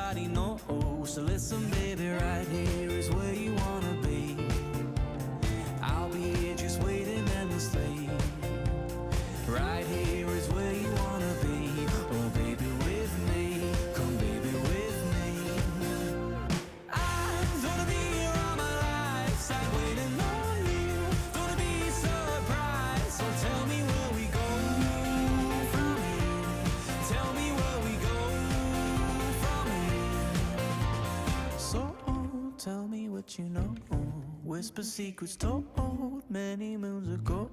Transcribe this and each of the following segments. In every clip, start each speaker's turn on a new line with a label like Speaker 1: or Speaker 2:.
Speaker 1: nobody knows. So listen, baby, right here is where you wanna be. I'll be here just waiting endlessly. Right here is where you wanna be. Oh, baby, with me. Come, baby, with me. I'm gonna be here all my life, side waiting on you. Gonna be surprised. So tell me where we go from here. Tell me where we go from here. So tell me what you know. Whisper secrets told many moons ago.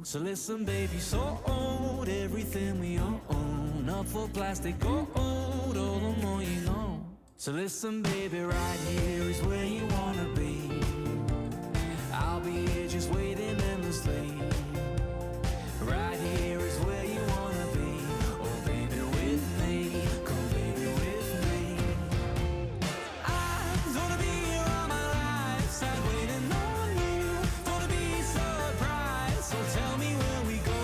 Speaker 1: So listen, baby, so old, everything we own, up for plastic gold, all the more you know. So listen, baby, right here is where you wanna be. I'll be here just waiting endlessly. Right here is where you wanna be. Oh, baby, with me. Come, baby, with me. I'm gonna be here all my life, side waiting on you. Gonna be surprised. So tell me where we go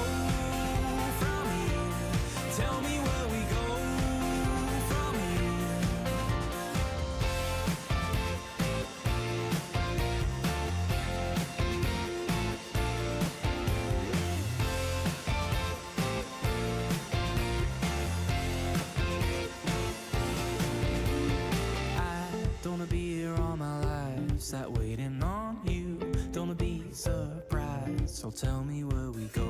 Speaker 1: from here. Tell me where we go from here. I don't wanna be here all my life, sat waiting on you. Don't wanna be surprised. So tell me where we go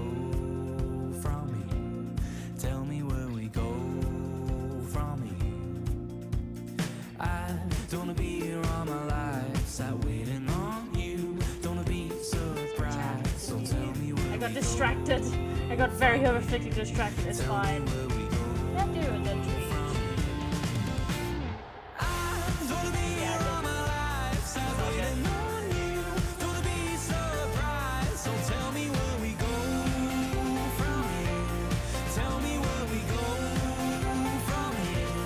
Speaker 1: from here. Tell me where we go from here. I don't wanna be here all my life, sat waiting on you. Don't wanna be surprised. So tell me where
Speaker 2: I got
Speaker 1: we go.
Speaker 2: distracted. I got very horrifically distracted. It's
Speaker 1: Tell me
Speaker 2: fine.
Speaker 1: where we go.
Speaker 2: Don't do it, don't do it.
Speaker 1: I'm gonna be here all my life, sat waiting on you. Gonna be surprised. So tell me where we go from here. Tell me where we go from here.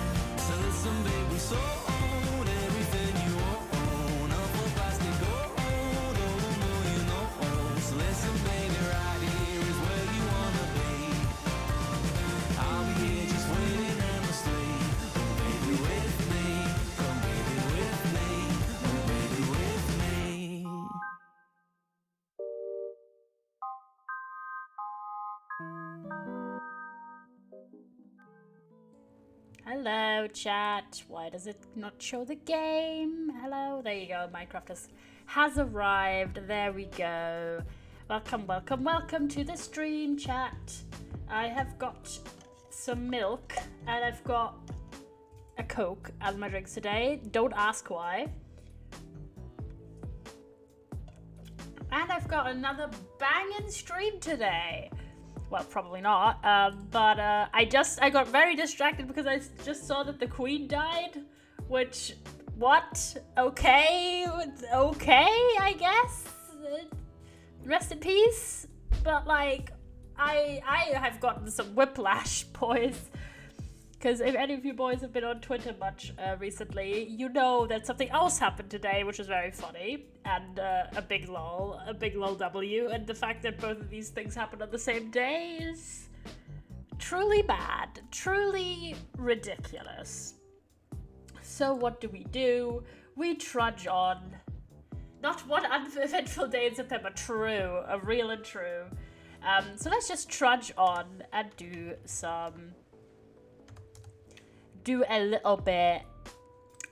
Speaker 1: So listen, baby, so old, everything you own, up for plastic gold, all the more you know. So listen, baby, right here is where you wanna be. I'll be here just waiting endlessly. Oh, baby, with me. Come, baby, with me. Oh, baby, with me.
Speaker 2: Hello, chat. Why does it not show the game? Hello. There you go. Minecraft has arrived. There we go. Welcome, welcome, welcome to the stream, chat. I have got some milk and I've got a Coke as my drinks today. Don't ask why. And I've got another banging stream today. Well, probably not, but I got very distracted because I just saw that the Queen died, which, what? Okay, I guess. Rest in peace. But like, I have gotten some whiplash, boys. Because if any of you boys have been on Twitter much recently, you know that something else happened today, which was very funny, and a big lol W, and the fact that both of these things happened on the same day is truly bad, truly ridiculous. So what do? We trudge on. Not one uneventful day in September, true, a real and true. So let's just trudge on and do a little bit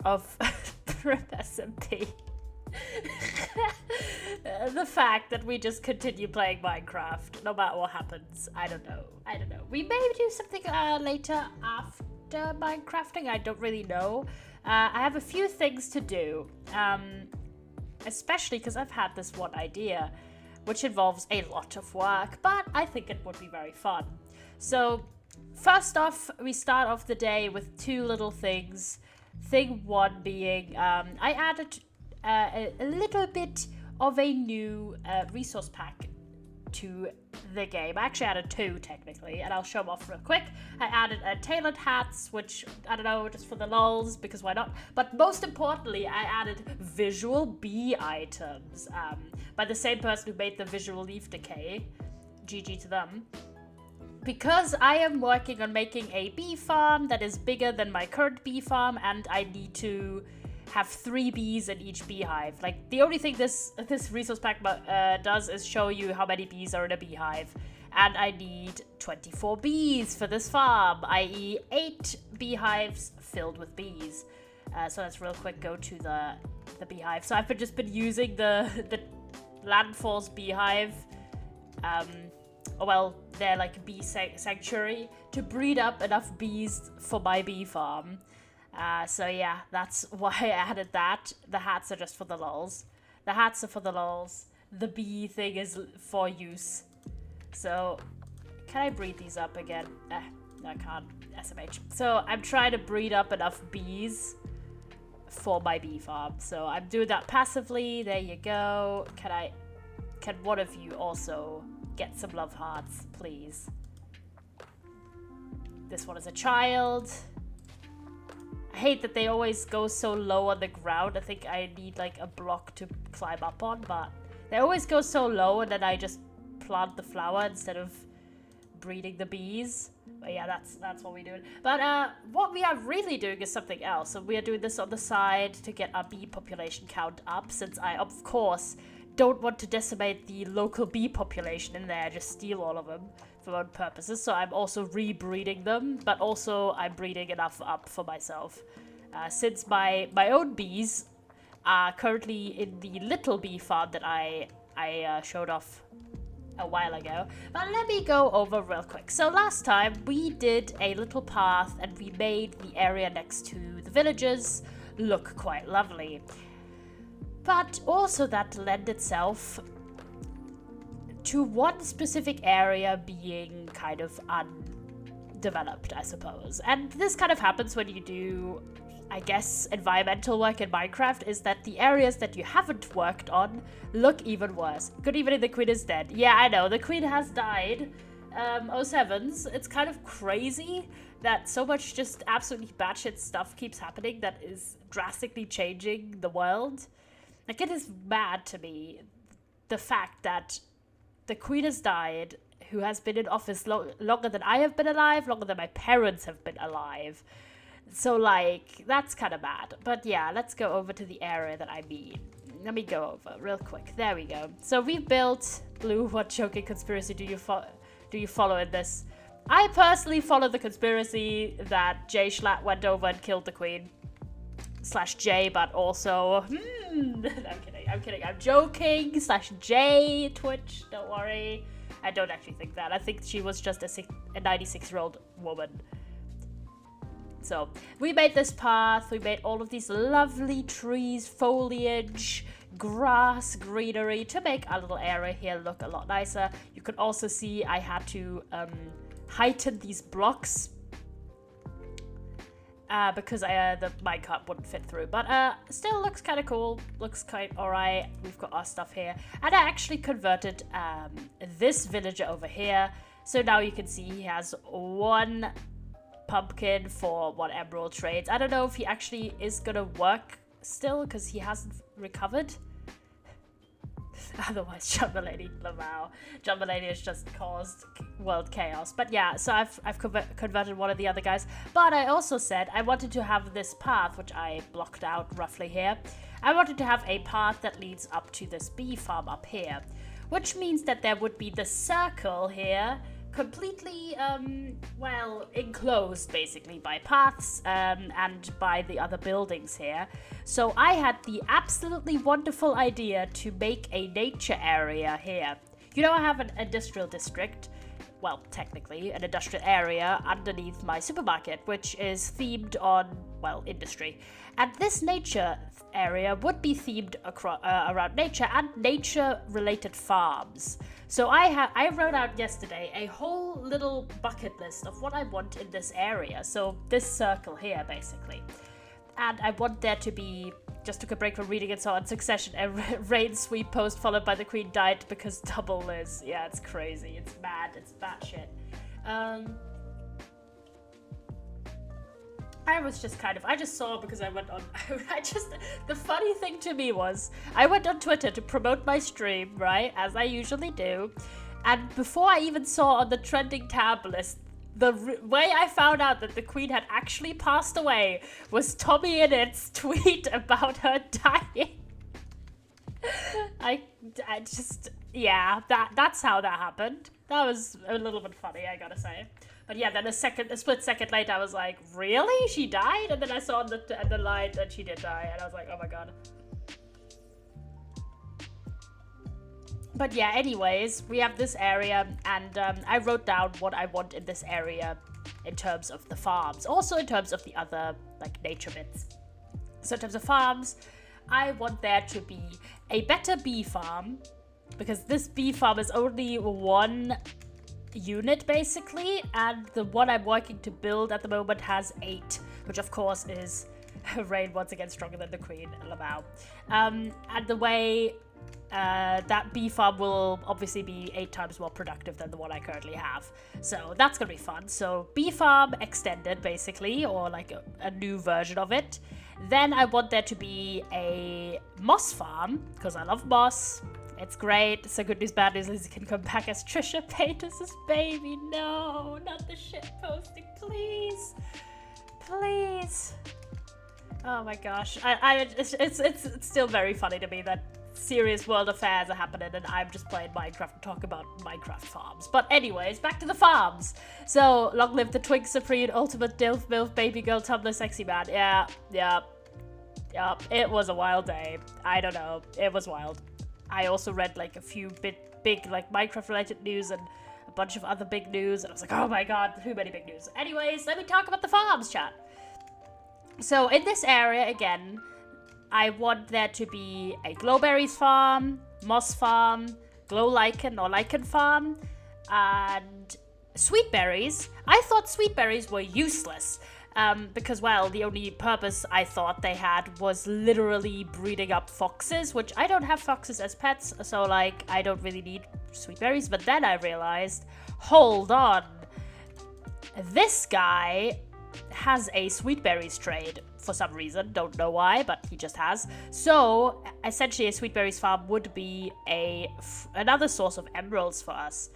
Speaker 2: of Prrp SMP. The fact that we just continue playing Minecraft no matter what happens, I don't know. We may do something later after Minecrafting, I don't really know. I have a few things to do, especially because I've had this one idea which involves a lot of work, but I think it would be very fun. So first off, we start off the day with two little things. Thing one being, I added a little bit of a new resource pack to the game. I actually added two technically, and I'll show them off real quick. I added tailored hats, which, I don't know, just for the lulz, because why not? But most importantly, I added visual bee items by the same person who made the visual leaf decay. GG to them. because I am working on making a bee farm that is bigger than my current bee farm, and I need to have 3 bees in each beehive. Like, the only thing this resource pack does is show you how many bees are in a beehive. And I need 24 bees for this farm, i.e. 8 beehives filled with bees. So let's real quick go to the beehive. So I've just been using the Landfall's beehive, well, they're like bee sanctuary, to breed up enough bees for my bee farm. So yeah, that's why I added that. The hats are just for the lulz. The hats are for the lulz. The bee thing is for use. So, can I breed these up again? No, I can't. SMH. So, I'm trying to breed up enough bees for my bee farm. So, I'm doing that passively. There you go. Can one of you also get some love hearts, please? This one is a child. I hate that they always go so low on the ground. I think I need like a block to climb up on, but they always go so low, and then I just plant the flower instead of breeding the bees. But yeah, that's what we're doing. But what we are really doing is something else. So we are doing this on the side to get our bee population count up, since I, of course, don't want to decimate the local bee population in there, just steal all of them for my own purposes. So I'm also rebreeding them, but also I'm breeding enough up for myself. Since my own bees are currently in the little bee farm that I showed off a while ago. But let me go over real quick. So last time we did a little path and we made the area next to the villages look quite lovely. But also that lent itself to one specific area being kind of undeveloped, I suppose. And this kind of happens when you do, I guess, environmental work in Minecraft, is that the areas that you haven't worked on look even worse. Good evening, the queen is dead. Yeah, I know, the queen has died. 07s, it's kind of crazy that so much just absolutely batshit stuff keeps happening that is drastically changing the world. Like, it is mad to me, the fact that the queen has died, who has been in office longer than I have been alive, longer than my parents have been alive. So, like, that's kind of bad. But yeah, let's go over to the area that I mean. Let me go over real quick. There we go. So we've built... Blue, what choking conspiracy do you follow in this? I personally follow the conspiracy that Jay Schlatt went over and killed the queen. / Jay, but also... I'm kidding. I'm joking. / Jay, Twitch, don't worry. I don't actually think that. I think she was just a 96-year-old woman. So, we made this path, we made all of these lovely trees, foliage, grass, greenery to make our little area here look a lot nicer. You can also see I had to heighten these blocks because the minecart wouldn't fit through. But still looks kind of cool, looks quite alright. We've got our stuff here. And I actually converted this villager over here. So now you can see he has 1 pumpkin for 1 emerald trades. I don't know if he actually is gonna work still because he hasn't recovered. Otherwise, Jumbleady, Lamau. Jumbleady has just caused world chaos. But yeah, so I've converted one of the other guys. But I also said I wanted to have this path, which I blocked out roughly here. I wanted to have a path that leads up to this bee farm up here, which means that there would be the circle here, completely, well, enclosed basically by paths and by the other buildings here. So I had the absolutely wonderful idea to make a nature area here. You know, I have an industrial district, well, technically an industrial area underneath my supermarket, which is themed on, well, industry. And this nature area would be themed around nature and nature-related farms. So I wrote out yesterday a whole little bucket list of what I want in this area. So this circle here, basically. And I want there to be, just took a break from reading it, so on Succession, a rain sweep post followed by the queen died because double Liz. Yeah, it's crazy. It's mad. It's batshit. I was just kind of, I just saw because I went on, the funny thing to me was, I went on Twitter to promote my stream, right, as I usually do, And before I even saw on the trending tab list, the way I found out that the queen had actually passed away was Tommy Innit's tweet about her dying. I just, yeah, that's how that happened. That was a little bit funny, I gotta say. But yeah, then a split second later, I was like, really? She died? And then I saw on the line that she did die, and I was like, oh my god. But yeah, anyways, we have this area, and I wrote down what I want in this area in terms of the farms. Also in terms of the other, like, nature bits. So in terms of farms, I want there to be a better bee farm, because this bee farm is only one unit, basically, and the one I'm working to build at the moment has 8, which of course is Rain once again stronger than the Queen, Lamau. And the way that bee farm will obviously be 8 times more productive than the one I currently have. So that's gonna be fun. So bee farm extended, basically, or like a new version of it. Then I want there to be a moss farm, because I love moss. It's great. So good news, bad news is he can come back as Trisha Paytas' baby. No, not the shit posting, please. Please. Oh my gosh. It's still very funny to me that serious world affairs are happening and I'm just playing Minecraft and talking about Minecraft farms. But anyways, back to the farms. So, long live the Twink Supreme, Ultimate Dilf MILF, Baby Girl, Tumblr, Sexy Man. Yeah. It was a wild day. I don't know. It was wild. I also read like a few big like Minecraft related news and a bunch of other big news. And I was like, oh my god, too many big news. Anyways, let me talk about the farms, chat. So in this area, again, I want there to be a Glowberries farm, Moss farm, Glow Lichen or Lichen farm, and Sweetberries. I thought Sweetberries were useless. Because, well, the only purpose I thought they had was literally breeding up foxes, which I don't have foxes as pets, so, like, I don't really need Sweetberries. But then I realized, hold on, this guy has a Sweetberries trade for some reason. Don't know why, but he just has. So, essentially, a Sweetberries farm would be another source of emeralds for us.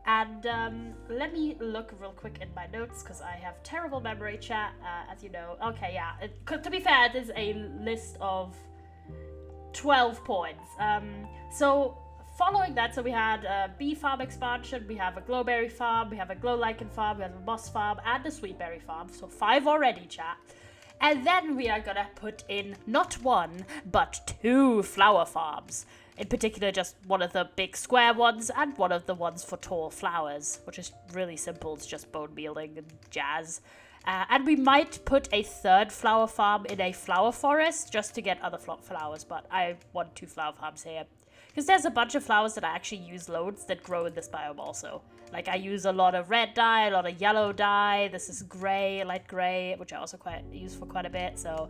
Speaker 2: And let me look real quick in my notes, because I have terrible memory, chat, as you know. Okay, yeah. To be fair, it is a list of 12 points. So, following that, so we had a bee farm expansion, we have a glowberry farm, we have a glow lichen farm, we have a moss farm, and a sweetberry farm. So 5 already, chat. And then we are gonna put in not 1, but 2 flower farms. In particular, just one of the big square ones and one of the ones for tall flowers, which is really simple. It's just bone mealing and jazz. And we might put a 3rd flower farm in a flower forest just to get other flowers, but I want 2 flower farms here. Because there's a bunch of flowers that I actually use loads that grow in this biome also. Like, I use a lot of red dye, a lot of yellow dye. This is gray, light gray, which I also use for quite a bit, so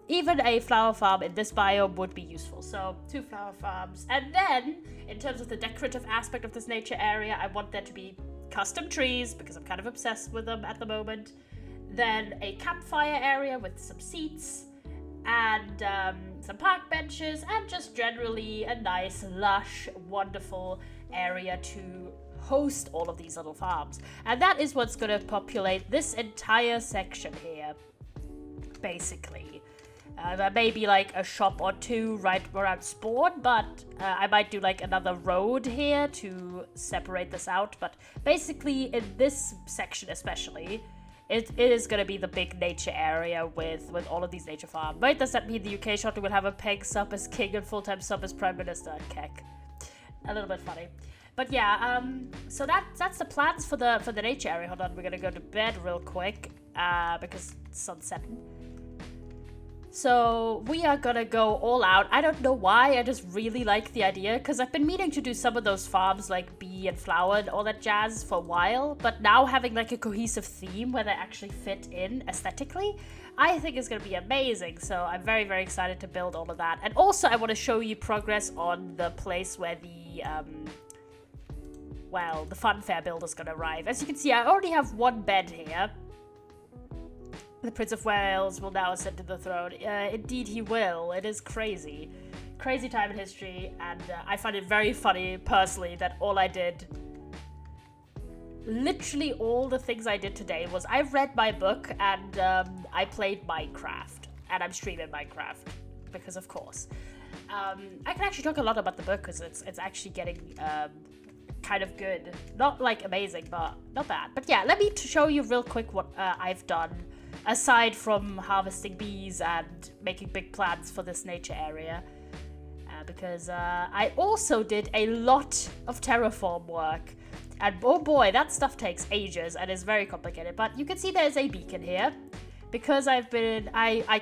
Speaker 2: even a flower farm in this biome would be useful. So 2 flower farms. And then, in terms of the decorative aspect of this nature area, I want there to be custom trees, because I'm kind of obsessed with them at the moment. Then a campfire area with some seats, and some park benches, and just generally a nice, lush, wonderful area to host all of these little farms. And that is what's going to populate this entire section here, basically. There may be like a shop or 2 right where I'm spawned, but I might do like another road here to separate this out. But basically, in this section especially, it is going to be the big nature area with all of these nature farms. Wait, does that mean the UK shortly will have a peg sub as king and full-time sub as prime minister? Keck. A little bit funny. But yeah, so that's the plans for the nature area. Hold on, we're going to go to bed real quick because it's sunsetting. So we are gonna go all out. I don't know why, I just really like the idea, because I've been meaning to do some of those farms like bee and flower and all that jazz for a while, but now having like a cohesive theme where they actually fit in aesthetically, I think is gonna be amazing. So I'm very, very excited to build all of that. And also I want to show you progress on the place where the funfair build is gonna arrive. As you can see, I already have 1 bed here. The Prince of Wales will now ascend to the throne. Indeed he will. It is crazy. Crazy time in history, and I find it very funny, personally, that all I did literally all the things I did today was I read my book and I played Minecraft. And I'm streaming Minecraft, because of course. I can actually talk a lot about the book because it's actually getting kind of good. Not like amazing, but not bad. But yeah, let me show you real quick what I've done aside from harvesting bees and making big plans for this nature area. Because I also did a lot of terraform work. And oh boy, that stuff takes ages and is very complicated. But you can see there's a beacon here. Because I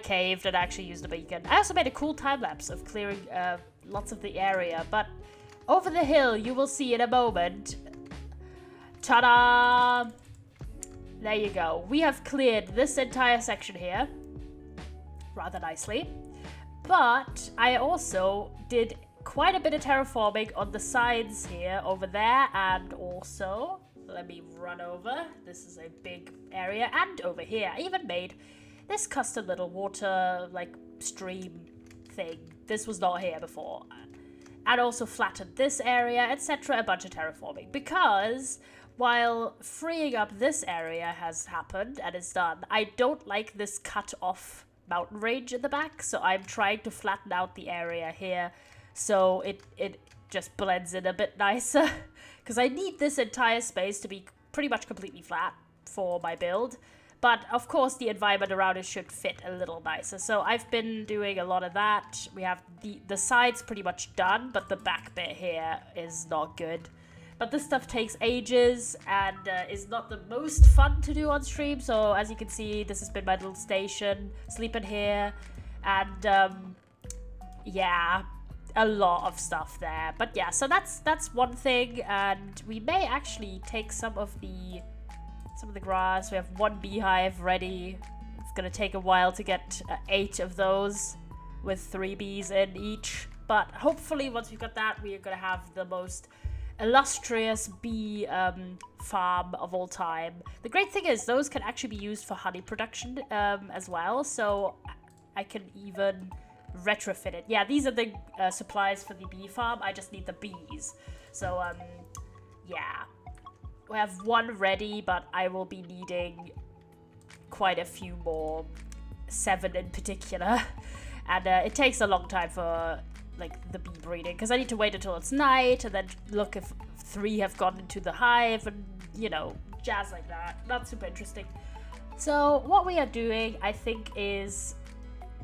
Speaker 2: caved and actually used a beacon. I also made a cool time-lapse of clearing lots of the area. But over the hill, you will see in a moment. Ta-da! There you go. We have cleared this entire section here. Rather nicely. But I also did quite a bit of terraforming on the sides here, over there, and also... Let me run over. This is a big area. And over here, I even made this custom little water, like, stream thing. This was not here before. And also flattened this area, etc. A bunch of terraforming. Because while freeing up this area has happened and is done, I don't like this cut off mountain range in the back. So I'm trying to flatten out the area here so it just blends in a bit nicer. Because I need this entire space to be pretty much completely flat for my build. But, of course, the environment around it should fit a little nicer. So I've been doing a lot of that. We have the sides pretty much done, but the back bit here is not good. But this stuff takes ages and is not the most fun to do on stream. So, as you can see, this has been my little station. Sleeping here. And, yeah... a lot of stuff there, but yeah, so that's one thing, and we may actually take some of the grass. We have one beehive ready. It's gonna take a while to get 8 of those with 3 bees in each, but hopefully once we've got that, we are gonna have the most illustrious bee farm of all time. The great thing is those can actually be used for honey production as well, so I can even retrofit it. Yeah, these are the supplies for the bee farm. I just need the bees. So, yeah. We have one ready, but I will be needing quite a few more. 7 in particular. And it takes a long time for, like, the bee breeding. Because I need to wait until it's night, and then look if 3 have gone into the hive, and, you know, jazz like that. Not super interesting. So, what we are doing, I think, is...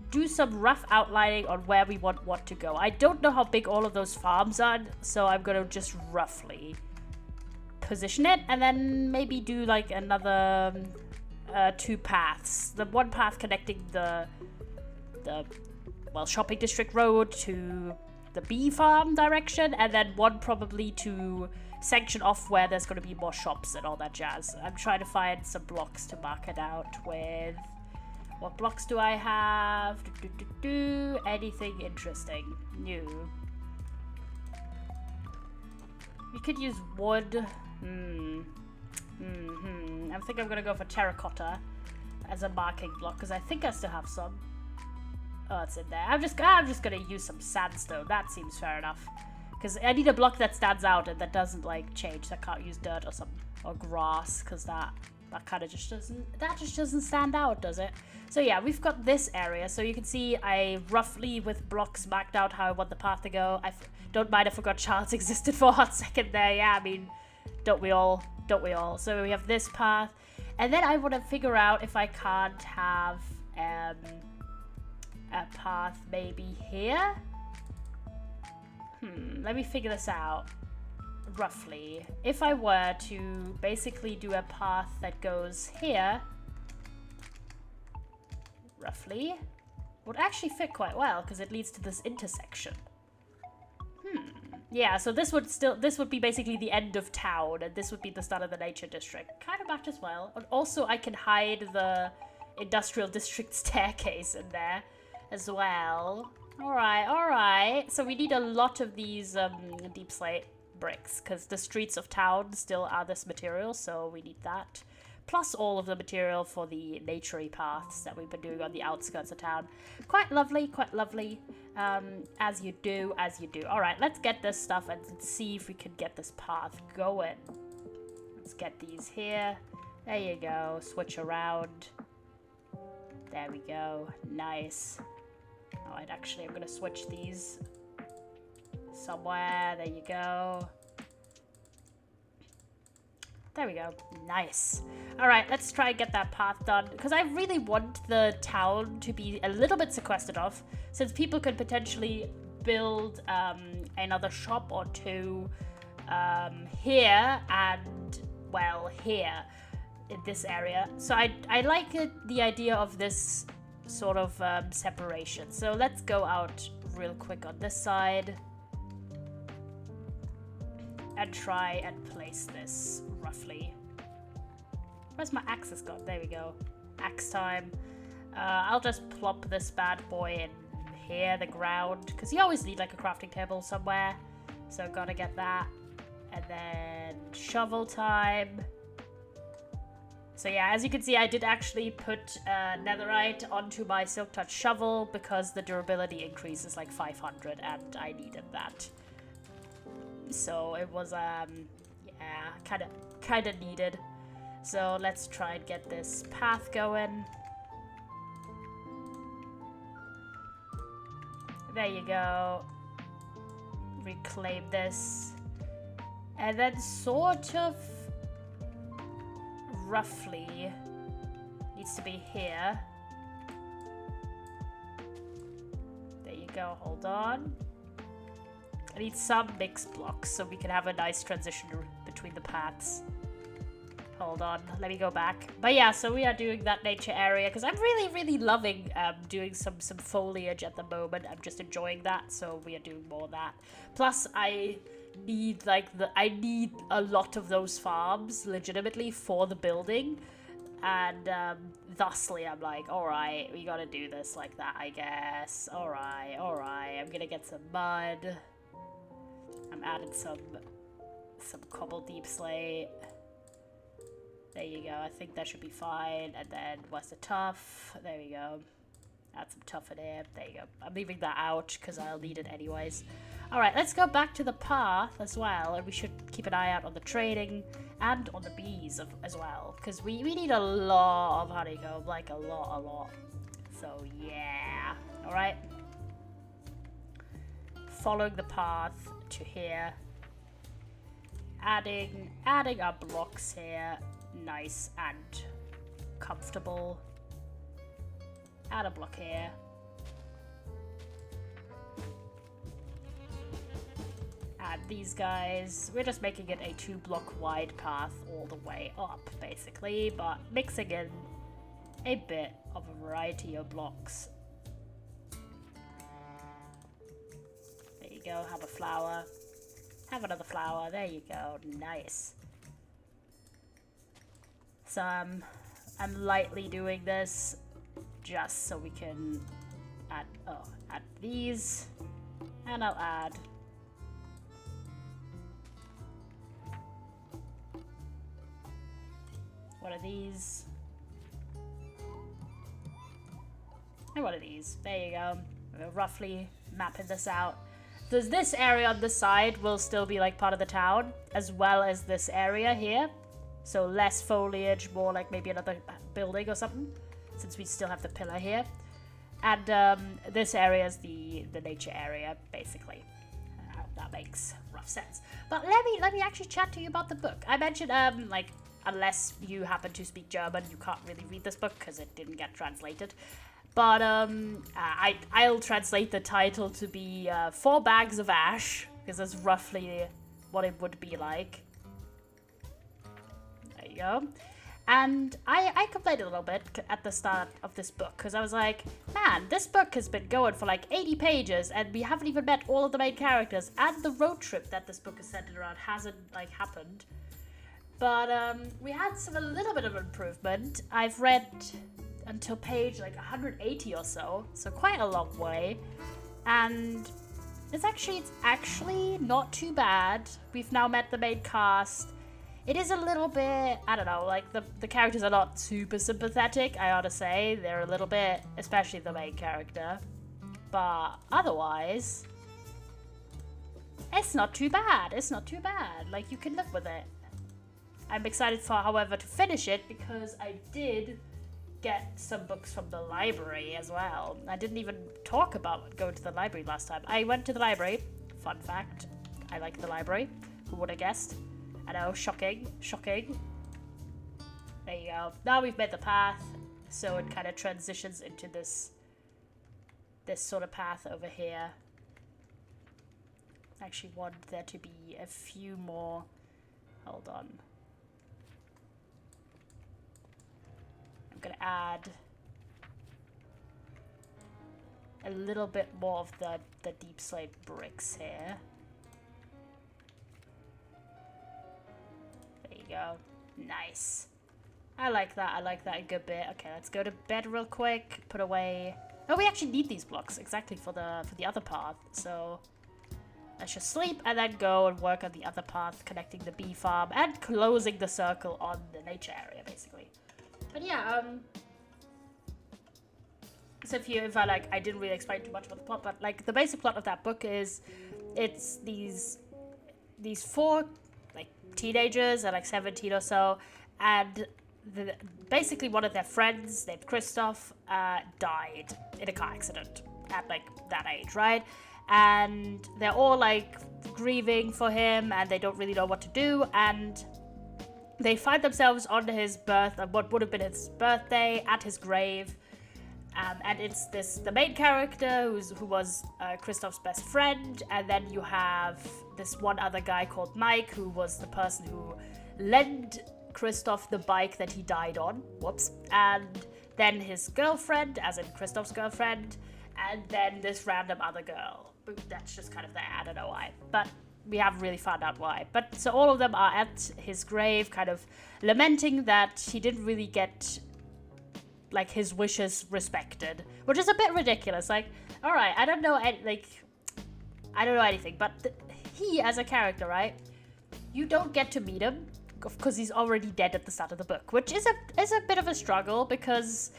Speaker 2: do some rough outlining on where we want what to go. I don't know how big all of those farms are, so I'm gonna just roughly position it, and then maybe do like another 2 paths. The one path connecting the shopping district road to the bee farm direction, and then one probably to section off where there's gonna be more shops and all that jazz. I'm trying to find some blocks to mark it out with. What blocks do I have? Anything interesting? New. We could use wood. I think I'm gonna go for terracotta as a marking block because I think I still have some. Oh, it's in there. I'm just gonna use some sandstone. That seems fair enough. Because I need a block that stands out and that doesn't like change. So I can't use dirt or grass because that kind of just doesn't stand out, does it? So yeah, we've got this area. So you can see I roughly with blocks marked out how I want the path to go. Don't mind I forgot Charles existed for a hot second there. Yeah, I mean, don't we all? Don't we all? So we have this path. And then I want to figure out if I can't have a path maybe here. Let me figure this out. Roughly, if I were to basically do a path that goes here, roughly, would actually fit quite well because it leads to this intersection. Yeah, so this would be basically the end of town, and this would be the start of the nature district. Kind of matches well. And also, I can hide the industrial district staircase in there as well. All right. So we need a lot of these deep slate bricks because the streets of town still are this material, so we need that. Plus all of the material for the naturey paths that we've been doing on the outskirts of town. Quite lovely. As you do. All right, let's get this stuff and see if we can get this path going. Let's get these here. There you go. Switch around. There we go. Nice. Alright, actually, I'm gonna switch these somewhere. There you go. There we go. Nice. Alright, let's try and get that path done. Because I really want the town to be a little bit sequestered off. Since people could potentially build another shop or two here and, well, here in this area. So I like the idea of this sort of separation. So let's go out real quick on this side. And try and place this roughly. Where's my axes gone? There we go. Axe time. I'll just plop this bad boy in here, the ground, because you always need like a crafting table somewhere. So gotta get that. And then shovel time. So yeah, as you can see, I did actually put netherite onto my silk touch shovel because the durability increase is like 500 and I needed that. So it was yeah, kind of needed. So let's try and get this path going. There you go. Reclaim this. And then sort of roughly needs to be here. There you go, hold on. I need some mixed blocks so we can have a nice transition between the paths. Hold on, let me go back. But yeah, so we are doing that nature area because I'm really loving doing some foliage at the moment. I'm just enjoying that, so we are doing more of that. Plus, I need I need a lot of those farms legitimately for the building, and thusly I'm like, all right, we gotta do this like that, I guess. All right, I'm gonna get some mud. I'm adding some cobble deep slate. There you go. I think that should be fine. And then what's the tuff? There we go. Add some tuff in here. There you go. I'm leaving that out because I'll need it anyways. All right, let's go back to the path as well. And we should keep an eye out on the trading and on the bees as well. Because we need a lot of honeycomb. Like a lot. So yeah. All right. Following the path to here. Adding our blocks here. Nice and comfortable. Add a block here. Add these guys. We're just making it a 2-block wide path all the way up, basically, but mixing in a bit of a variety of blocks. There you go, have a flower. Have another flower, there you go, nice. So I'm lightly doing this just so we can add these, and I'll add one of these and one of these. There you go. We're roughly mapping this out. This area on the side will still be like part of the town, as well as this area here. So less foliage, more like maybe another building or something, since we still have the pillar here. And this area is the nature area, basically. I hope that makes rough sense. But let me actually chat to you about the book. I mentioned like, unless you happen to speak German, you can't really read this book because it didn't get translated. But I'll translate the title to be 4 bags of ash, because that's roughly what it would be like. There you go. And I complained a little bit at the start of this book, because I was like, man, this book has been going for like 80 pages, and we haven't even met all of the main characters, and the road trip that this book is centered around hasn't like happened. But we had a little bit of improvement. I've read until page like 180 or so quite a long way, and it's actually not too bad. We've now met the main cast. It is a little bit, I don't know, like the characters are not super sympathetic, I ought to say. They're a little bit, especially the main character, but otherwise it's not too bad. Like, you can live with it. I'm excited for, however, to finish it because I did get some books from the library as well. I didn't even talk about going to the library last time. I went to the library. Fun fact, I like the library. Who would have guessed? I know, shocking. There you go. Now we've made the path, so it kind of transitions into this sort of path over here. I actually want there to be a few more. Hold on. I'm gonna add a little bit more of the deep slate bricks here. There you go. Nice. I like that a good bit. Okay, let's go to bed real quick. Put away... Oh, we actually need these blocks exactly for the other path. So let's just sleep and then go and work on the other path, connecting the bee farm and closing the circle on the nature area, basically. But yeah, so if I didn't really explain too much about the plot, but like the basic plot of that book is it's these four like teenagers at like 17 or so, and basically one of their friends named Christoph died in a car accident at like that age, right? And they're all like grieving for him and they don't really know what to do, and they find themselves on his what would have been his birthday, at his grave. And it's the main character who was Christoph's best friend, and then you have this one other guy called Mike, who was the person who lent Christoph the bike that he died on. Whoops. And then his girlfriend, as in Christoph's girlfriend, and then this random other girl. But that's just kind of there. I don't know why. But we haven't really found out why. But so all of them are at his grave, kind of lamenting that he didn't really get like his wishes respected, which is a bit ridiculous. Like, all right, I don't know anything, but he as a character, right? You don't get to meet him because he's already dead at the start of the book, which is a bit of a struggle because,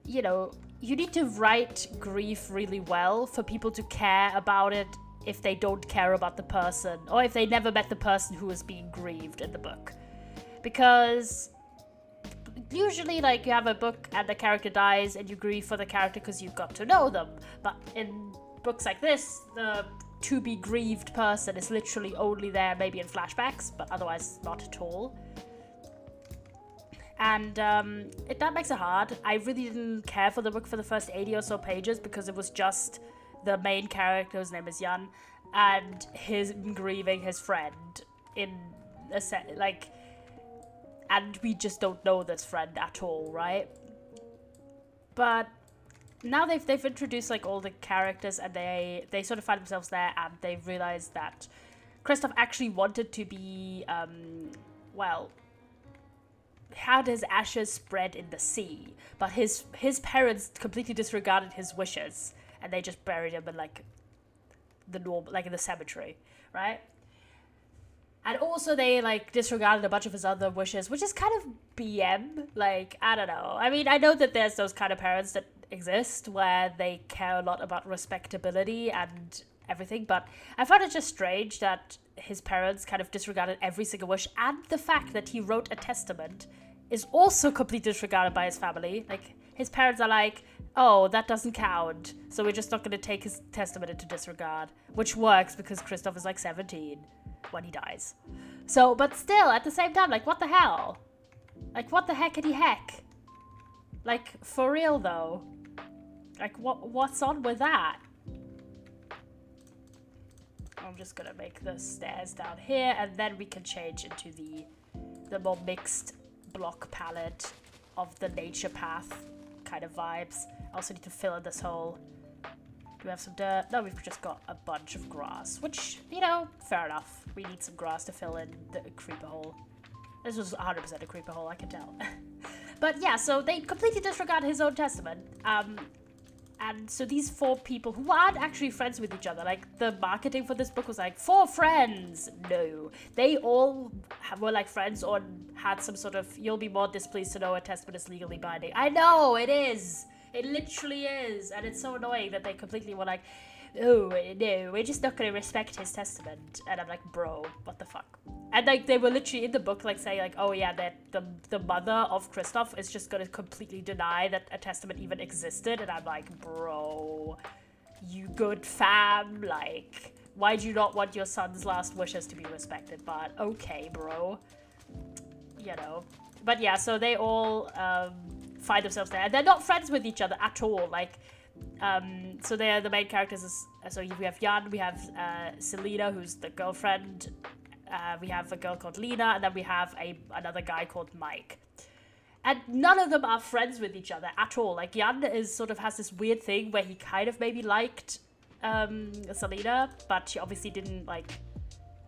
Speaker 2: you know, you need to write grief really well for people to care about it if they don't care about the person, or if they never met the person who is being grieved in the book. Because usually, like, you have a book and the character dies and you grieve for the character because you got to know them. But in books like this, the to-be grieved person is literally only there maybe in flashbacks, but otherwise not at all. And that makes it hard. I really didn't care for the book for the first 80 or so pages because it was just the main character, whose name is Jan, and him grieving his friend in a set, like... And we just don't know this friend at all, right? But now they've introduced like all the characters, and they sort of find themselves there, and they realize that Christoph actually wanted to be, well, had his ashes spread in the sea, but his parents completely disregarded his wishes, and they just buried him in like the normal, like in the cemetery, right? And also they, like, disregarded a bunch of his other wishes, which is kind of BM. Like, I don't know. I mean, I know that there's those kind of parents that exist where they care a lot about respectability and everything, but I found it just strange that his parents kind of disregarded every single wish, and the fact that he wrote a testament is also completely disregarded by his family. Like, his parents are like, oh, that doesn't count, so we're just not going to take his testament into disregard, which works because Christoph is, like, 17. When he dies. So, but still, at the same time, like, what the hell? Like, what the heckity heck? Like, for real, though. Like, what's on with that? I'm just gonna make the stairs down here, and then we can change into the more mixed block palette of the nature path kind of vibes. I also need to fill in this hole. Do we have some dirt? No, we've just got a bunch of grass, which, you know, fair enough. We need some grass to fill in the creeper hole. This was 100% a creeper hole, I can tell. But yeah, so they completely disregard his own testament. And so these four people who aren't actually friends with each other, like, the marketing for this book was like, 4 friends! No. They all were like friends or had some sort of, you'll be more displeased to know a testament is legally binding. I know, it is! It literally is, and it's so annoying that they completely were like, oh, no, we're just not going to respect his testament. And I'm like, bro, what the fuck? And like, they were literally in the book, like, saying like, oh yeah, that the mother of Kristoff is just going to completely deny that a testament even existed. And I'm like, bro, you good fam, like, why do you not want your son's last wishes to be respected? But okay, bro, you know. But yeah, so they all find themselves there, and they're not friends with each other at all. Like, so they're the main characters. So we have Jan, we have Selena, who's the girlfriend. We have a girl called Lena, and then we have another guy called Mike. And none of them are friends with each other at all. Like, Jan has this weird thing where he kind of maybe liked Selena, but she obviously didn't like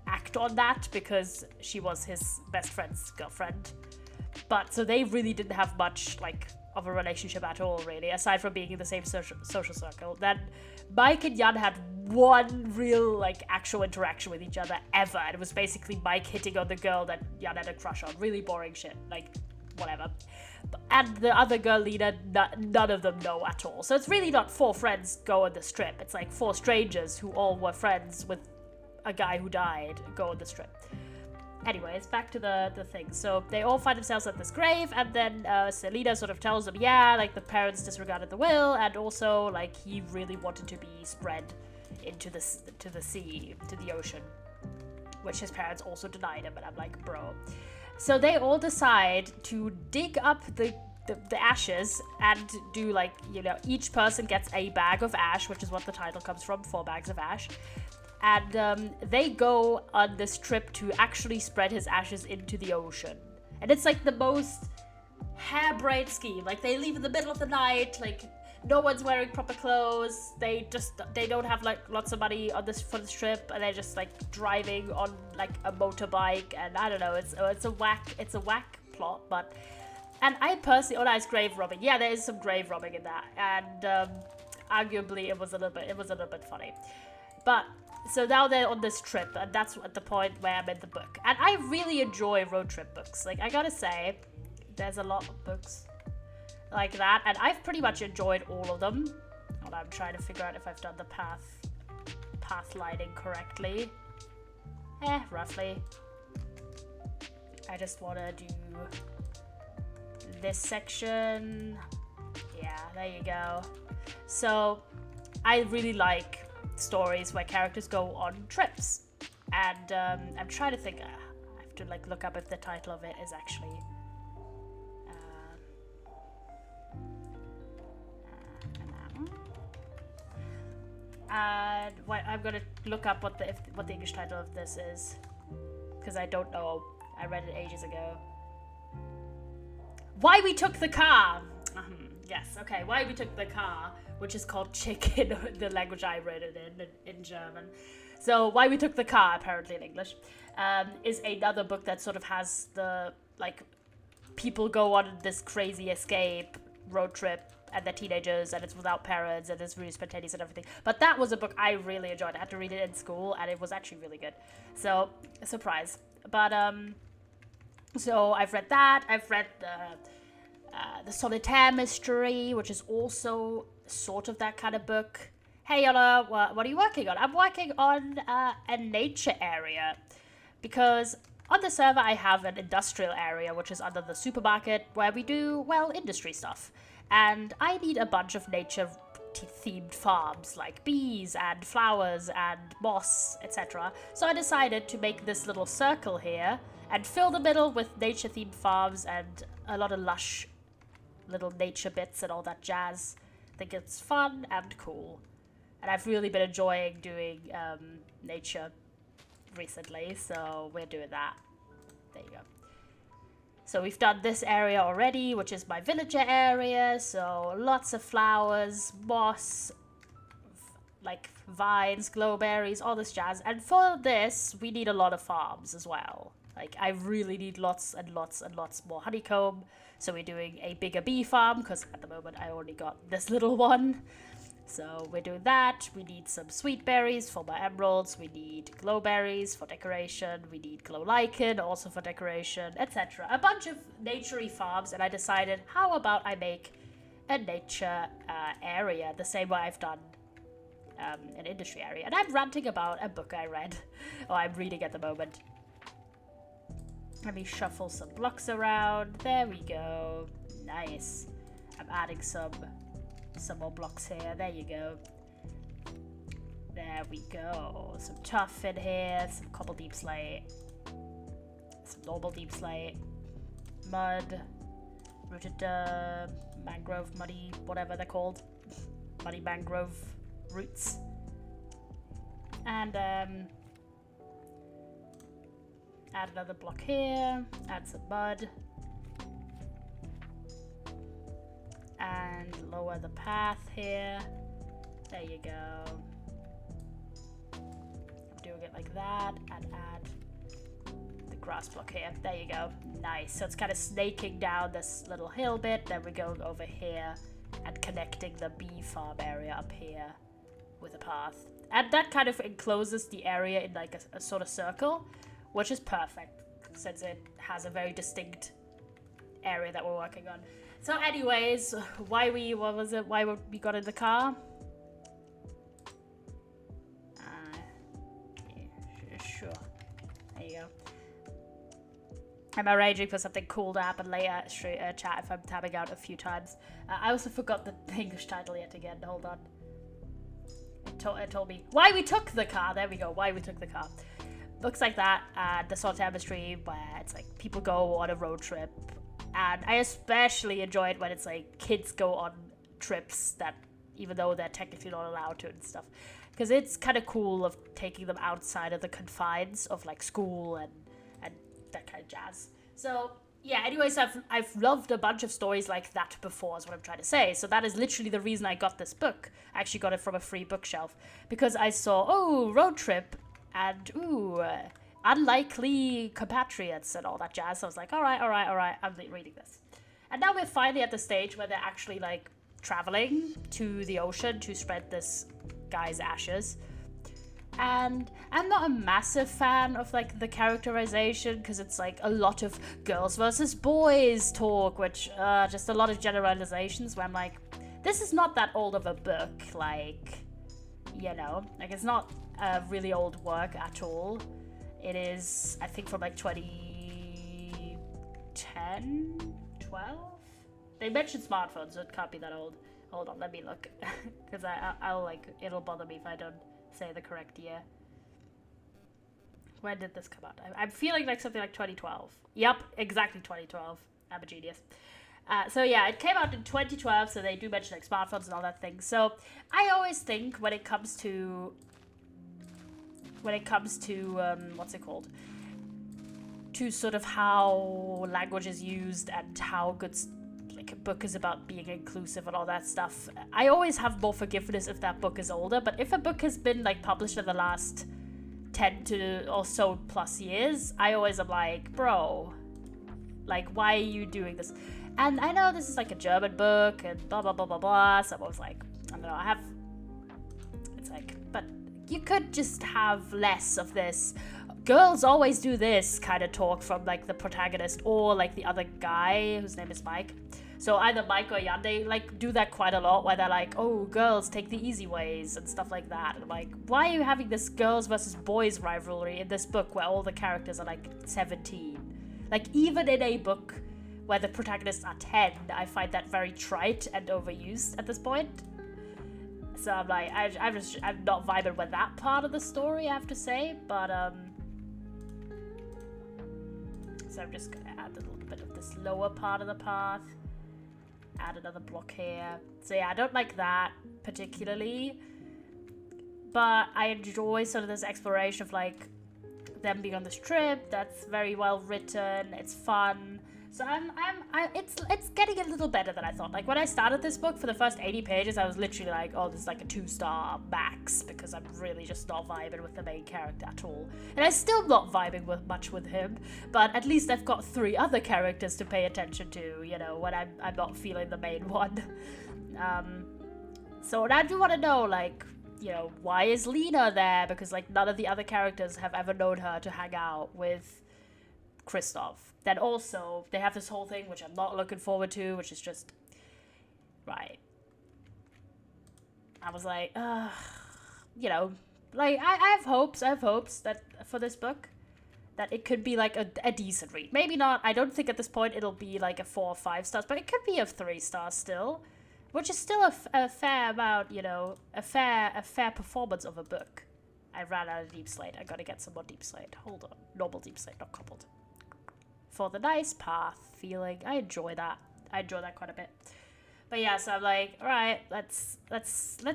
Speaker 2: act on that because she was his best friend's girlfriend. But so they really didn't have much like of a relationship at all, really, aside from being in the same social circle. Then Mike and Jan had one real like actual interaction with each other ever, and it was basically Mike hitting on the girl that Jan had a crush on. Really boring shit, like whatever. And the other girl, Lena, none of them know at all. So it's really not 4 friends go on the strip. It's like 4 strangers who all were friends with a guy who died go on the strip. Anyways, back to the thing. So they all find themselves at this grave, and then Selena sort of tells them, yeah, like the parents disregarded the will, and also like he really wanted to be spread into the sea, to the ocean, which his parents also denied him. And I'm like, bro. So they all decide to dig up the ashes and do like, you know, each person gets a bag of ash, which is what the title comes from, 4 bags of ash. And they go on this trip to actually spread his ashes into the ocean. And it's like the most harebrained scheme. Like, they leave in the middle of the night, like no one's wearing proper clothes. They don't have like lots of money on for this trip, and they're just like driving on like a motorbike. And I don't know, it's a whack plot. But and I personally, nice grave robbing. Yeah, there is some grave robbing in that, and arguably it was a little bit funny. But so now they're on this trip, and that's at the point where I'm in the book. And I really enjoy road trip books. Like, I gotta say, there's a lot of books like that, and I've pretty much enjoyed all of them. And I'm trying to figure out if I've done the path lighting correctly. Roughly. I just want to do this section. Yeah, there you go. So I really like stories where characters go on trips, and I'm trying to think. I have to like look up if the title of it is actually and I'm gonna look up what the English title of this is, because I don't know. I read it ages ago. Why We Took the Car. Yes, okay. Why We Took the Car, which is called Chicken, the language I read it in German. So Why We Took the Car, apparently in English, is another book that sort of has the, like, people go on this crazy escape road trip, and they're teenagers, and it's without parents, and it's really spontaneous and everything. But that was a book I really enjoyed. I had to read it in school, and it was actually really good. So, a surprise. But, so I've read that. I've read the Solitaire Mystery, which is also sort of that kind of book. Hey, Yana, what are you working on? I'm working on a nature area, because on the server I have an industrial area, which is under the supermarket, where we do, well, industry stuff. And I need a bunch of nature-themed farms, like bees and flowers and moss, etc. So I decided to make this little circle here and fill the middle with nature-themed farms and a lot of lush little nature bits and all that jazz. I think it's fun and cool. And I've really been enjoying doing nature recently, so we're doing that. There you go. So we've done this area already, which is my villager area. So lots of flowers, moss, like vines, glowberries, all this jazz. And for this, we need a lot of farms as well. Like, I really need lots and lots and lots more honeycomb. So we're doing a bigger bee farm, because at the moment I only got this little one. So we're doing that. We need some sweet berries for my emeralds. We need glowberries for decoration. We need glow lichen also for decoration, etc. A bunch of naturey farms, and I decided, how about I make a nature area, the same way I've done an industry area. And I'm ranting about a book I read, or I'm reading at the moment. Let me shuffle some blocks around. There we go. Nice. I'm adding some more blocks here. There you go. There we go. Some tuff in here, some cobble deep slate, some normal deep slate, mud, rooted mangrove, muddy, whatever they're called, muddy mangrove roots, and add another block here, add some mud, and lower the path here. There you go. Doing it like that, and add the grass block here. There you go. Nice. So it's kind of snaking down this little hill bit. Then we're going over here and connecting the bee farm area up here with a path. And that kind of encloses the area in like a sort of circle, which is perfect since it has a very distinct area that we're working on. So anyways, why we got in the car? Sure. There you go. Am I raging for something cool to happen later? Chat if I'm tabbing out a few times. I also forgot the English title yet again. Hold on. It told me why we took the car. There we go. Why we took the car. Books like that. The sort of chemistry where it's like people go on a road trip. And I especially enjoy it when it's like kids go on trips that even though they're technically not allowed to and stuff. Because it's kind of cool of taking them outside of the confines of like school and that kind of jazz. So yeah, anyways, I've loved a bunch of stories like that before is what I'm trying to say. So that is literally the reason I got this book. I actually got it from a free bookshelf because I saw, road trip and unlikely compatriots and all that jazz. So I was like, all right, I'm reading this. And now we're finally at the stage where they're actually like traveling to the ocean to spread this guy's ashes. And I'm not a massive fan of like the characterization because it's like a lot of girls versus boys talk, which just a lot of generalizations where I'm like, this is not that old of a book, like, you know, like it's not a really old work at all. It is, I think, from like 2010, 12? They mentioned smartphones, so it can't be that old. Hold on, let me look, because I'll like, it'll bother me if I don't say the correct year. When did this come out? I'm feeling like something like 2012. Yep, exactly 2012. I'm a genius. So yeah, it came out in 2012, so they do mention like smartphones and all that thing. So I always think when it comes to what's it called? To sort of how language is used and how good like a book is about being inclusive and all that stuff. I always have more forgiveness if that book is older, but if a book has been like published in the last 10 to or so plus years, I always am like, bro, like, why are you doing this? And I know this is like a German book and blah blah blah blah blah. So I was like, I don't know, it's like, but you could just have less of this girls always do this kind of talk from like the protagonist or like the other guy whose name is Mike. So either Mike or Jan, they like do that quite a lot where they're like, oh, girls take the easy ways and stuff like that. And I'm like, why are you having this girls versus boys rivalry in this book where all the characters are like 17? Like even in a book where the protagonists are 10, I find that very trite and overused at this point. So I'm like, I'm not vibing with that part of the story, I have to say, but so I'm just gonna add a little bit of this lower part of the path. Add another block here. So yeah, I don't like that particularly, but I enjoy sort of this exploration of like them being on this trip. That's very well written. It's fun. So it's getting a little better than I thought. Like when I started this book for the first 80 pages, I was literally like, oh, this is like a 2-star max because I'm really just not vibing with the main character at all. And I'm still not vibing much with him, but at least I've got 3 other characters to pay attention to, you know, when I'm not feeling the main one. So I do want to know, like, you know, why is Lena there? Because like none of the other characters have ever known her to hang out with Kristoff. Then also, they have this whole thing, which I'm not looking forward to, which is just, right. I was like, you know, like I have hopes. I have hopes that for this book, that it could be like a decent read. Maybe not. I don't think at this point it'll be like a 4 or 5 stars, but it could be a 3 stars still, which is still a fair amount. You know, a fair performance of a book. I ran out of deep slate. I gotta get some more deep slate. Hold on, normal deep slate, not coupled. For the nice path feeling, I enjoy that. I enjoy that quite a bit. But yeah, so I'm like, all right, let's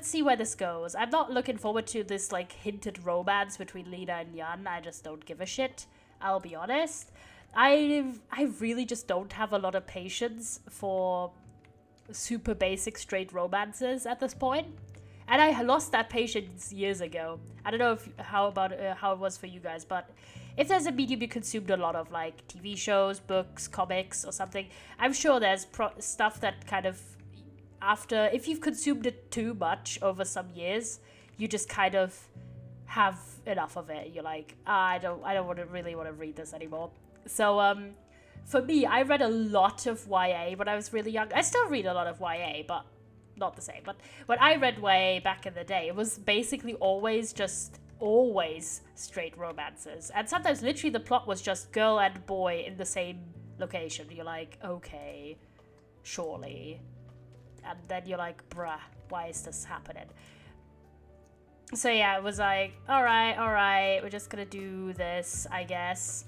Speaker 2: see where this goes. I'm not looking forward to this like hinted romance between Lina and Yan. I just don't give a shit. I'll be honest. I really just don't have a lot of patience for super basic straight romances at this point. And I lost that patience years ago. I don't know how it was for you guys, but if there's a medium you consumed a lot of, like TV shows, books, comics, or something, I'm sure there's stuff that kind of after, if you've consumed it too much over some years, you just kind of have enough of it. You're like, I don't really want to read this anymore. So for me, I read a lot of YA when I was really young. I still read a lot of YA, but not the same. But when I read YA back in the day, it was basically always straight romances. And sometimes literally the plot was just girl and boy in the same location. You're like, okay, surely. And then you're like, bruh, why is this happening? So yeah, it was like, alright, we're just gonna do this, I guess.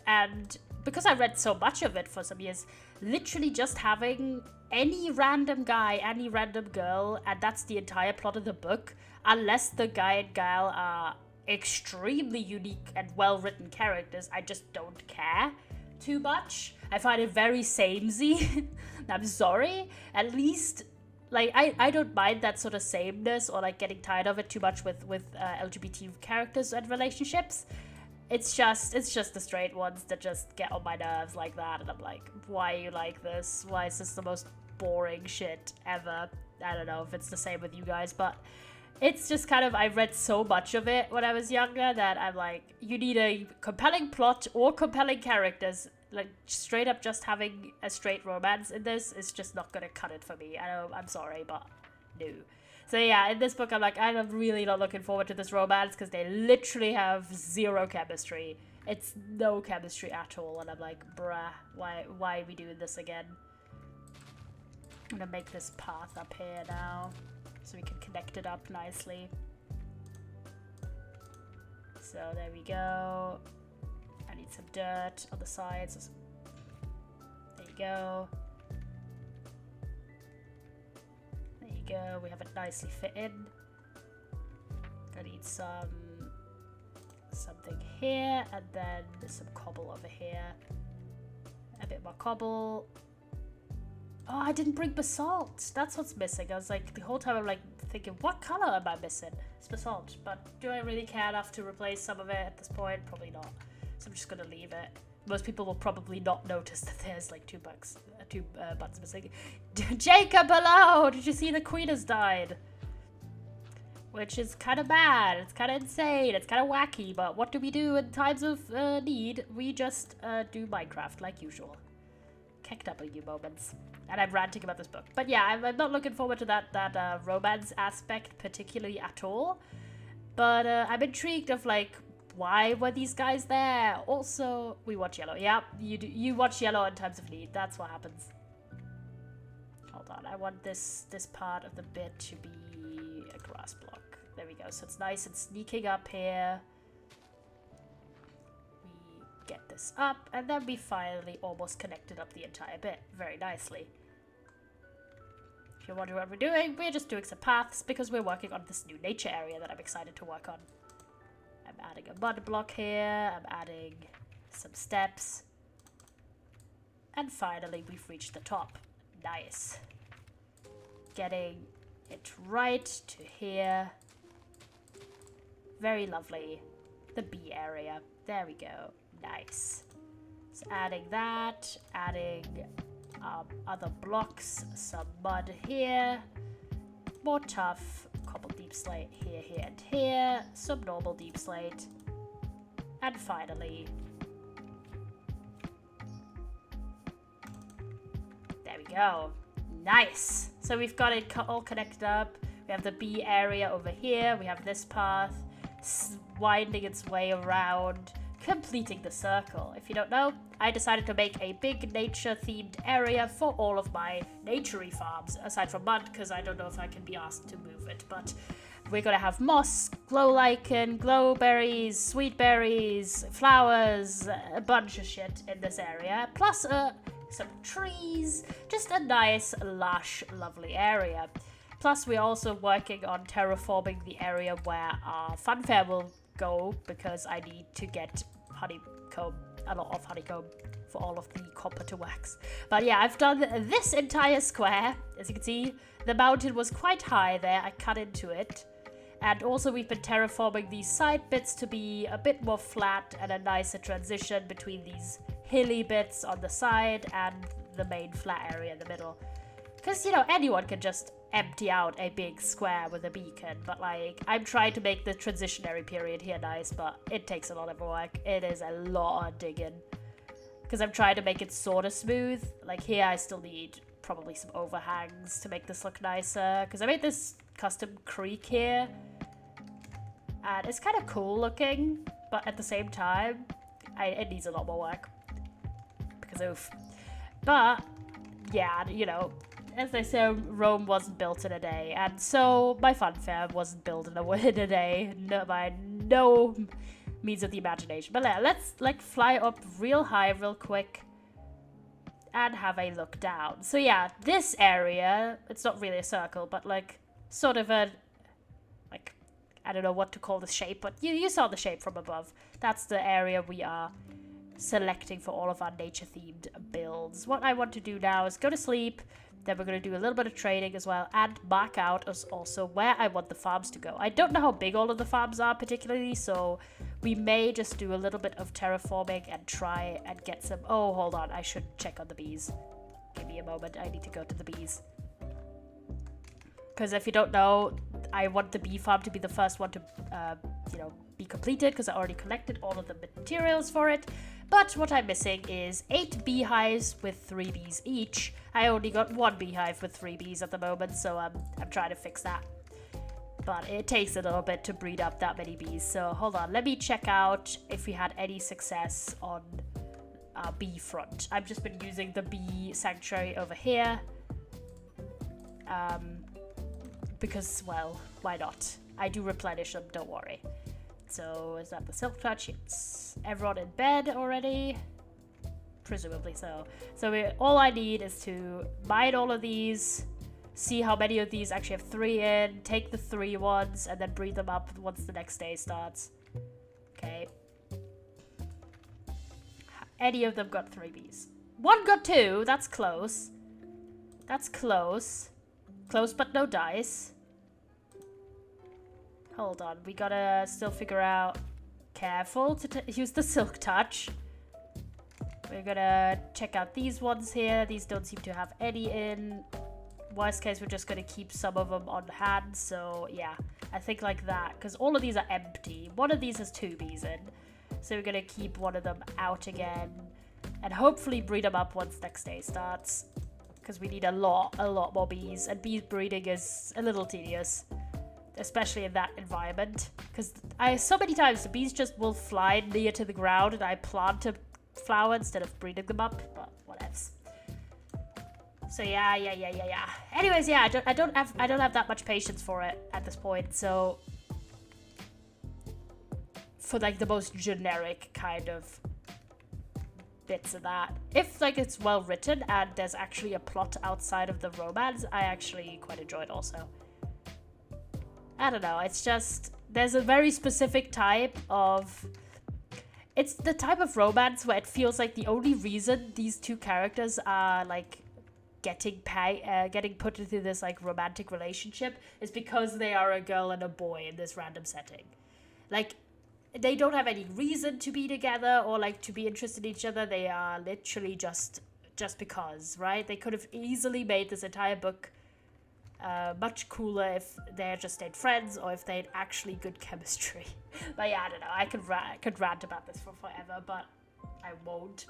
Speaker 2: And because I read so much of it for some years, literally just having any random guy, any random girl, and that's the entire plot of the book, unless the guy and gal are extremely unique and well-written characters, I just don't care too much. I find it very samey. I'm sorry. At least, like, I don't mind that sort of sameness or like getting tired of it too much with LGBT characters and relationships. It's just the straight ones that just get on my nerves like that, and I'm like, why are you like this? Why is this the most boring shit ever? I don't know if it's the same with you guys, but it's just kind of, I read so much of it when I was younger that I'm like, you need a compelling plot or compelling characters. Like, straight up just having a straight romance in this is just not gonna cut it for me. I know, I'm sorry, but no. So yeah, in this book, I'm like, I'm really not looking forward to this romance because they literally have zero chemistry. It's no chemistry at all, and I'm like, bruh, why are we doing this again? I'm gonna make this path up here now so we can connect it up nicely. So there we go. I need some dirt on the sides. There you go. There you go. We have it nicely fit in. I need something here, and then some cobble over here. A bit more cobble. Oh, I didn't bring basalt. That's what's missing. I was like, the whole time I'm like thinking, what color am I missing? It's basalt. But do I really care enough to replace some of it at this point? Probably not. So I'm just gonna leave it. Most people will probably not notice that there's like two buttons missing. Jacob, hello! Did you see the queen has died? Which is kind of bad. It's kind of insane. It's kind of wacky. But what do we do in times of need? We just do Minecraft like usual. KW moments. And I'm ranting about this book. But yeah, I'm not looking forward to that romance aspect particularly at all. But I'm intrigued of like, why were these guys there? Also, we watch Yellow. Yeah, you watch Yellow in times of need. That's what happens. Hold on, I want this part of the bit to be a grass block. There we go. So it's nice and sneaking up here. We get this up, and then we finally almost connected up the entire bit very nicely. If you're wondering what we're doing, we're just doing some paths because we're working on this new nature area that I'm excited to work on. I'm adding a mud block here, I'm adding some steps, and finally we've reached the top. Nice. Getting it right to here. Very lovely. The bee area. There we go. Nice. So adding that, adding other blocks, some mud here, more tough, cobble deep slate here, here, and here, some normal deep slate, and finally, there we go. Nice. So we've got it all connected up. We have the bee area over here. We have this path winding its way around, completing the circle. If you don't know, I decided to make a big nature-themed area for all of my naturey farms, aside from mud, because I don't know if I can be asked to move it, but we're gonna have moss, glow lichen, glowberries, sweet berries, flowers, a bunch of shit in this area, plus some trees, just a nice, lush, lovely area. Plus, we're also working on terraforming the area where our fun fair will go, because I need to get honeycomb, a lot of honeycomb for all of the copper to wax. But yeah, I've done this entire square. As you can see, the mountain was quite high there. I cut into it. And also we've been terraforming these side bits to be a bit more flat and a nicer transition between these hilly bits on the side and the main flat area in the middle. Because, you know, anyone can just empty out a big square with a beacon, but like, I'm trying to make the transitionary period here nice, but it takes a lot of work. It is a lot of digging. Because I'm trying to make it sort of smooth. Like here, I still need probably some overhangs to make this look nicer. Because I made this custom creek here. And it's kind of cool looking, but at the same time, it needs a lot more work. Because oof. But, yeah, you know, as they say, Rome wasn't built in a day. And so my fun fair wasn't built in a day. No, by no means of the imagination. But yeah, let's like fly up real high, real quick. And have a look down. So yeah, this area, it's not really a circle, but like sort of a, like, I don't know what to call the shape, but you saw the shape from above. That's the area we are selecting for all of our nature-themed builds. What I want to do now is go to sleep, then we're going to do a little bit of trading as well, and mark out as also where I want the farms to go. I don't know how big all of the farms are particularly, so we may just do a little bit of terraforming and try and get some... Oh, hold on, I should check on the bees. Give me a moment, I need to go to the bees. Because if you don't know, I want the bee farm to be the first one to, you know, be completed, because I already collected all of the materials for it. But what I'm missing is 8 beehives with 3 bees each. I only got 1 beehive with 3 bees at the moment, so I'm trying to fix that. But it takes a little bit to breed up that many bees. So hold on, let me check out if we had any success on our bee front. I've just been using the bee sanctuary over here. Because, well, why not? I do replenish them, don't worry. So, is that the silk touch? It's everyone in bed already? Presumably so. So, all I need is to mine all of these, see how many of these actually have 3 in, take the 3 ones, and then breed them up once the next day starts. Okay. Any of them got 3 bees. 1 got 2, that's close. That's close. Close but no dice. Hold on, we gotta still figure out... Careful to use the silk touch. We're gonna check out these ones here. These don't seem to have any in. Worst case, we're just gonna keep some of them on hand. So yeah, I think like that. Because all of these are empty. One of these has 2 bees in. So we're gonna keep one of them out again. And hopefully breed them up once next day starts. Because we need a lot more bees. And bee breeding is a little tedious. Especially in that environment. Because so many times the bees just will fly near to the ground and I plant a flower instead of breeding them up. But whatevs. So yeah. Anyways, yeah, I don't have that much patience for it at this point. So for like the most generic kind of bits of that. If like it's well written and there's actually a plot outside of the romance, I actually quite enjoy it also. I don't know, it's just, there's a very specific type of, it's the type of romance where it feels like the only reason these 2 characters are like getting put into this like romantic relationship is because they are a girl and a boy in this random setting. Like, they don't have any reason to be together or like to be interested in each other. They are literally just because, right? They could have easily made this entire book much cooler if they had just stayed friends or if they had actually good chemistry. But yeah, I don't know. I could rant about this for forever, but I won't.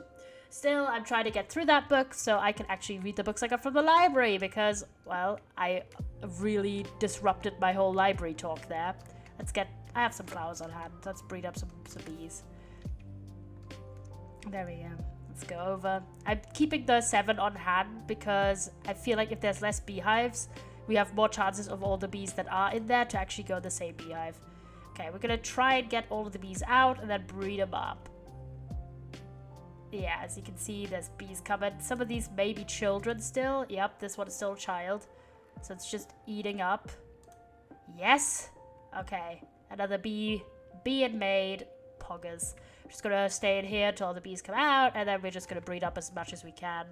Speaker 2: Still, I'm trying to get through that book so I can actually read the books I got from the library because, well, I really disrupted my whole library talk there. I have some flowers on hand. Let's breed up some bees. There we go. Let's go over. I'm keeping the 7 on hand because I feel like if there's less beehives, we have more chances of all the bees that are in there to actually go in the same beehive. Okay, we're gonna try and get all of the bees out and then breed them up. Yeah, as you can see, there's bees coming. Some of these may be children still. Yep, this one is still a child. So it's just eating up. Yes. Okay, another bee being made. Poggers. Just gonna stay in here until the bees come out, and then we're just gonna breed up as much as we can,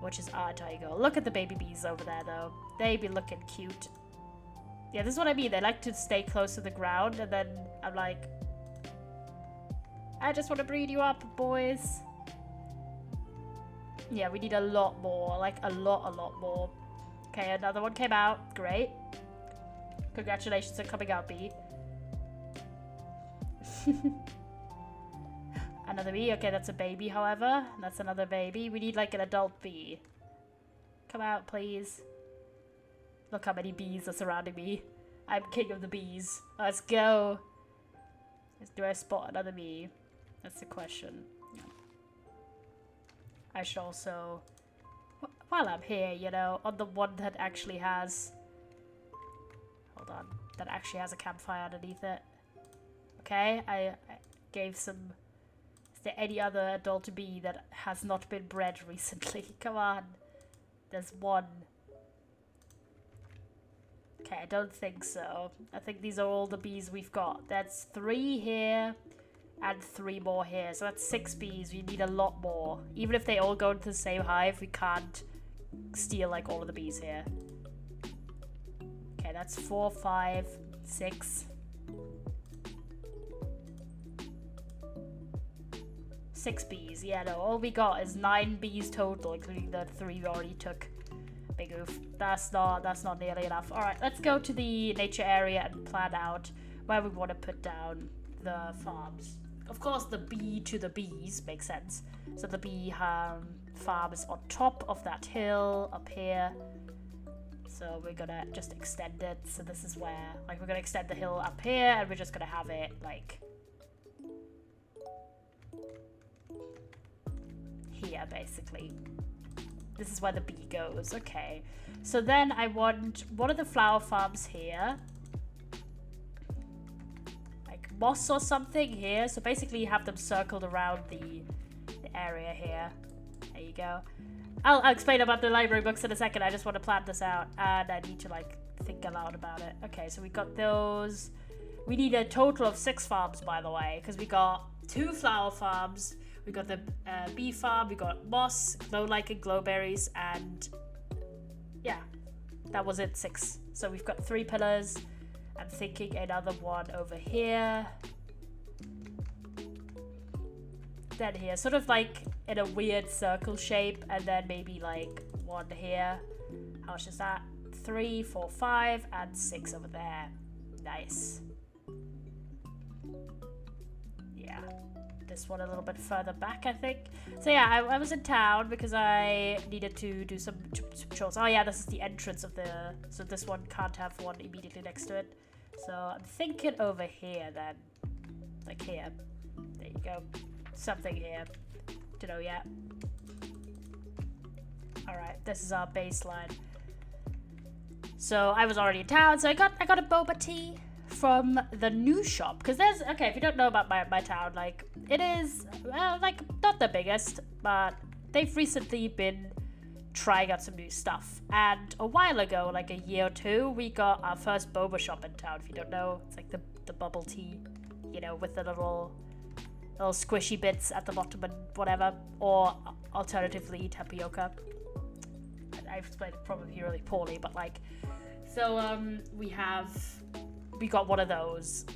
Speaker 2: which is our entire goal. Look at the baby bees over there, though. They be looking cute. Yeah, this is what I mean. They like to stay close to the ground, and then I'm like, I just want to breed you up, boys. Yeah, we need a lot more. Like, a lot more. Okay, another one came out. Great. Congratulations on coming out, bee. Another bee. Okay, that's a baby, however. That's another baby. We need, like, an adult bee. Come out, please. Look how many bees are surrounding me. I'm king of the bees. Let's go. Do I spot another bee? That's the question. Yeah. I should also, while I'm here, you know, on the one that actually has, hold on, that actually has a campfire underneath it. Okay, I gave some, is there any other adult bee that has not been bred recently? Come on. There's one. Okay, I don't think so. I think these are all the bees we've got. That's 3 here and 3 more here. So that's 6 bees. We need a lot more. Even if they all go into the same hive, we can't steal like all of the bees here. Okay, that's 4, 5, 6. 6 bees. Yeah, no, all we got is 9 bees total, including the 3 we already took. Big oof. That's not nearly enough. Alright, let's go to the nature area and plan out where we want to put down the farms. Of course, the bee to the bees makes sense. So the bee farm is on top of that hill up here. So we're gonna just extend it. So this is where, like, we're gonna extend the hill up here and we're just gonna have it, like, here, basically. This is where the bee goes. Okay. So then I want one of the flower farms here. Like moss or something here. So basically you have them circled around the area here. There you go. I'll explain about the library books in a second. I just want to plan this out. And I need to, like, think aloud about it. Okay, so we got those. We need a total of 6 farms, by the way. Because we got 2 flower farms. We got the bee farm, we got moss, glow lichen, glowberries, and yeah, that was it, 6. So we've got 3 pillars. I'm thinking another one over here. Then here, sort of like in a weird circle shape, and then maybe like 1 here. How much is that? 3, 4, 5, and 6 over there. Nice. Yeah. This one a little bit further back, I think. So yeah, I was in town because I needed to do some chores. Oh yeah, this is the entrance of the... So this one can't have one immediately next to it. So I'm thinking over here then. Like here. There you go. Something here. Don't know yet. Alright, this is our baseline. So I was already in town, so I got a boba tea from the new shop, because there's, okay, if you don't know about my town, like, it is, like, not the biggest, but they've recently been trying out some new stuff, and a while ago, like a year or 2, we got our first boba shop in town. If you don't know, it's like the bubble tea, you know, with the little squishy bits at the bottom and whatever, or alternatively tapioca. I've explained it probably really poorly, but like, so we got one of those,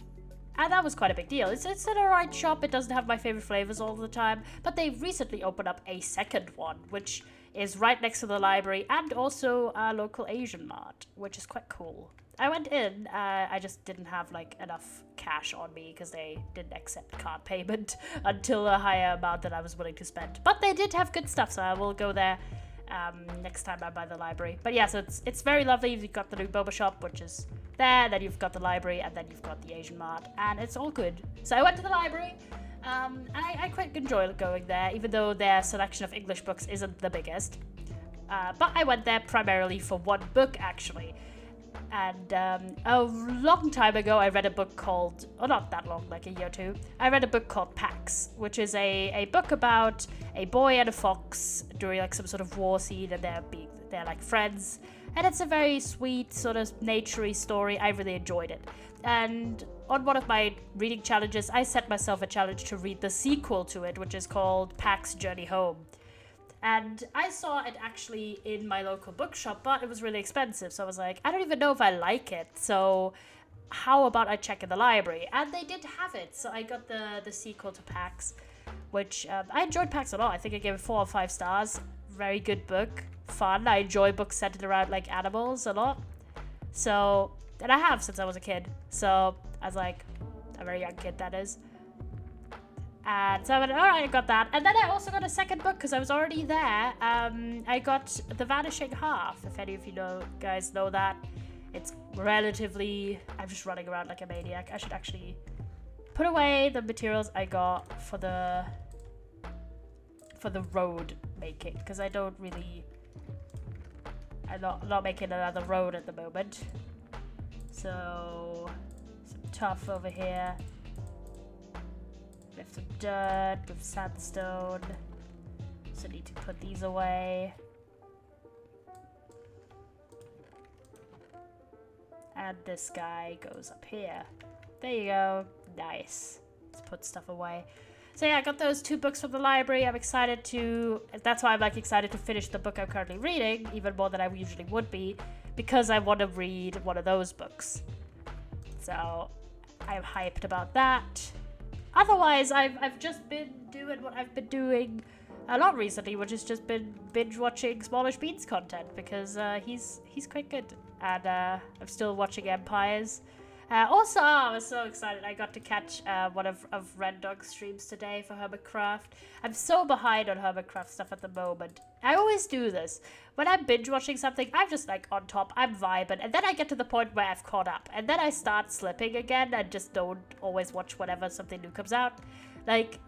Speaker 2: and that was quite a big deal. It's an alright shop. It doesn't have my favorite flavors all the time, but they've recently opened up a second one, which is right next to the library, and also our local Asian mart, which is quite cool. I went in, I just didn't have like enough cash on me because they didn't accept card payment until a higher amount that I was willing to spend. But they did have good stuff, so I will go there next time I buy the library. But yeah, so it's very lovely. You've got the new boba shop, which is there, then you've got the library, and then you've got the Asian mart, and it's all good. So I went to the library, and I quite enjoy going there, even though their selection of English books isn't the biggest. But I went there primarily for one book, actually. And a long time ago, I read a book called, or not that long, like a year or two, I read a book called Pax, which is a book about a boy and a fox during like some sort of war scene, and they're like friends. And it's a very sweet, sort of naturey story. I really enjoyed it. And on one of my reading challenges, I set myself a challenge to read the sequel to it, which is called Pax Journey Home. And I saw it actually in my local bookshop, but it was really expensive. So I was like, I don't even know if I like it. So how about I check in the library? And they did have it. So I got the sequel to Pax, which I enjoyed Pax a lot. I think I gave it 4 or 5 stars. Very good book. Fun. I enjoy books centered around like animals a lot. So, and I have since I was a kid. So I was like, a very young kid, that is. And so I went, alright, I got that. And then I also got a second book because I was already there. I got The Vanishing Half, if any of you guys know that. It's relatively... I'm just running around like a maniac. I should actually put away the materials I got for the road making, because I don't really... I'm not making another road at the moment. So, some tuff over here. We have some dirt, we have sandstone. So I need to put these away. And this guy goes up here. There you go. Nice. Let's put stuff away. So yeah, I got those 2 books from the library. I'm excited to... That's why I'm like excited to finish the book I'm currently reading, even more than I usually would be, because I want to read one of those books. So I'm hyped about that. Otherwise, I've just been doing what I've been doing a lot recently, which has just been binge watching Smallish Beans content, because he's quite good. And I'm still watching Empires. Also, I was so excited. I got to catch one of Red Dog's streams today for Hermitcraft. I'm so behind on Hermitcraft stuff at the moment. I always do this. When I'm binge watching something, I'm just like on top. I'm vibing. And then I get to the point where I've caught up. And then I start slipping again and just don't always watch whenever something new comes out. Like,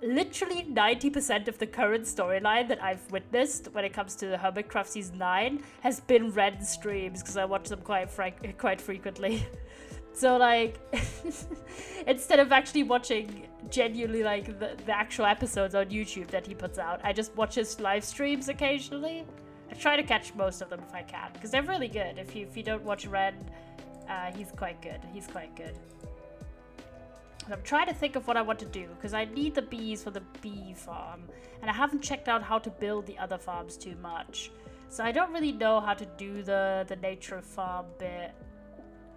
Speaker 2: literally 90% of the current storyline that I've witnessed when it comes to the Hermitcraft Season 9 has been Red streams, because I watch them quite frequently. So, like, instead of actually watching genuinely, like, the actual episodes on YouTube that he puts out, I just watch his live streams occasionally. I try to catch most of them if I can, because they're really good. If you don't watch Red, he's quite good. He's quite good. And I'm trying to think of what I want to do, because I need the bees for the bee farm, and I haven't checked out how to build the other farms too much. So I don't really know how to do the nature farm bit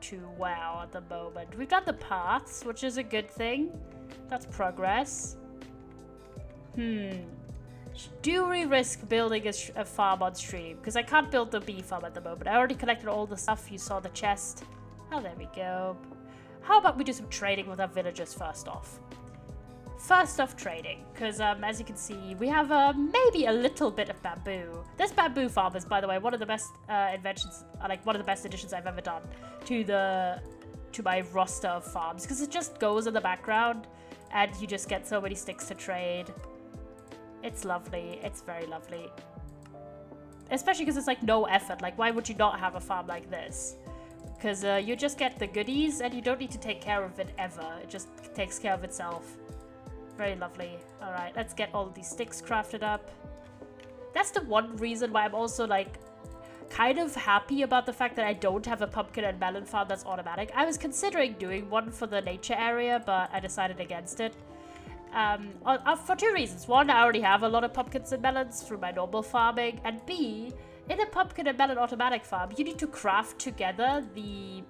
Speaker 2: too well at the moment. We've done the paths, which is a good thing. That's progress. Do we risk building a farm on stream? Because I can't build the bee farm at the moment. I already collected all the stuff. You saw the chest. Oh, there we go. How about we do some trading with our villagers first off? First off, trading, because as you can see, we have maybe a little bit of bamboo. This bamboo farm is, by the way, one of the best inventions, like one of the best additions I've ever done to my roster of farms, because it just goes in the background, and you just get so many sticks to trade. It's lovely. It's very lovely. Especially because it's like no effort. Like, why would you not have a farm like this? Because you just get the goodies, and you don't need to take care of it ever. It just takes care of itself. Very lovely. Alright, let's get all of these sticks crafted up. That's the one reason why I'm also, like, kind of happy about the fact that I don't have a pumpkin and melon farm that's automatic. I was considering doing one for the nature area, but I decided against it. For 2 reasons. One, I already have a lot of pumpkins and melons through my normal farming. And B, in a pumpkin and melon automatic farm, you need to craft together the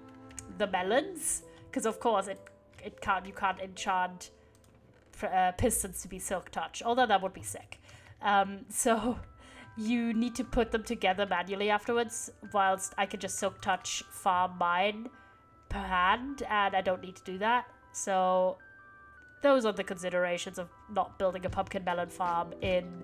Speaker 2: melons. Because, of course, you can't enchant pistons to be silk touch, although that would be sick. So you need to put them together manually afterwards, whilst I can just silk touch farm mine per hand, and I don't need to do that. So those are the considerations of not building a pumpkin melon farm in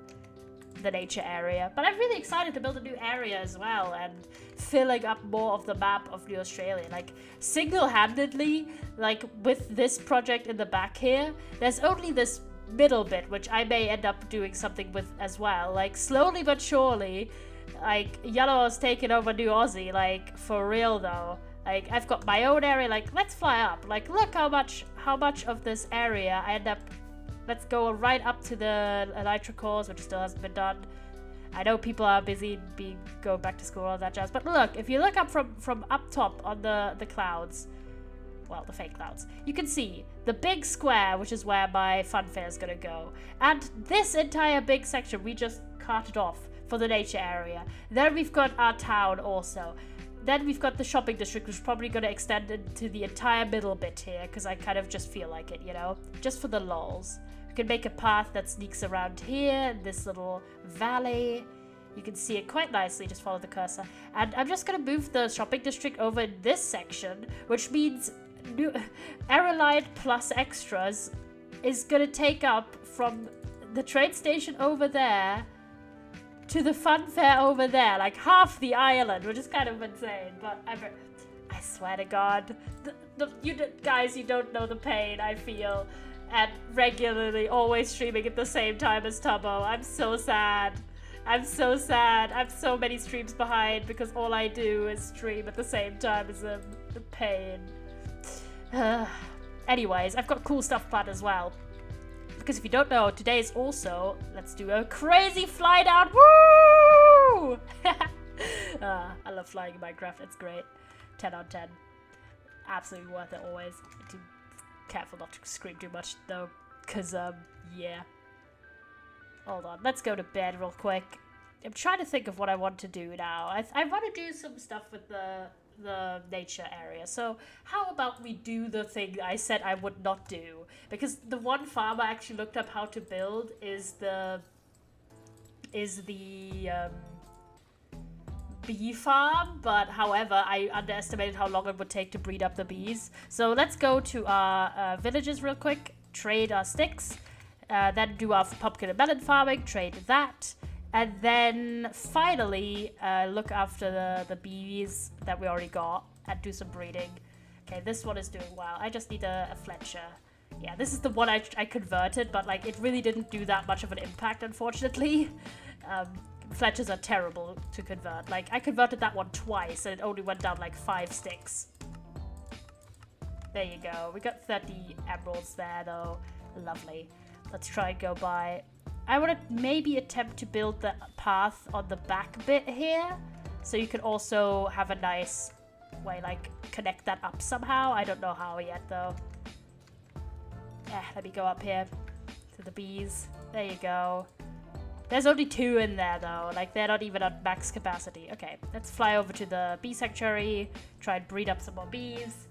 Speaker 2: the nature area. But I'm really excited to build a new area as well and filling up more of the map of New Australia. Like, single-handedly, like with this project in the back here, there's only this middle bit which I may end up doing something with as well. Like, slowly but surely, like, Yellow is taking over New Aussie, like, for real though. Like, I've got my own area. Like, let's fly up. Like, look how much of this area I end up. Let's go right up to the Elytra cores, which still hasn't been done. I know people are busy going back to school and all that jazz, but look, if you look up from up top on the clouds, well, the fake clouds, you can see the big square, which is where my fun fair is gonna go. And this entire big section we just carted off for the nature area. Then we've got our town also. Then we've got the shopping district, which is probably going to extend into the entire middle bit here, because I kind of just feel like it, you know? Just for the lols. We can make a path that sneaks around here, in this little valley. You can see it quite nicely, just follow the cursor. And I'm just going to move the shopping district over in this section, which means Aerolite plus extras is going to take up from the train station over there to the fun fair over there, like half the island, which is kind of insane. But I swear to God, guys, you don't know the pain I feel at regularly always streaming at the same time as Tubbo. I'm so sad. I'm so sad. I'm so many streams behind because all I do is stream at the same time as him. The pain. Anyways, I've got cool stuff planned as well. Because if you don't know, today is also, let's do a crazy fly down. Woo! I love flying in Minecraft. It's great. 10 on 10. Absolutely worth it always. Be careful not to scream too much though, because yeah. Hold on, let's go to bed real quick. I'm trying to think of what I want to do now. I want to do some stuff with the nature area. So how about we do the thing I said I would not do? Because the one farm I actually looked up how to build is the bee farm, but however I underestimated how long it would take to breed up the bees. So let's go to our villages real quick, trade our sticks, then do our pumpkin and melon farming, trade that. And then finally look after the bees that we already got and do some breeding. Okay, this one is doing well. I just need a Fletcher. Yeah, this is the one I converted, but like it really didn't do that much of an impact, unfortunately. Fletchers are terrible to convert. Like, I converted that one twice and it only went down like 5 sticks. There you go. We got 30 emeralds there though. Lovely. Let's try and go by. I want to maybe attempt to build the path on the back bit here, so you can also have a nice way, like, connect that up somehow. I don't know how yet, though. Let me go up here to the bees. There you go. There's only 2 in there, though. Like, they're not even at max capacity. Okay, let's fly over to the bee sanctuary, try and breed up some more bees,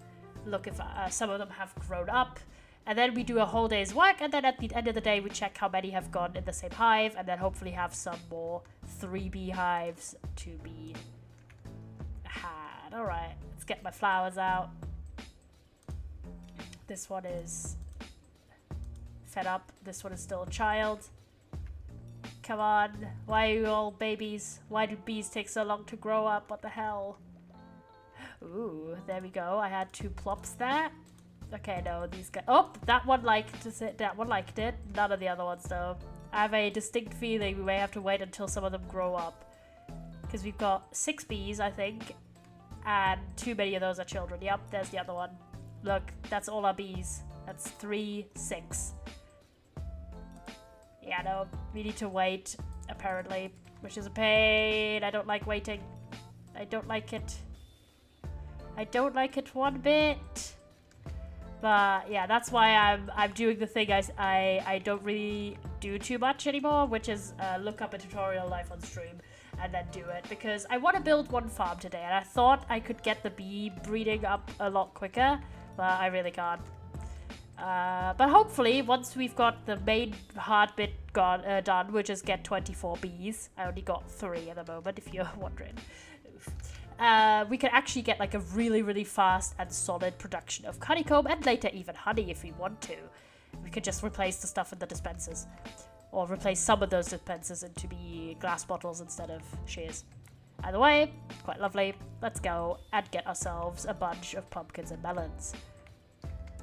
Speaker 2: look if some of them have grown up. And then we do a whole day's work, and then at the end of the day, we check how many have gone in the same hive, and then hopefully have some more 3 beehives to be had. Alright, let's get my flowers out. This one is fed up. This one is still a child. Come on. Why are you all babies? Why do bees take so long to grow up? What the hell? Ooh, there we go. I had 2 plops there. Okay, no, these guys. Oh, that one liked it. That one liked it. None of the other ones, though. I have a distinct feeling we may have to wait until some of them grow up. Because we've got 6 bees, I think. And too many of those are children. Yep, there's the other one. Look, that's all our bees. That's 3, 6. Yeah, no, we need to wait, apparently. Which is a pain. I don't like waiting. I don't like it. I don't like it one bit. But yeah, that's why I'm doing the thing I don't really do too much anymore, which is look up a tutorial live on stream and then do it, because I want to build one farm today and I thought I could get the bee breeding up a lot quicker, but I really can't. But hopefully once we've got the main hard bit done, which is get 24 bees. I only got 3 at the moment, if you're wondering. We can actually get like a really, really fast and solid production of honeycomb, and later even honey if we want to. We could just replace the stuff in the dispensers, or replace some of those dispensers into the glass bottles instead of shears. Either way, quite lovely. Let's go and get ourselves a bunch of pumpkins and melons.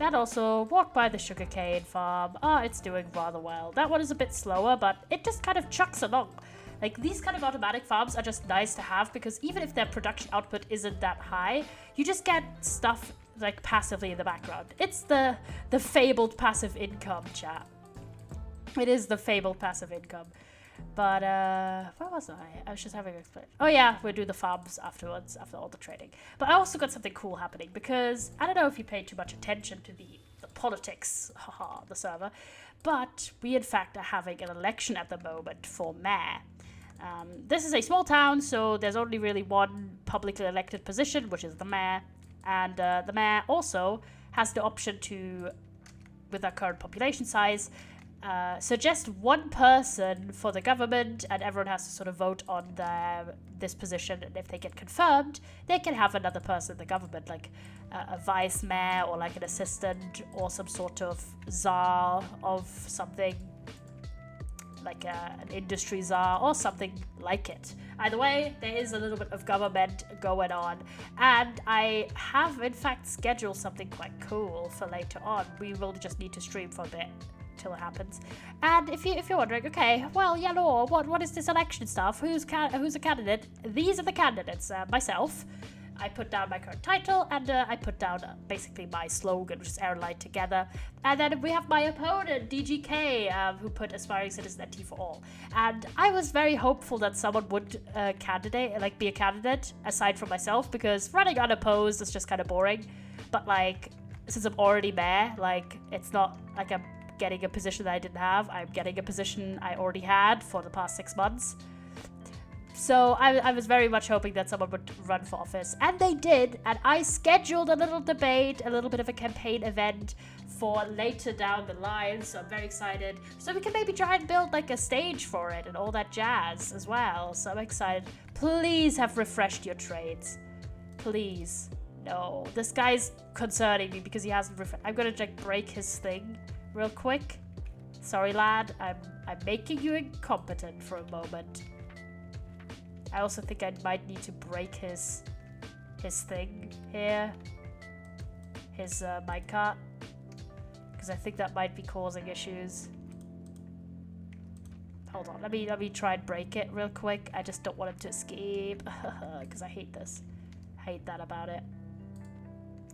Speaker 2: And also walk by the sugarcane farm. It's doing rather well. That one is a bit slower, but it just kind of chucks along. Like, these kind of automatic farms are just nice to have because even if their production output isn't that high, you just get stuff like passively in the background. It's the fabled passive income, chat. It is the fabled passive income. But, where was I? I was just having a explain. Oh yeah, we'll do the farms afterwards, after all the trading. But I also got something cool happening because, I don't know if you paid too much attention to the politics, haha, the server, but we in fact are having an election at the moment for mayor. This is a small town, so there's only really one publicly elected position, which is the mayor. And the mayor also has the option to, with our current population size, suggest one person for the government, and everyone has to sort of vote on this position, and if they get confirmed, they can have another person in the government, like a vice mayor, or like an assistant, or some sort of czar of something, like an industry czar, or something like it. Either way, there is a little bit of government going on, and I have in fact scheduled something quite cool for later on. We will just need to stream for a bit till it happens. And if you're wondering, okay, well, yeah, Law, what is this election stuff? Who's a candidate? These are the candidates. Myself. I put down my current title, and I put down basically my slogan, which is Airline Together. And then we have my opponent, DGK, who put Aspiring Citizen and Tea for All. And I was very hopeful that someone would be a candidate aside from myself, because running unopposed is just kind of boring. But like, since I'm already mayor, like, it's not like I'm getting a position that I didn't have. I'm getting a position I already had for the past 6 months. So I was very much hoping that someone would run for office, and they did, and I scheduled a little debate, a little bit of a campaign event for later down the line, so I'm very excited. So we can maybe try and build like a stage for it and all that jazz as well, so I'm excited. Please have refreshed your trades. Please. No, this guy's concerning me because he hasn't refreshed. I'm gonna like break his thing real quick. Sorry, lad, I'm making you incompetent for a moment. I also think I might need to break his thing here, his minecart, because I think that might be causing issues. Hold on, let me try and break it real quick. I just don't want him to escape, because I hate this. I hate that about it.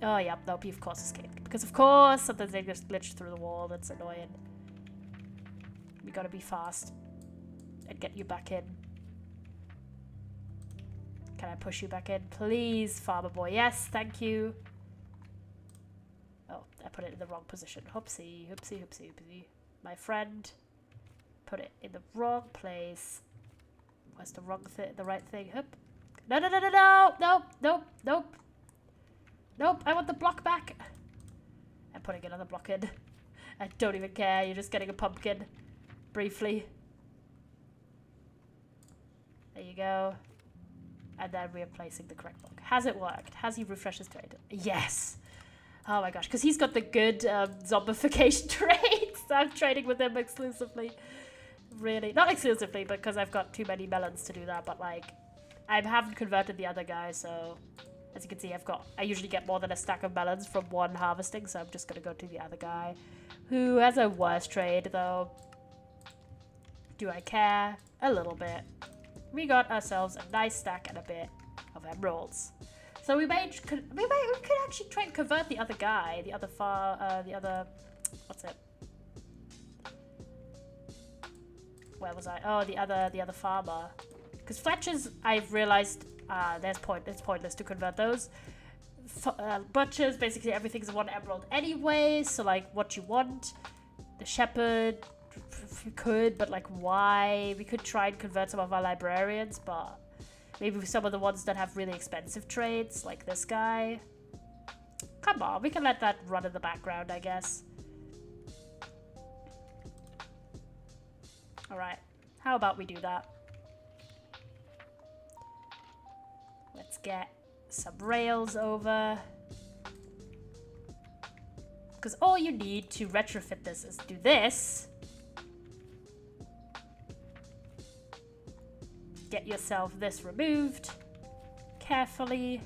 Speaker 2: Oh yeah, nope, he of course escaped, because of course sometimes they just glitch through the wall. That's annoying. We gotta be fast and get you back in. Can I push you back in? Please, farmer boy. Yes, thank you. Oh, I put it in the wrong position. Hoopsie, hoopsie, hoopsie, hoopsie. My friend put it in the wrong place. Where's the wrong thing? The right thing? Hoop. No, no, no, no, no. Nope, nope, nope. Nope, I want the block back. I'm putting another block in. I don't even care. You're just getting a pumpkin. Briefly. There you go. And then we are placing the correct block. Has it worked? Has he refreshed his trade? Yes! Oh my gosh, because he's got the good zombification traits. I'm trading with him exclusively. Really. Not exclusively, because I've got too many melons to do that, but like, I haven't converted the other guy, so as you can see, I usually get more than a stack of melons from one harvesting, so I'm just going to go to the other guy, who has a worse trade, though. Do I care? A little bit. We got ourselves a nice stack and a bit of emeralds. So we could actually try and convert the other guy, what's it? Where was I? Oh, the other farmer. Because Fletchers, I've realized, it's pointless to convert those. Butchers, basically everything's 1 emerald anyway, so like what you want. The shepherd, if we could, but like why? We could try and convert some of our librarians, but maybe some of the ones that have really expensive trades, like this guy. Come on, we can let that run in the background, I guess. Alright, how about we do that? Let's get some rails over. Because all you need to retrofit this is do this. Get yourself this removed carefully.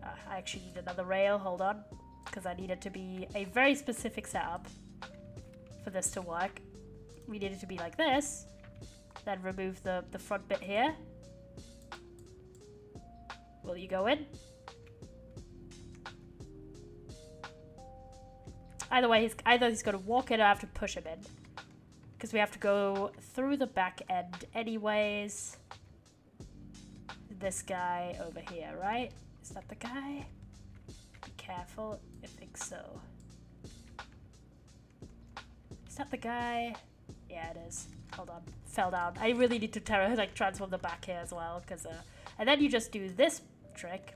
Speaker 2: I actually need another rail, hold on. Because I need it to be a very specific setup for this to work. We need it to be like this. Then remove the front bit here. Will you go in? Either way, either he's going to walk in or I have to push him in. Because we have to go through the back end anyways. This guy over here, right? Is that the guy? Be careful. I think so. Is that the guy? Yeah, it is. Hold on. Fell down. I really need to transform the back here as well. And then you just do this trick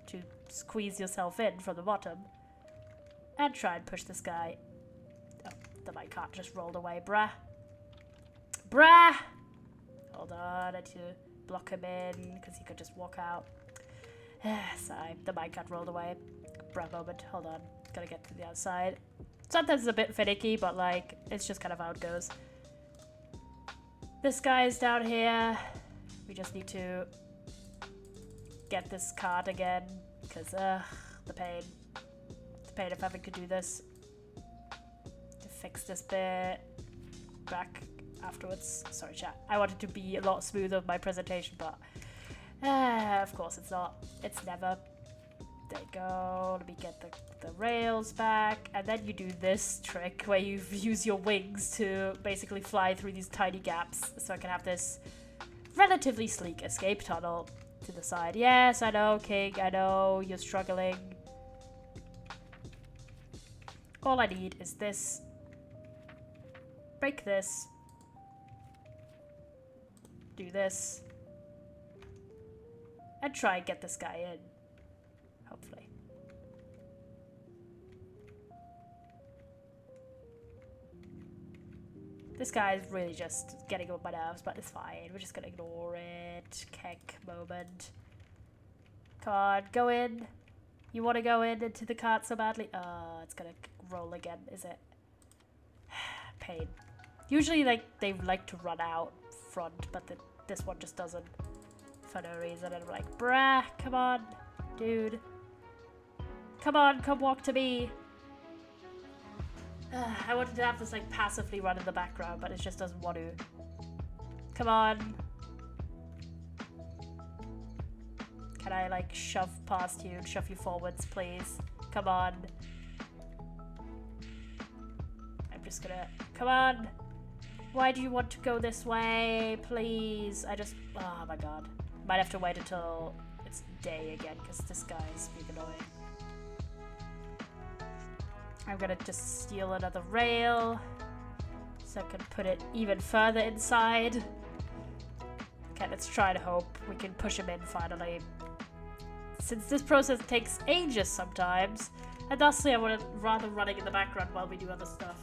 Speaker 2: to squeeze yourself in from the bottom. And try and push this guy. Oh, the minecart just rolled away, bruh. Bruh! Hold on, I need to block him in, because he could just walk out. Sorry, the minecart rolled away. Bruh moment, hold on. Gotta get to the outside. Sometimes it's a bit finicky, but like, it's just kind of how it goes. This guy is down here. We just need to get this cart again, because, the pain. Of having to do this to fix this bit back afterwards. Sorry chat, I wanted to be a lot smoother with my presentation, but of course it's not. It's never. There you go. Let me get the rails back, and then you do this trick where you use your wings to basically fly through these tiny gaps so I can have this relatively sleek escape tunnel to the side. Yes, I know, King, I know you're struggling. All I need is this. Break this. Do this. And try and get this guy in. Hopefully. This guy is really just getting on my nerves, but it's fine. We're just gonna ignore it. Keck moment. Come on, go in. You want to go into the cart so badly? It's gonna roll again, is it? Pain. Usually, like, they like to run out front, but this one just doesn't for no reason. And I'm like, bruh, come on, dude. Come on, come walk to me. I wanted to have this, like, passively run in the background, but it just doesn't want to. Come on. Can I, like, shove past you and shove you forwards, please? Come on. I'm just gonna... Come on! Why do you want to go this way? Please. Oh my god. Might have to wait until it's day again, because this guy's being annoying. I'm gonna just steal another rail, so I can put it even further inside. Okay, let's try to hope we can push him in finally. Since this process takes ages sometimes, and thusly I would rather running in the background while we do other stuff.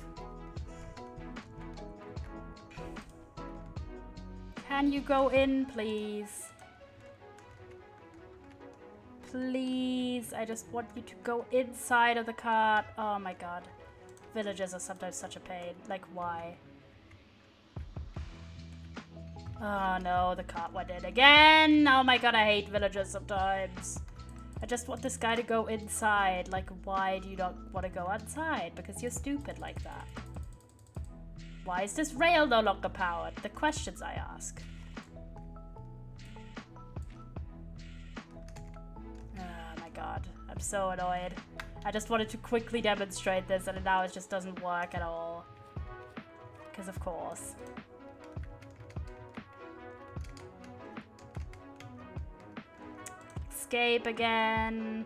Speaker 2: Can you go in, please? Please, I just want you to go inside of the cart. Oh my god. Villagers are sometimes such a pain. Like, why? Oh no, the cart went in again! Oh my god, I hate villagers sometimes. I just want this guy to go inside. Like, why do you not want to go outside? Because you're stupid like that. Why is this rail no longer powered? The questions I ask. Oh my god, I'm so annoyed. I just wanted to quickly demonstrate this and now it just doesn't work at all. Because of course. Escape again.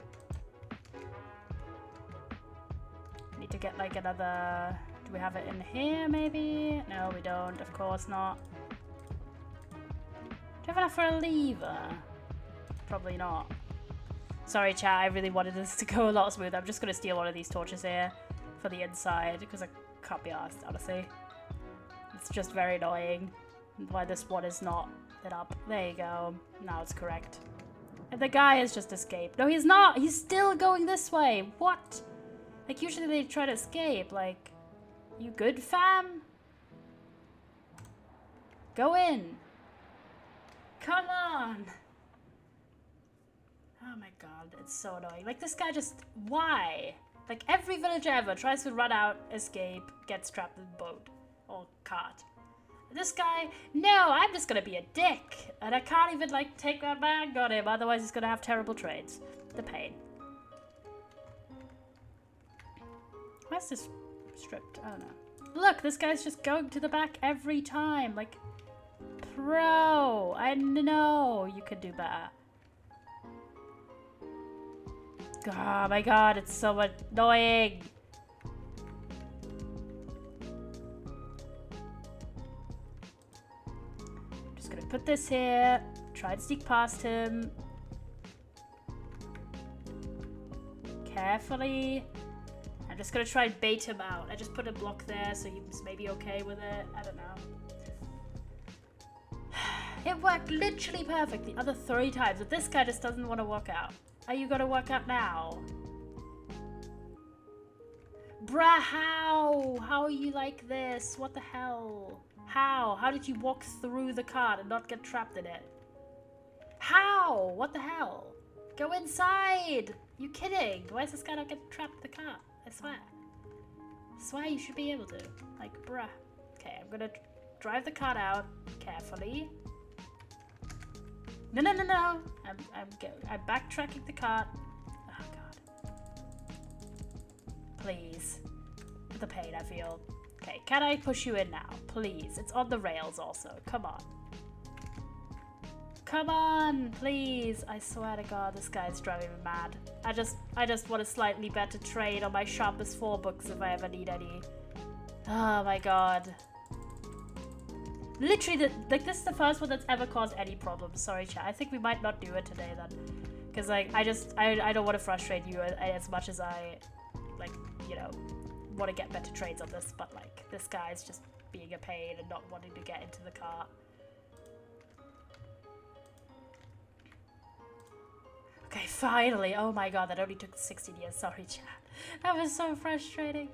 Speaker 2: Need to get like another... Do we have it in here maybe? No, we don't. Of course not. Do you have enough for a lever? Probably not. Sorry chat, I really wanted this to go a lot smoother. I'm just going to steal one of these torches here for the inside because Can't be asked, honestly. It's just very annoying why this one is not lit up. There you go. Now it's correct. And the guy has just escaped. No, he's not. He's still going this way. What? Like, usually they try to escape. Like, you good, fam? Go in. Come on. Oh my god, it's so annoying. Like, this guy just... Why? Like, every villager ever tries to run out, escape, gets trapped in the boat. Or cart. This guy... No, I'm just gonna be a dick. And I can't even, like, take that bag on him. Otherwise, he's gonna have terrible trades. The pain. Why's this stripped? I don't know. Look, this guy's just going to the back every time. Like, bro, I know you could do better. Oh my god, it's so annoying. I'm just gonna put this here. Try and sneak past him. Carefully. I'm just gonna try and bait him out. I just put a block there so he's maybe okay with it. I don't know. It worked literally perfect the other 3 times, but this guy just doesn't want to walk out. Are you gonna work out now? Bruh, how? How are you like this? What the hell? How? How did you walk through the cart and not get trapped in it? How? What the hell? Go inside! You kidding? Why is this guy not getting trapped in the cart? I swear. I swear you should be able to. Like, bruh. Okay, I'm gonna drive the cart out carefully. No, no, no, no. I'm backtracking the cart. Oh, God. Please. The pain I feel. Okay, can I push you in now? Please. It's on the rails also. Come on. Come on, please. I swear to God, this guy's driving me mad. I just want a slightly better trade on my Sharpest 4 books if I ever need any. Oh my God. Literally, like, this is the first one that's ever caused any problems. Sorry, chat. I think we might not do it today then. Because, like, I don't want to frustrate you as much as I, like, you know, want to get better trades on this. But, like, this guy's just being a pain and not wanting to get into the car. Okay, finally. Oh my God, that only took 16 years. Sorry, chat. That was so frustrating.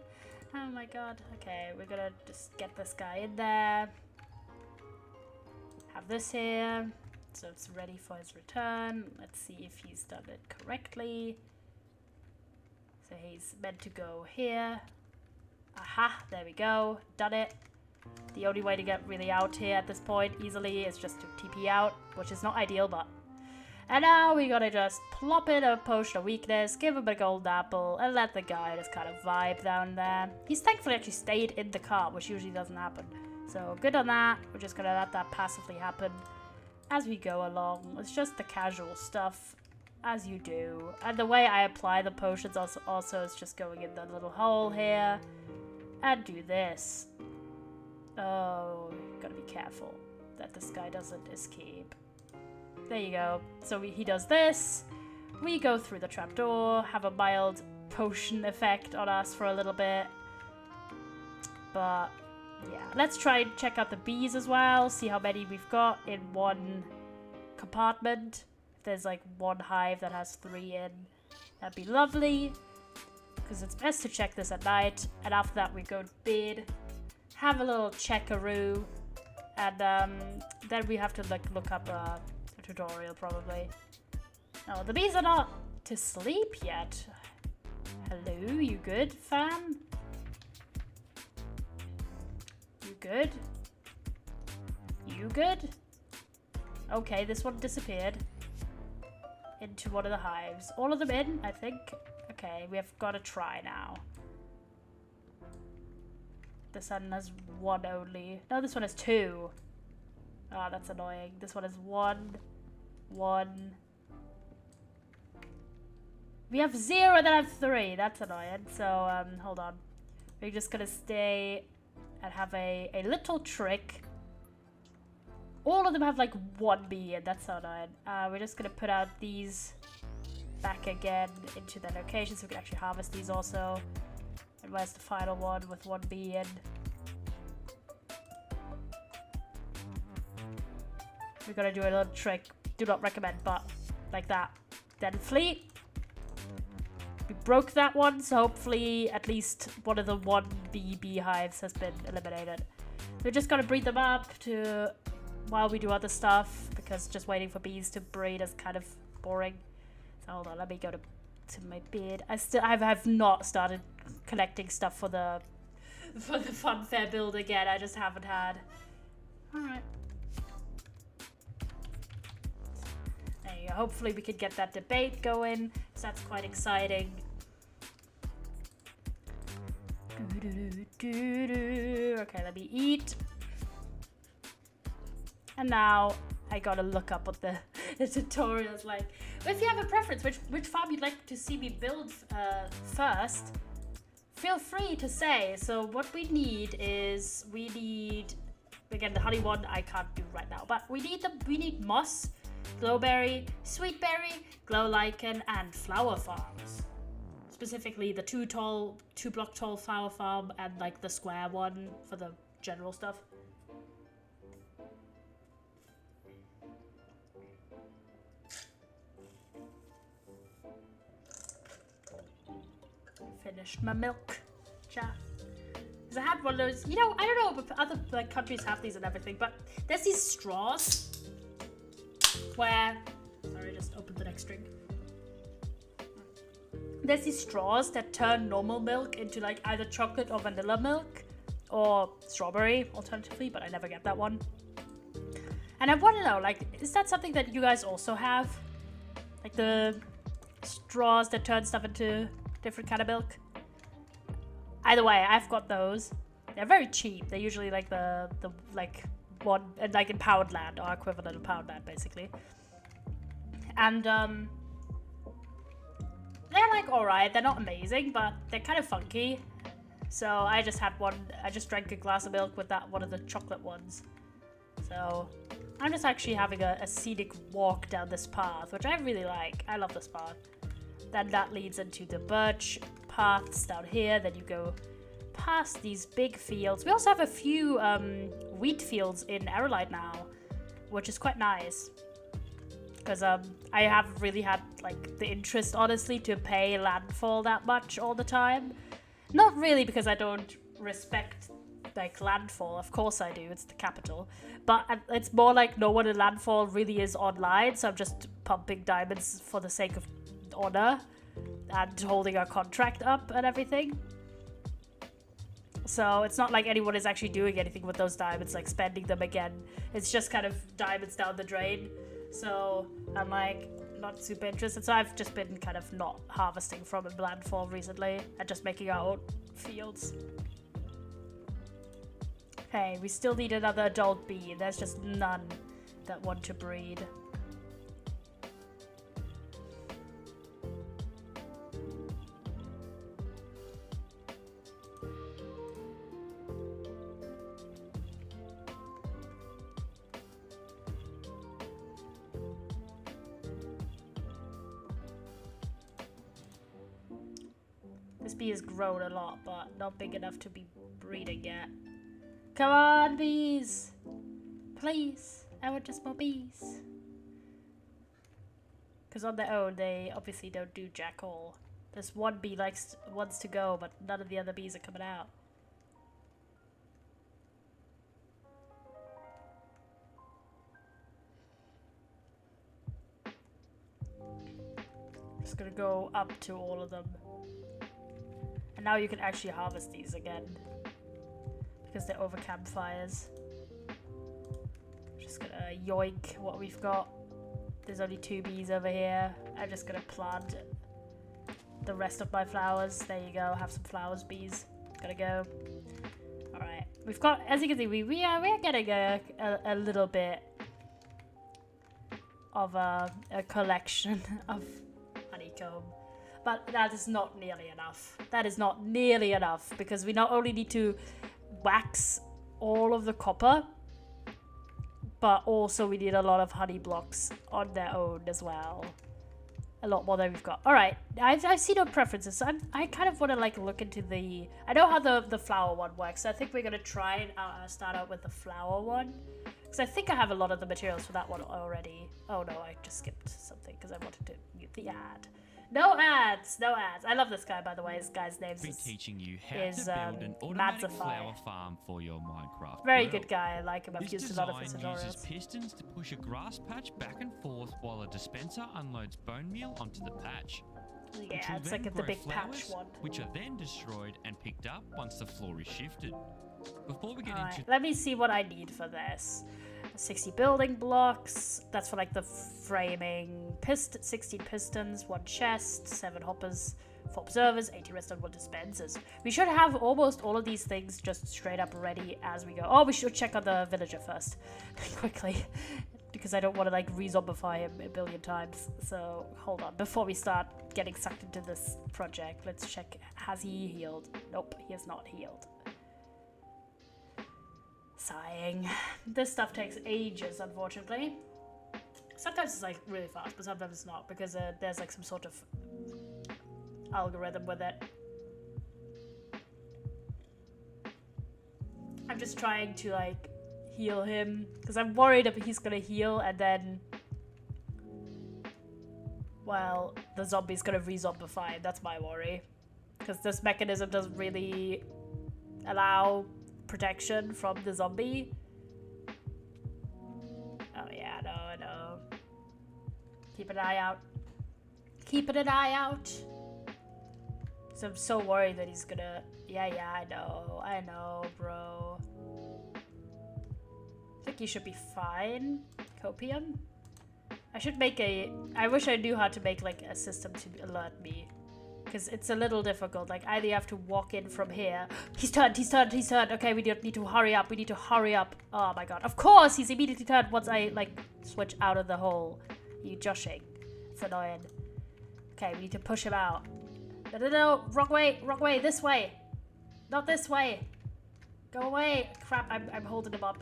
Speaker 2: Oh my God. Okay, we're gonna just get this guy in there. Have this here, so it's ready for his return. Let's see if he's done it correctly. So he's meant to go here. Aha, there we go. Done it. The only way to get really out here at this point easily is just to TP out, which is not ideal, but... And now we gotta just plop in a potion of weakness, give him a golden apple, and let the guy just kind of vibe down there. He's thankfully actually stayed in the cart, which usually doesn't happen. So good on that. We're just gonna let that passively happen as we go along. It's just the casual stuff, as you do. And the way I apply the potions also is just going in the little hole here and do this. Oh, gotta be careful that this guy doesn't escape. There you go. So he does this. We go through the trapdoor, have a mild potion effect on us for a little bit. But yeah, let's try and check out the bees as well, see how many we've got in one compartment. If there's like one hive that has 3 in, that'd be lovely. Because it's best to check this at night. And after that we go to bed, have a little checkaroo, and then we have to like look up a tutorial probably. Oh, the bees are not to sleep yet. Hello, you good, fam? You good? You good? Okay, this one disappeared into one of the hives. All of them in, I think. Okay, we have got to try now. This one has 1 only. No, this one has 2. Oh, that's annoying. This one has 1. 1. We have 0 and then I have 3. That's annoying. So, hold on. We're just gonna stay and have a little trick. All of them have like 1 bee, and that's so annoying. We're just gonna put out these back again into their location so we can actually harvest these also. And where's the final one with one bee in? We're gonna do a little trick. Do not recommend, but like that. Then flee. We broke that one, so hopefully at least one of the one bee beehives has been eliminated. We're just gonna breed them up to while we do other stuff, because just waiting for bees to breed is kind of boring. So hold on, let me go to my bed. I have not started collecting stuff for the funfair build again. I just haven't had. All right. There you go. Hopefully we could get that debate going. So that's quite exciting. Okay, let me eat. And now I gotta look up what the tutorial's like. If you have a preference, which farm you'd like to see me build first, feel free to say. So what we need, again, the honey one I can't do right now, but we need moss, glowberry, sweetberry, glow lichen, and flower farms. Specifically the two block tall flower farm and like the square one for the general stuff. Finished my milk jar. Because I had one of those, I don't know if other like countries have these and everything, but there's these straws where, sorry, I just opened the next drink. There's these straws that turn normal milk into like either chocolate or vanilla milk or strawberry alternatively, but I never get that one. And I want to know, like, is that something that you guys also have? Like the straws that turn stuff into different kind of milk? Either way, I've got those. They're very cheap. They're usually like the like one, like in Poundland, or equivalent of Poundland basically. And they're like alright, they're not amazing, but they're kind of funky. So I just had one, I just drank a glass of milk with that one of the chocolate ones. So I'm just actually having a scenic walk down this path, which I really like. I love this path. Then that leads into the birch paths down here. Then you go past these big fields. We also have a few wheat fields in Aerolite now, which is quite nice. Because I haven't really had like the interest, honestly, to pay landfall that much all the time. Not really because I don't respect like landfall. Of course I do. It's the capital. But it's more like no one in landfall really is online. So I'm just pumping diamonds for the sake of honor and holding our contract up and everything. So it's not like anyone is actually doing anything with those diamonds, like spending them again. It's just kind of diamonds down the drain. So I'm like not super interested. So I've just been kind of not harvesting from a landfall recently and just making our own fields. Hey, we still need another adult bee. There's just none that want to breed. This bee has grown a lot, but not big enough to be breeding yet. Come on, bees! Please, I want just more bees. Because on their own, they obviously don't do jack all. There's one bee wants to go, but none of the other bees are coming out. Just gonna go up to all of them. And now you can actually harvest these again. Because they're over campfires. Just gonna yoink what we've got. There's only 2 bees over here. I'm just gonna plant the rest of my flowers. There you go, have some flowers, bees. Gotta go. Alright. We've got, as you can see, we are getting a little bit of a collection of honeycomb. But that is not nearly enough. That is not nearly enough because we not only need to wax all of the copper, but also we need a lot of honey blocks on their own as well. a lot more than we've got. All right, I see no preferences. So I kind of want to like look into the. I know how the flower one works. So I think we're gonna try and start out with the flower one, because I think I have a lot of the materials for that one already. Oh no, I just skipped something because I wanted to mute the ad. No ads, no ads. I love this guy, by the way. This guy's name
Speaker 1: Be
Speaker 2: is
Speaker 1: teaching you how to build an automatic
Speaker 2: Madzify.
Speaker 1: flower farm for your Minecraft
Speaker 2: Very
Speaker 1: world.
Speaker 2: good guy. I like him. I've
Speaker 1: This
Speaker 2: used a lot of his
Speaker 1: design uses
Speaker 2: tutorials.
Speaker 1: pistons to push a grass patch back and forth while a dispenser unloads bone meal onto the patch. which
Speaker 2: Yeah,
Speaker 1: will
Speaker 2: it's
Speaker 1: then
Speaker 2: like the
Speaker 1: grow
Speaker 2: big
Speaker 1: flowers,
Speaker 2: patch one.
Speaker 1: which are then destroyed and picked up once the floor is shifted. Before we get
Speaker 2: Alright,
Speaker 1: into
Speaker 2: let me see what I need for this. 60 building blocks. That's for like the framing. 16 pistons, 1 chest, 7 hoppers, 4 observers, 80 redstone, 1 dispensers. We should have almost all of these things just straight up ready as we go. Oh, we should check on the villager first. Quickly. Because I don't want to like re-zombify him a billion times. So hold on. Before we start getting sucked into this project, let's check. Has he healed? Nope, he has not healed. Sighing. This stuff takes ages, unfortunately. Sometimes it's like really fast, but sometimes it's not because there's like some sort of algorithm with it. I'm just trying to like heal him because I'm worried if he's gonna heal and then, well, the zombie's gonna re-zombify him. That's my worry, because this mechanism doesn't really allow protection from the zombie. Oh yeah, I know. Keep an eye out. Keeping an eye out. So I'm so worried that he's gonna. Yeah, I know, bro. I think he should be fine. Copium. I should make a. I wish I knew how to make like a system to alert me. Because it's a little difficult. Like, either you have to walk in from here. He's turned. Okay, we need to hurry up. Oh my god. Of course, he's immediately turned once I, like, switch out of the hole. You joshing. It's annoying. Okay, we need to push him out. No. Wrong way. This way. Not this way. Go away. Crap, I'm holding him up.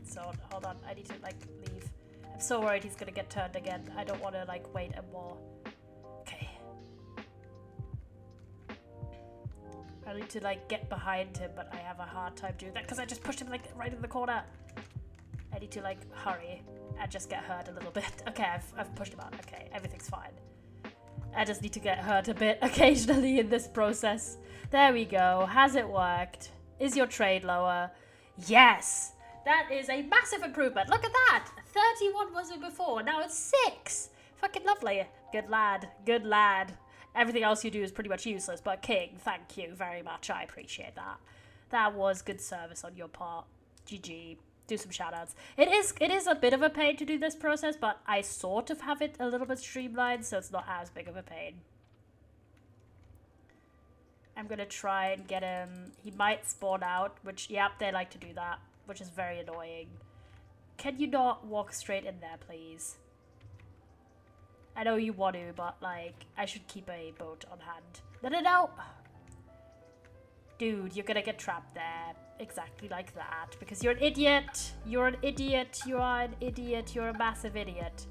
Speaker 2: So, hold on. I need to, like, leave. I'm so worried he's gonna get turned again. I don't want to, like, wait a more. Okay. I need to like get behind him, but I have a hard time doing that because I just pushed him like right in the corner. I need to like hurry and just get hurt a little bit. Okay, I've pushed him out. Okay, everything's fine. I just need to get hurt a bit occasionally in this process. There we go. Has it worked? Is your trade lower? Yes! That is a massive improvement. Look at that! 31 was it before. Now it's 6. Fucking lovely. Good lad. Everything else you do is pretty much useless, but King, thank you very much. I appreciate that. That was good service on your part. GG. Do some shoutouts. It is a bit of a pain to do this process, but I sort of have it a little bit streamlined, so it's not as big of a pain. I'm gonna try and get him. He might spawn out, which, yep, they like to do that, which is very annoying. Can you not walk straight in there, please? I know you want to, but, like, I should keep a boat on hand. No! Dude, you're gonna get trapped there. Exactly like that. Because you're an idiot! You're a massive idiot.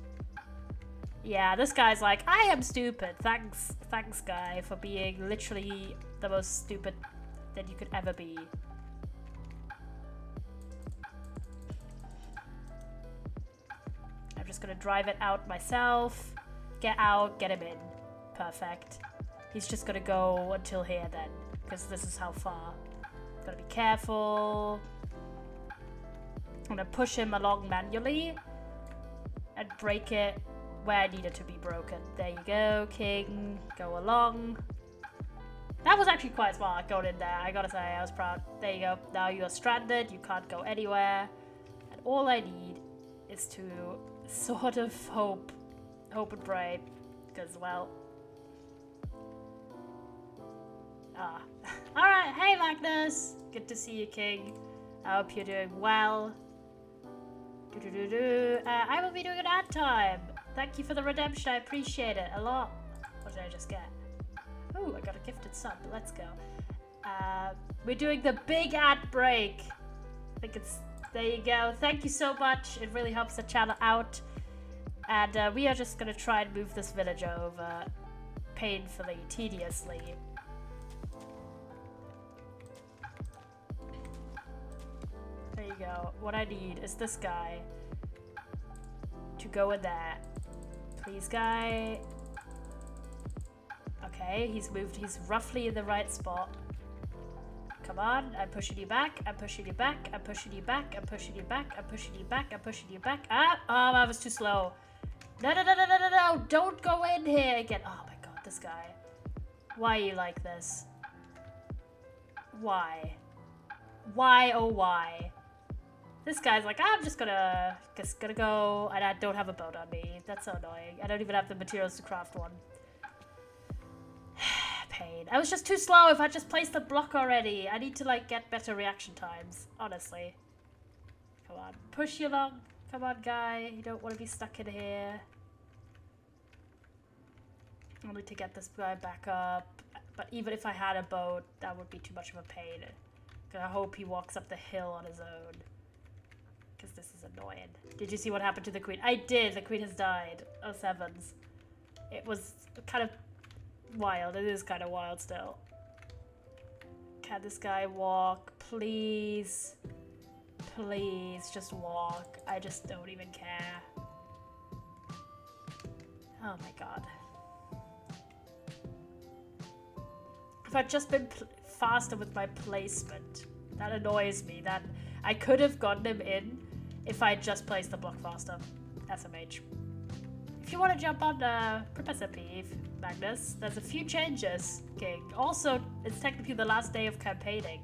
Speaker 2: Yeah, this guy's like, I am stupid. Thanks, guy, for being literally the most stupid that you could ever be. I'm just gonna drive it out myself. Get out, get him in. Perfect. He's just gonna go until here then, because this is how far. Gotta be careful. I'm gonna push him along manually and break it where I need it to be broken. There you go, King. Go along. That was actually quite smart going in there. I gotta say, I was proud. There you go. Now you are stranded. You can't go anywhere. And all I need is to sort of hope and pray, because, well, alright, hey Magnus, good to see you, King. I hope you're doing well. I will be doing an ad time. Thank you for the redemption, I appreciate it a lot. What did I just get? Oh, I got a gifted sub, let's go. We're doing the big ad break. I think it's, there you go. Thank you so much, it really helps the channel out. And we are just gonna try and move this villager over painfully, tediously. There you go. What I need is this guy to go in there. Please, guy. Okay, he's moved. He's roughly in the right spot. Come on, I'm pushing you back, I'm pushing you back, I'm pushing you back, I'm pushing you back, I'm pushing you back, I'm pushing you back. Ah! Oh, I was too slow. No, no, no, no, no, no, no! Don't go in here again. Oh my god, this guy. Why are you like this? Why? Why, oh why? This guy's like, I'm just gonna go, and I don't have a boat on me. That's so annoying. I don't even have the materials to craft one. Pain. I was just too slow. If I just placed the block already. I need to like get better reaction times, honestly. Come on, push you along. Come on, guy. You don't want to be stuck in here. I need to get this guy back up. But even if I had a boat, that would be too much of a pain. I hope he walks up the hill on his own. Because this is annoying. Did you see what happened to the queen? I did. The queen has died. Oh, sevens. It was kind of wild. It is kind of wild still. Can this guy walk? Please. Please, just walk. I just don't even care. Oh my god. If I'd just been faster with my placement. That annoys me. That I could have gotten him in if I just placed the block faster. SMH. If you want to jump on Prrp SMP, Magnus, there's a few changes, King. Also, it's technically the last day of campaigning.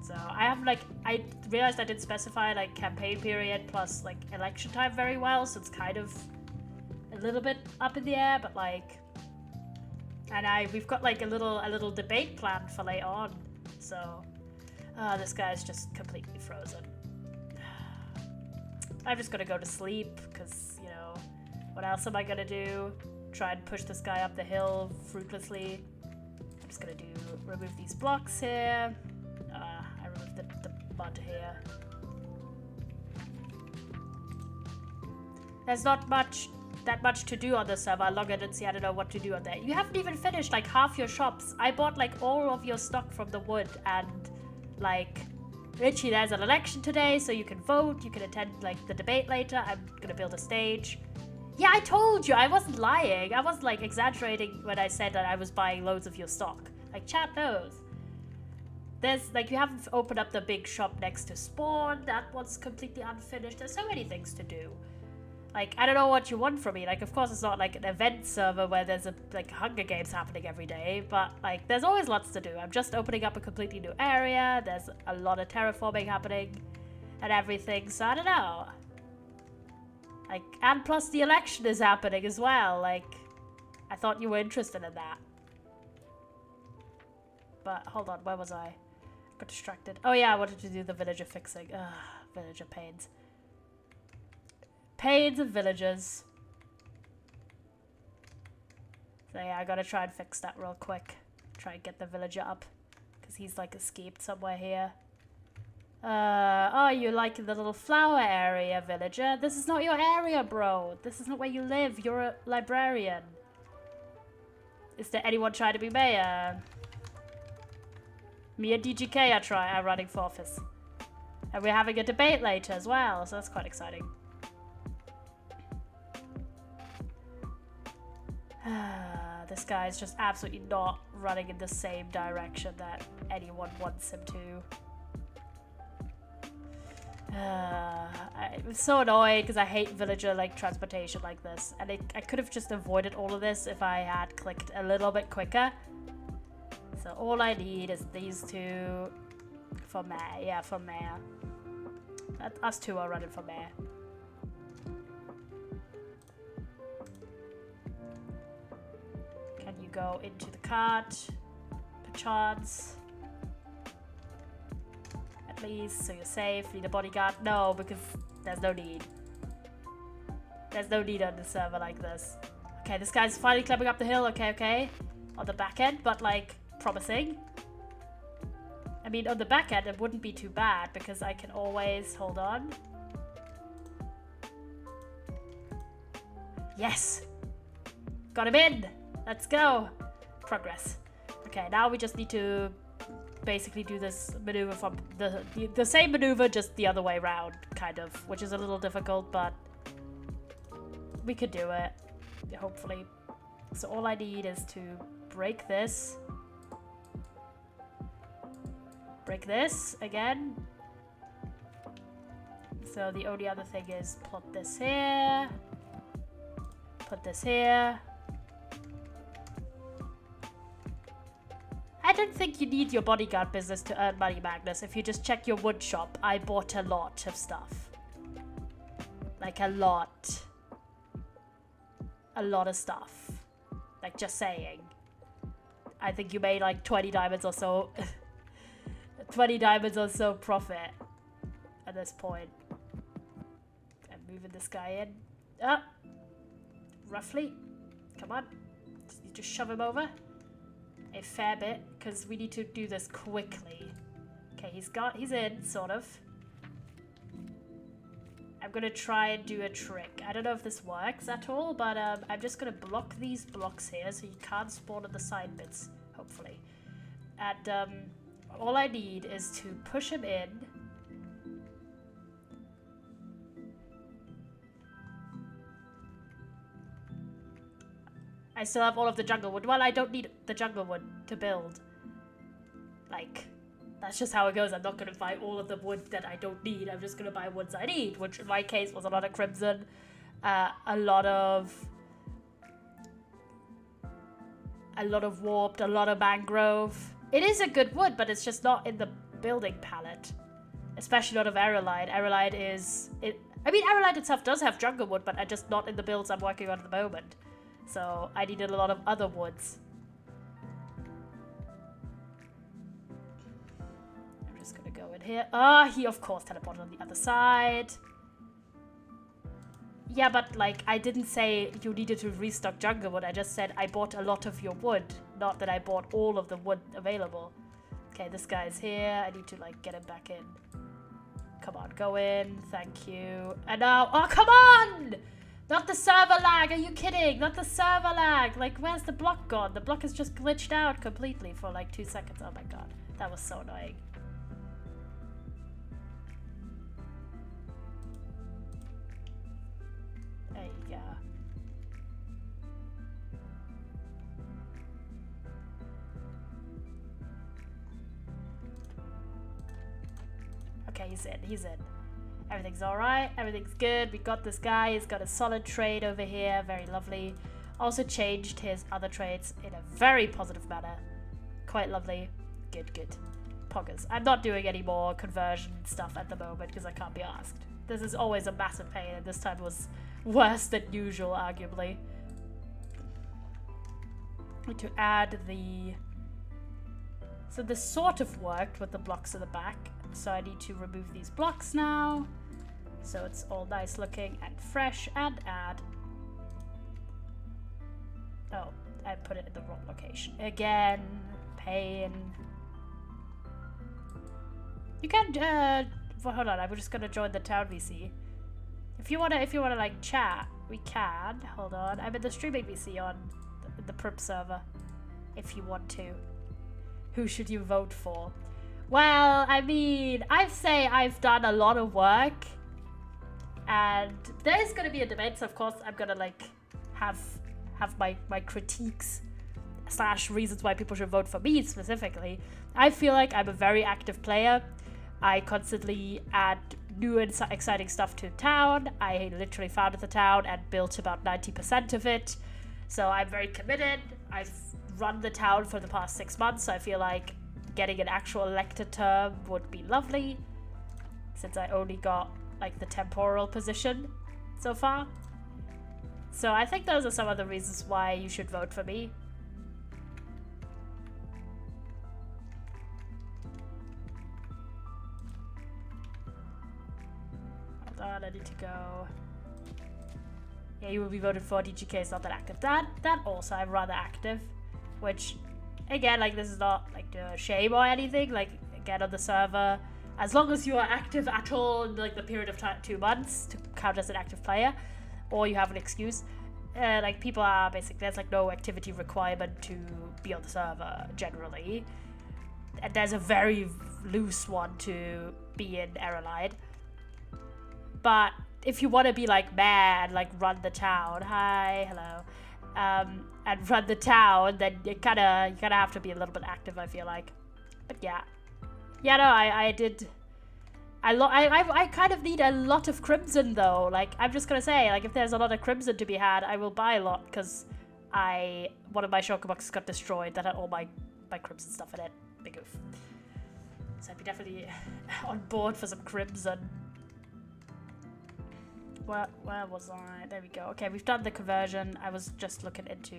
Speaker 2: So I have like, I realized I didn't specify like campaign period plus like election time very well, so it's kind of a little bit up in the air, but like, and we've got like a little debate planned for later on. So, this guy's just completely frozen. I'm just gonna go to sleep because, you know, what else am I gonna do? Try and push this guy up the hill fruitlessly. I'm just gonna remove these blocks here. I removed the mud here. There's not that much to do on the server. I log in and see, I don't know what to do on there. You haven't even finished like half your shops. I bought like all of your stock from the wood, and like literally there's an election today, so you can vote, you can attend like the debate later. I'm gonna build a stage. Yeah, I told you, I wasn't lying. I wasn't like exaggerating when I said that I was buying loads of your stock. Like, chat knows. There's like, you haven't opened up the big shop next to spawn. That one's completely unfinished. There's so many things to do. Like, I don't know what you want from me. Like, of course it's not like an event server where there's like Hunger Games happening every day, but like there's always lots to do. I'm just opening up a completely new area. There's a lot of terraforming happening and everything, so I don't know. Like, and plus the election is happening as well. Like, I thought you were interested in that. But hold on, where was I? Got distracted. Oh yeah, I wanted to do the villager fixing. Ugh, villager pains. Pains of villagers. So yeah, I gotta try and fix that real quick. Try and get the villager up. Because he's like escaped somewhere here. Oh, you like the little flower area, villager? This is not your area, bro. This is not where you live. You're a librarian. Is there anyone trying to be mayor? Me and DGK are running for office. And we're having a debate later as well, so that's quite exciting. This guy's just absolutely not running in the same direction that anyone wants him to. I'm so annoyed because I hate villager like transportation like this, and I could have just avoided all of this if I had clicked a little bit quicker. So all I need is these two for mayor. Yeah, for mayor. Us two are running for mayor. Can you go into the cart, perchance? Please, so you're safe. Need a bodyguard? No, because there's no need. There's no need on the server like this. Okay, this guy's finally climbing up the hill. Okay, okay. On the back end, but like, promising. I mean, on the back end, it wouldn't be too bad because I can always, hold on. Yes! Got him in! Let's go! Progress. Okay, now we just need to basically do this maneuver from the same maneuver, just the other way around, kind of, which is a little difficult, but we could do it, hopefully. So all I need is to break this again. So the only other thing is put this here, put this here. I don't think you need your bodyguard business to earn money, Magnus. If you just check your wood shop, I bought a lot of stuff. Like a lot. A lot of stuff. Like, just saying. I think you made like 20 diamonds or so. 20 diamonds or so profit at this point. I'm moving this guy in. Up. Roughly. Come on. Just need to shove him over. A fair bit, because we need to do this quickly. Okay, he's in, sort of. I'm gonna try and do a trick. I don't know if this works at all, but I'm just gonna block these blocks here so you can't spawn on the side bits, hopefully. And all I need is to push him in. I still have all of the jungle wood. Well, I don't need the jungle wood to build. Like, that's just how it goes. I'm not going to buy all of the wood that I don't need. I'm just going to buy woods I need, which in my case was a lot of crimson, a lot of warped, a lot of mangrove. It is a good wood, but it's just not in the building palette. Especially not of aerolite. Aerolite is... I mean, aerolite itself does have jungle wood, but just not in the builds I'm working on at the moment. So I needed a lot of other woods. I'm just gonna go in here. Ah, he of course teleported on the other side. Yeah, but like, I didn't say you needed to restock jungle wood. I just said I bought a lot of your wood. Not that I bought all of the wood available. Okay, this guy's here. I need to like get him back in. Come on, go in. Thank you. And now, oh, come on! Not the server lag, are you kidding? Not the server lag. Like, where's the block gone? The block is just glitched out completely for like 2 seconds. Oh my god, that was so annoying. There you go. Okay, he's in, he's in. Everything's alright, everything's good, we got this guy, he's got a solid trade over here, very lovely. Also changed his other traits in a very positive manner. Quite lovely. Good, good. Poggers. I'm not doing any more conversion stuff at the moment because I can't be asked. This is always a massive pain, and this time was worse than usual, arguably. Need to add the... So this sort of worked with the blocks at the back. So I need to remove these blocks now. So it's all nice looking and fresh, and add... Oh, I put it in the wrong location. Again, pain. You can, well, hold on, I'm just gonna join the town VC. If you wanna like chat, we can. Hold on, I'm in the streaming VC on the Prrp server. If you want to. Who should you vote for? Well, I mean, I say I've done a lot of work, and there's gonna be a debate, so of course I'm gonna like have my critiques / reasons why people should vote for me specifically. I feel like I'm a very active player. I constantly add new and exciting stuff to town. I literally founded the town and built about 90% of it. So I'm very committed. I've run the town for the past 6 months, so I feel like getting an actual elected term would be lovely, since I only got like the temporal position so far. So I think those are some of the reasons why you should vote for me. Hold on, I need to go. Yeah, you will be voted for. DGK is not that active. That also I'm rather active, which again, like, this is not like a shame or anything. Like, again, on the server, as long as you are active at all in like the period of 2 months to count as an active player, or you have an excuse, like people are basically, there's like no activity requirement to be on the server generally. And there's a very loose one to be in Erelide. But if you want to be like mad, like run the town, hi, hello, and run the town, then you kind of have to be a little bit active, I feel like. But yeah, no, I kind of need a lot of crimson though. Like, I'm just gonna say, like, if there's a lot of crimson to be had, I will buy a lot, because one of my shulker boxes got destroyed that had all my crimson stuff in it. Big oof. So I'd be definitely on board for some crimson. Where was I? There we go. Okay, we've done the conversion. I was just looking into...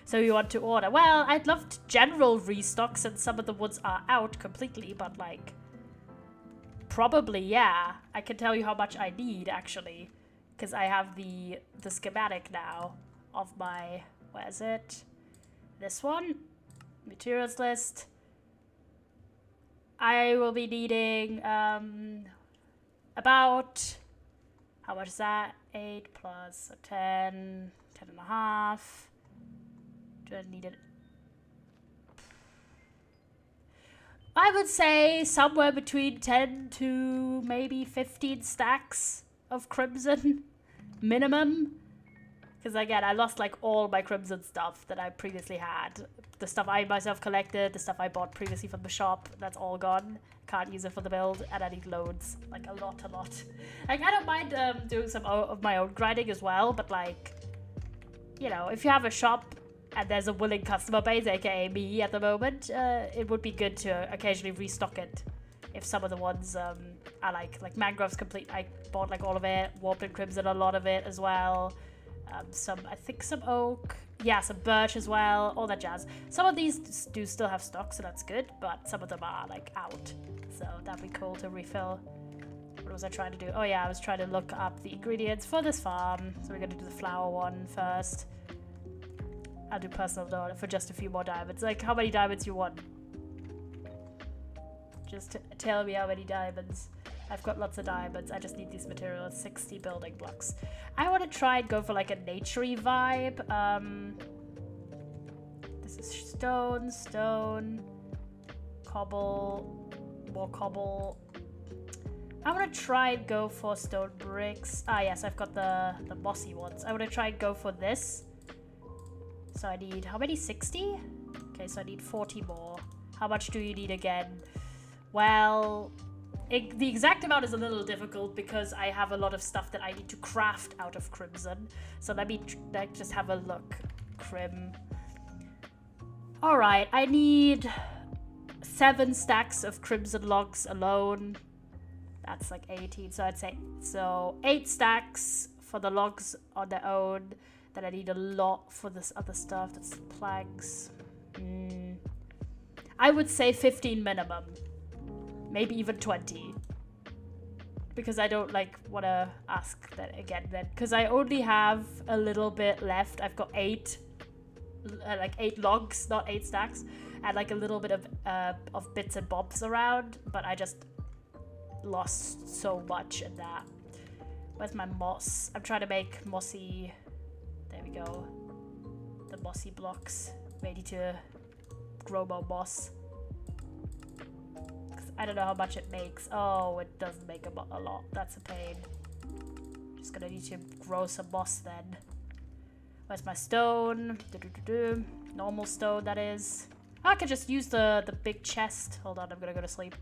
Speaker 2: So you want to order. Well, I'd love general restock since some of the ones are out completely, but like... Probably, yeah. I can tell you how much I need, actually. Because I have the schematic now of my... Where is it? This one? Materials list. I will be needing about... How much is that? 8 plus 10, 10 and a half. Do I need it? I would say somewhere between 10 to maybe 15 stacks of crimson minimum. Because again, I lost like all my crimson stuff that I previously had. The stuff I myself collected, the stuff I bought previously from the shop, that's all gone. Can't use it for the build, and I need loads. Like, a lot. Like, I don't mind doing some of my own grinding as well, but like, you know, if you have a shop and there's a willing customer base, aka me at the moment, it would be good to occasionally restock it. If some of the ones are like Mangrove's complete, I bought like all of it, Warped and Crimson, a lot of it as well. I think some oak, yeah, some birch as well, all that jazz. Some of these do still have stock, so that's good, but some of them are like out, so that'd be cool to refill. What was I trying to do? Oh yeah, I was trying to look up the ingredients for this farm, so we're gonna do the flower one first. I'll do personal donor for just a few more diamonds. Like, how many diamonds you want? Just tell me how many diamonds. I've got lots of diamonds. I just need these materials. 60 building blocks. I want to try and go for like a naturey vibe. This is stone, cobble, more cobble. I want to try and go for stone bricks. Ah, yes, I've got the mossy ones. I want to try and go for this. So I need, how many? 60? Okay, so I need 40 more. How much do you need again? Well... the exact amount is a little difficult because I have a lot of stuff that I need to craft out of crimson. So let me just have a look. Crim. Alright, I need 7 stacks of crimson logs alone. That's like 18, so I'd say... So 8 stacks for the logs on their own. Then I need a lot for this other stuff. That's planks. I would say 15 minimum. Maybe even 20. Because I don't like want to ask that again then. Because I only have a little bit left. I've got 8 logs, not 8 stacks. And like a little bit of bits and bobs around. But I just lost so much in that. Where's my moss? I'm trying to make mossy... There we go. The mossy blocks. Ready to grow more moss. I don't know how much it makes. Oh, it doesn't make a lot. That's a pain. Just gonna need to grow some moss then. Where's my stone? Normal stone, that is. I could just use the big chest. Hold on, I'm gonna go to sleep.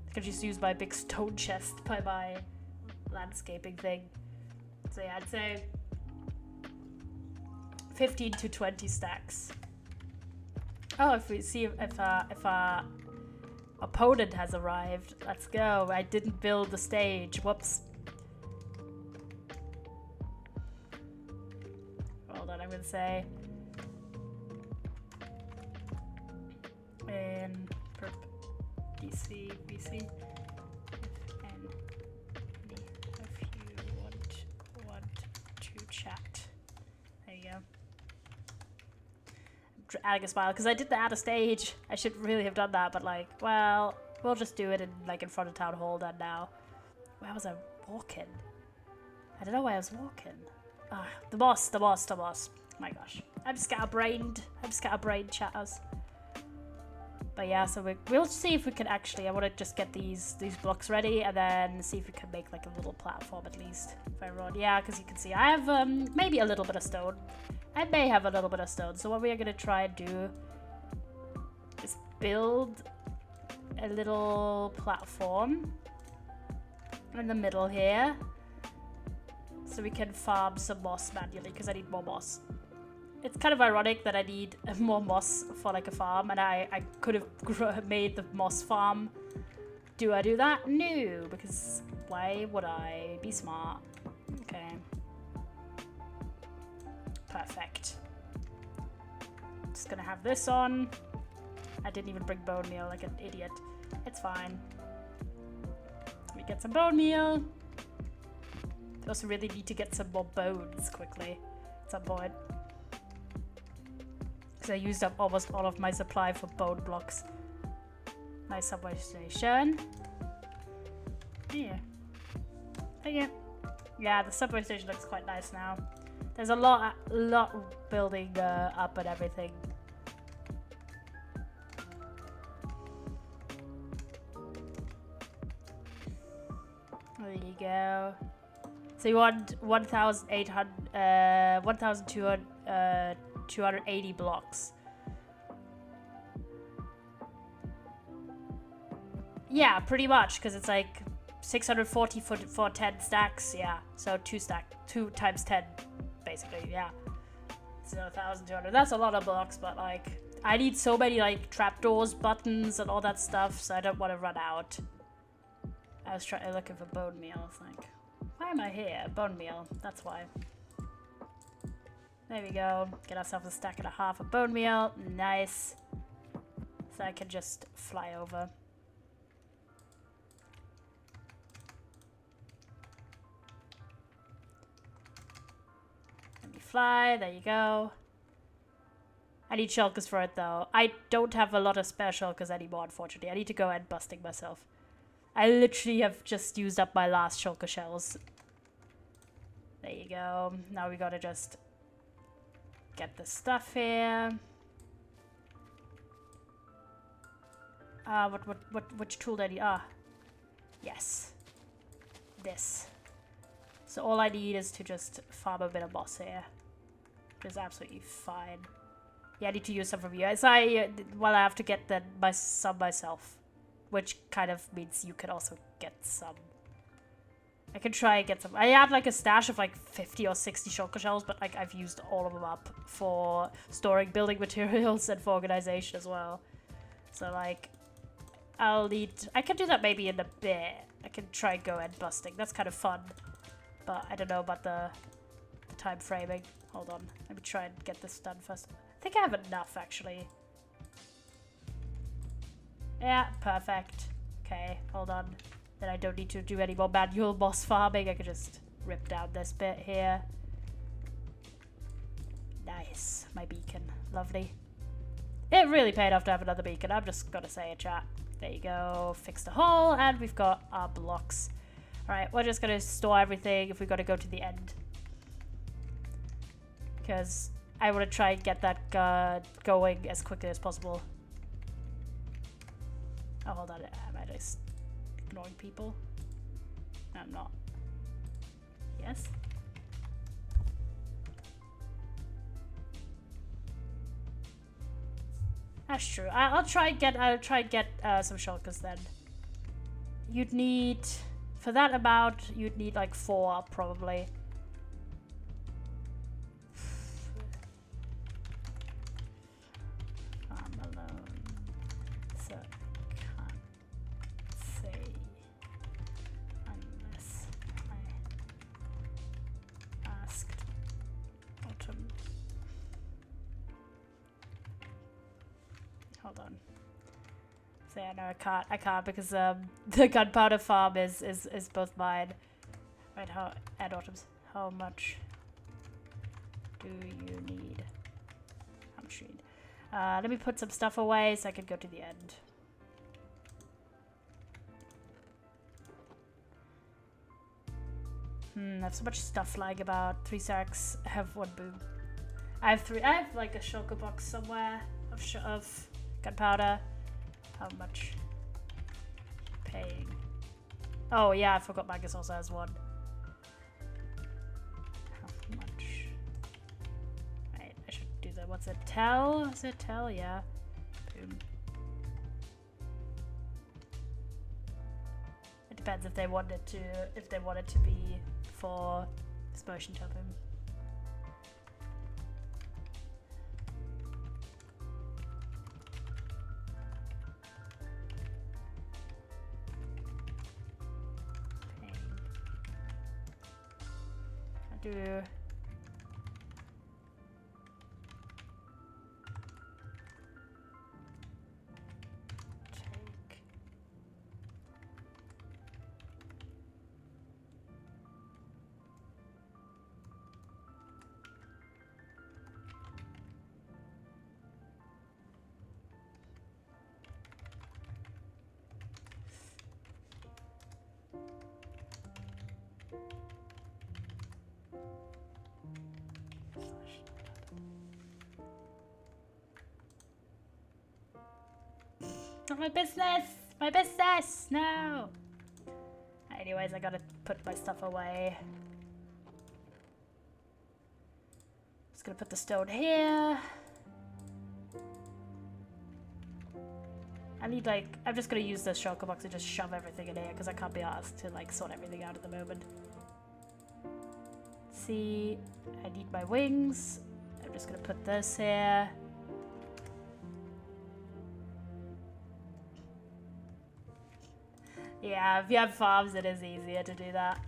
Speaker 2: I could just use my big stone chest by my landscaping thing. So yeah, I'd say 15 to 20 stacks. Oh, if we see if our opponent has arrived. Let's go. I didn't build the stage. Whoops. Hold on, I'm gonna say in Prrp DC BC if you want to chat. There you go. Adding a smile because I didn't add a stage. I should really have done that, but like, well, we'll just do it in like in front of town hall then now. Where was I walking? I don't know where I was walking. Ah, the boss. My gosh. I'm scatterbrained. I'm scatterbrained, chatters. But yeah, so we'll see if we can actually... I want to just get these blocks ready and then see if we can make like a little platform at least for everyone. Yeah, because you can see I have maybe a little bit of stone. I may have a little bit of stone. So what we are going to try and do is build a little platform in the middle here. So we can farm some moss manually because I need more moss. It's kind of ironic that I need more moss for like a farm, and I could have made the moss farm. Do I do that? No, because why would I? Be smart. Okay. Perfect. Just gonna have this on. I didn't even bring bone meal like an idiot. It's fine. Let me get some bone meal. I also really need to get some more bones quickly at some point. Because I used up almost all of my supply for bone blocks. Nice subway station. Yeah. Okay. Yeah, the subway station looks quite nice now. There's a lot building up and everything. There you go. So you want 1,280 blocks. Yeah, pretty much, because it's like 640 for 10 stacks. Yeah, so 2 times 10, basically. Yeah, so 1,200. That's a lot of blocks, but like I need so many like trapdoors, buttons, and all that stuff, so I don't want to run out. I was looking for bone meal. It's like, why am I here? Bone meal. That's why. There we go. Get ourselves a stack and a half of bone meal. Nice. So I can just fly over. Let me fly. There you go. I need shulkers for it though. I don't have a lot of spare shulkers anymore, unfortunately. I need to go end busting myself. I literally have just used up my last shulker shells. There you go. Now we gotta just get the stuff here. Which tool do I need? Ah, yes. This. So all I need is to just farm a bit of moss here. Which is absolutely fine. Yeah, I need to use some from you. As I have to get some myself. Which kind of means you can also get some. I can try and get some. I have like a stash of like 50 or 60 shulker shells, but like I've used all of them up for storing building materials and for organization as well. So like, I can do that maybe in a bit. I can try and go end busting. That's kind of fun. But I don't know about the time framing. Hold on. Let me try and get this done first. I think I have enough actually. Yeah, perfect. Okay, hold on. Then I don't need to do any more manual moss farming. I can just rip down this bit here. Nice. My beacon. Lovely. It really paid off to have another beacon. I'm just gonna say it, chat. There you go. Fix the hole, and we've got our blocks. Alright, we're just gonna store everything if we gotta go to the end. Because I want to try and get that going as quickly as possible. Oh, hold on. Am I just ignoring people? No, I'm not. Yes? That's true. I'll try and get some shulkers then. You'd need, for that amount, you'd need like 4 probably. I'm alone, so can't say unless I asked Autumn. Hold on. So yeah, no, I can't because the gunpowder farm is both mine. Right, and Autumn's. How much do you need? How much do you need? Let me put some stuff away so I can go to the end. I have so much stuff lying about. 3 sacks, have 1 boom. I have 3. I have like a shulker box somewhere of gunpowder. How much? Paying. Oh yeah, I forgot Magus also has 1. How much? Wait, I should do that. What's it? Tell? Is it tell? Yeah. Boom. It depends if they wanted to be for this motion token. Do take. Not my business! My business! No! Anyways, I gotta put my stuff away. Just gonna put the stone here. I need like, I'm just gonna use this shulker box and just shove everything in here because I can't be asked to like sort everything out at the moment. See, I need my wings. I'm just gonna put this here. Yeah, if you have farms, it is easier to do that.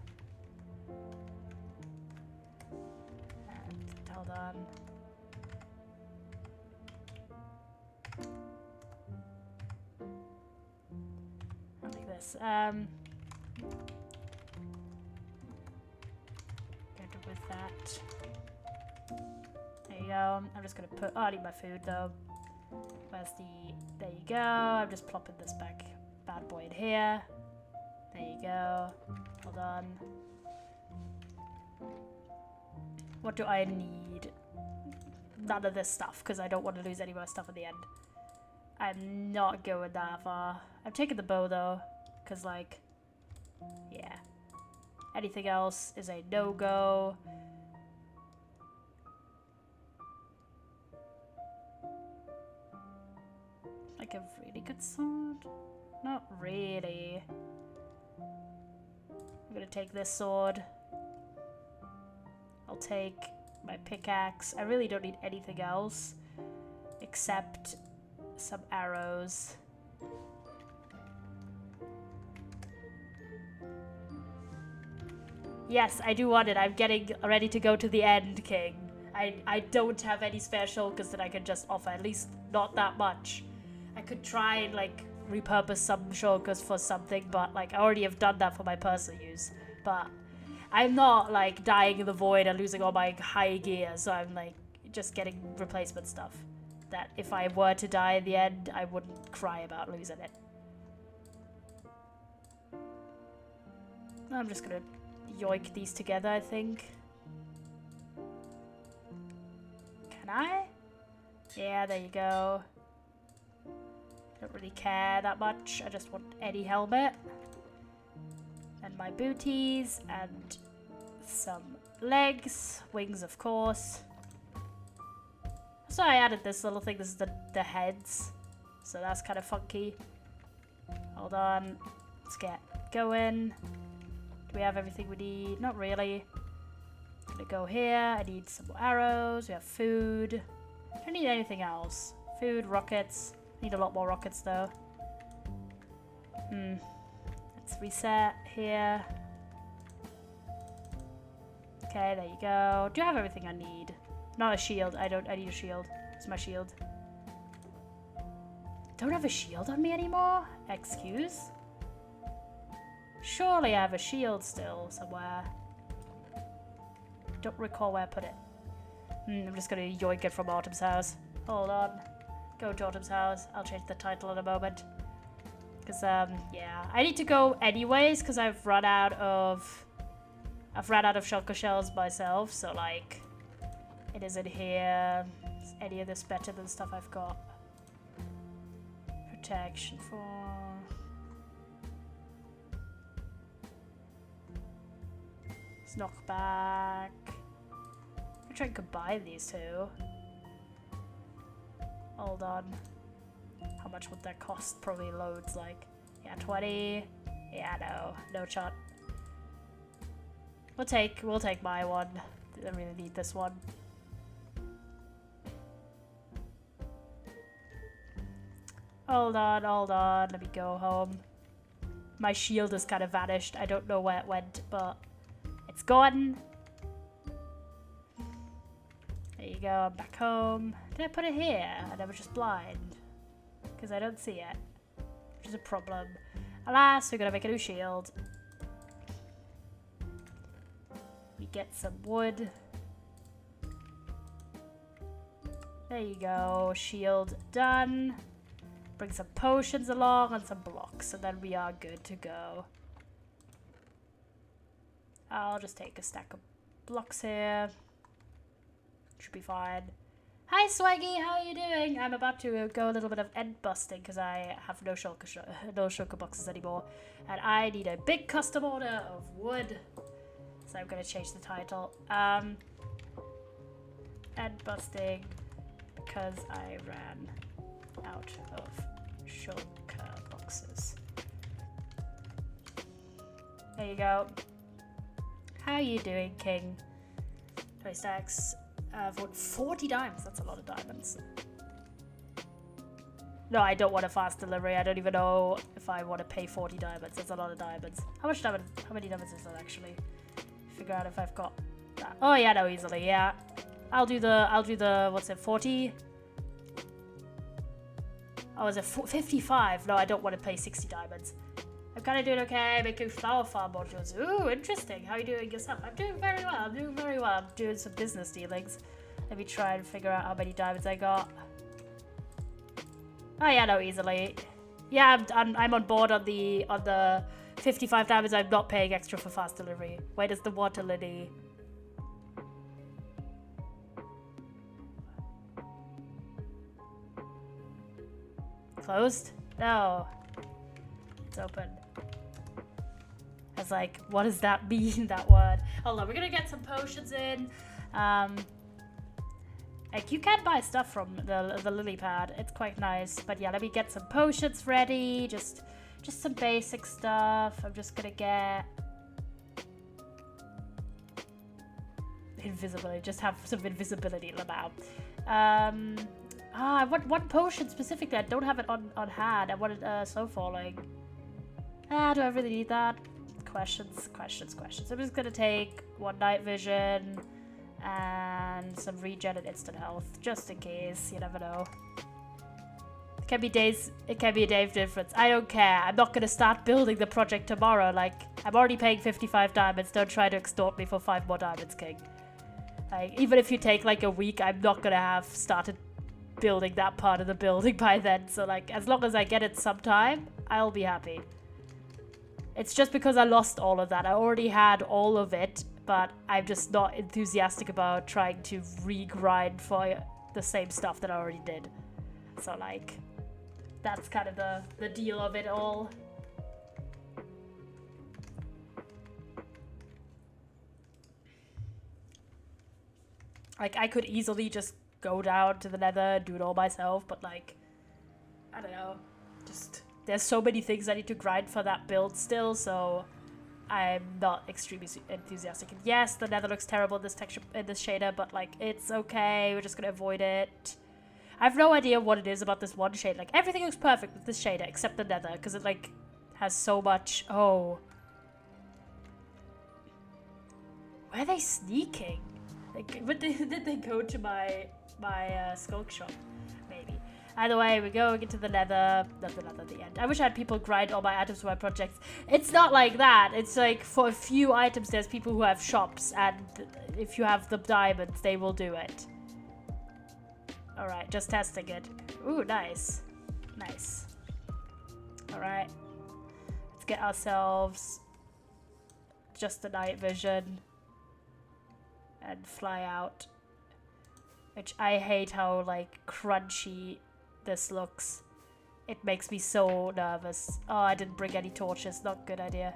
Speaker 2: And hold on. Like this. Go with that. There you go. I'm just gonna put. Oh, I need my food though. Where's the? There you go. I'm just plopping this back, bad boy in here. There you go. Hold on. What do I need? None of this stuff, because I don't want to lose any more stuff at the end. I'm not going that far. I'm taking the bow, though, because, like, yeah. Anything else is a no-go. Like a really good sword? Not really. I'm gonna take this sword. I'll take my pickaxe. I really don't need anything else except some arrows. Yes, I do want it. I'm getting ready to go to the end, King. I don't have any spare shulkers that I can just offer, at least not that much. I could try and like repurpose some shulkers for something, but like I already have done that for my personal use. But I'm not like dying in the void and losing all my high gear, so I'm like just getting replacement stuff that if I were to die in the end, I wouldn't cry about losing it. I'm just gonna yoink these together, I think. Can I? Yeah, there you go. Don't really care that much. I just want any helmet. And my booties and some legs. Wings, of course. So I added this little thing. This is the heads. So that's kind of funky. Hold on. Let's get going. Do we have everything we need? Not really. I'm gonna go here. I need some more arrows. We have food. I don't need anything else. Food, rockets. Need a lot more rockets though. Let's reset here. Okay, there you go. Do I have everything I need? Not a shield. I need a shield. It's my shield. Don't have a shield on me anymore? Excuse? Surely I have a shield still somewhere. Don't recall where I put it. I'm just gonna yoink it from Autumn's house. Hold on. Go to Autumn's house. I'll change the title in a moment. Because, yeah. I need to go anyways, because I've run out of shulker shells myself, so, like, It is in here. Is any of this better than stuff I've got? Protection for... Knockback. I'm trying to combine these two. Hold on. How much would that cost? Probably loads, like... Yeah, 20. Yeah, no shot. We'll take my one. I don't really need this one. Hold on, let me go home. My shield has kind of vanished. I don't know where it went, but it's gone. There you go, I'm back home. Did I put it here? And I was just blind. Because I don't see it. Which is a problem. Alas, we're gonna make a new shield. We get some wood. There you go, shield done. Bring some potions along and some blocks, and then we are good to go. I'll just take a stack of blocks here. Should be fine. Hi Swaggy, how are you doing? I'm about to go a little bit of end busting because I have no shulker boxes anymore. And I need a big custom order of wood. So I'm going to change the title. End busting because I ran out of shulker boxes. There you go. How are you doing, King? 20 stacks. I've won 40 diamonds. That's a lot of diamonds. No, I don't want a fast delivery. I don't even know if I want to pay 40 diamonds. That's a lot of diamonds. How many diamonds is that actually? Figure out if I've got that. Oh yeah, no, easily. Yeah, I'll do the what's it? 40. Oh, is it 55? No, I don't want to pay 60 diamonds. I'm kind of doing okay, making flower farm modules. Ooh, interesting. How are you doing yourself? I'm doing very well. I'm doing some business dealings. Let me try and figure out how many diamonds I got. Oh yeah, no, easily. Yeah, I'm on board on the 55 diamonds. I'm not paying extra for fast delivery. Where does the water lily? Closed? No. It's open. I was like, what does that mean, that word? Hold on, we're gonna get some potions in. Like, you can buy stuff from the lily pad. It's quite nice. But yeah, let me get some potions ready. Just some basic stuff. I'm just gonna get... invisibility. Just have some invisibility now. I want one potion specifically. I don't have it on hand. I wanted slow falling. Do I really need that? Questions. I'm just gonna take one night vision and some regen and instant health, just in case. You never know. It can be days. It can be a day of difference. I don't care. I'm not gonna start building the project tomorrow. Like, I'm already paying 55 diamonds. Don't try to extort me for 5 more diamonds, King. Like, even if you take like a week, I'm not gonna have started building that part of the building by then. So like, as long as I get it sometime, I'll be happy. It's just because I lost all of that. I already had all of it, but I'm just not enthusiastic about trying to re-grind for the same stuff that I already did. So like, that's kind of the deal of it all. Like, I could easily just go down to the nether and do it all myself, but like, I don't know, just... There's so many things I need to grind for that build still, so I'm not extremely enthusiastic. And yes, the nether looks terrible in this texture, in this shader, but like, it's okay. We're just gonna avoid it. I have no idea what it is about this one shade. Like, everything looks perfect with this shader except the nether, because it like has so much. Oh, where are they sneaking? Like, did they go to my skulk shop? Maybe. Either way, we're going into the nether. Not the nether at the end. I wish I had people grind all my items for my projects. It's not like that. It's like, for a few items, there's people who have shops, and if you have the diamonds, they will do it. Alright, just testing it. Ooh, nice. Nice. Alright. Let's get ourselves just a night vision and fly out. Which I hate how, like, crunchy this looks. It makes me so nervous. Oh, I didn't bring any torches. Not good idea.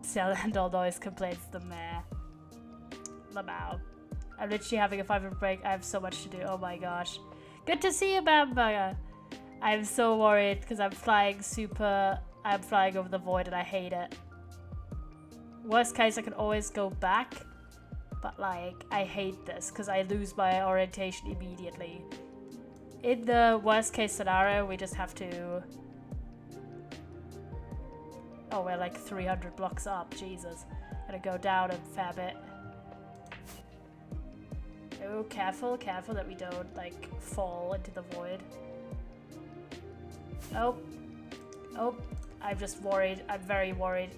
Speaker 2: Cell noise complains the mayor. Lamau. I'm literally having a 5-minute break. I have so much to do. Oh my gosh. Good to see you, Bamburger. I'm so worried because I'm flying over the void and I hate it. Worst case, I can always go back. But, like, I hate this because I lose my orientation immediately. In the worst case scenario, we just have to... Oh, we're like 300 blocks up. Jesus. Gotta go down a fair bit. Oh, careful, careful that we don't, like, fall into the void. Oh. Oh. I'm just worried. I'm very worried.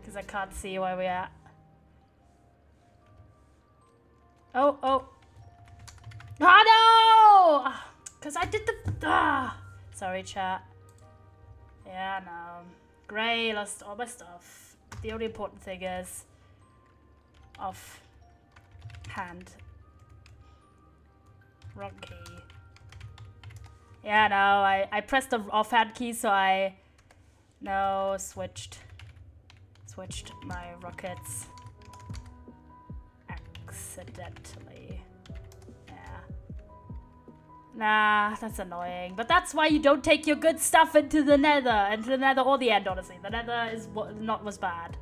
Speaker 2: Because I can't see where we're at. Oh, oh. Oh, no! Because I did the... Sorry, chat. Yeah, no. Great, lost all my stuff. The only important thing is... Off. Hand. Wrong key. Yeah, no, I pressed the offhand key, so I... No, switched my rockets. Accidentally. Yeah. Nah, that's annoying. But that's why you don't take your good stuff into the nether. Into the nether or the end, honestly. The nether is not was bad.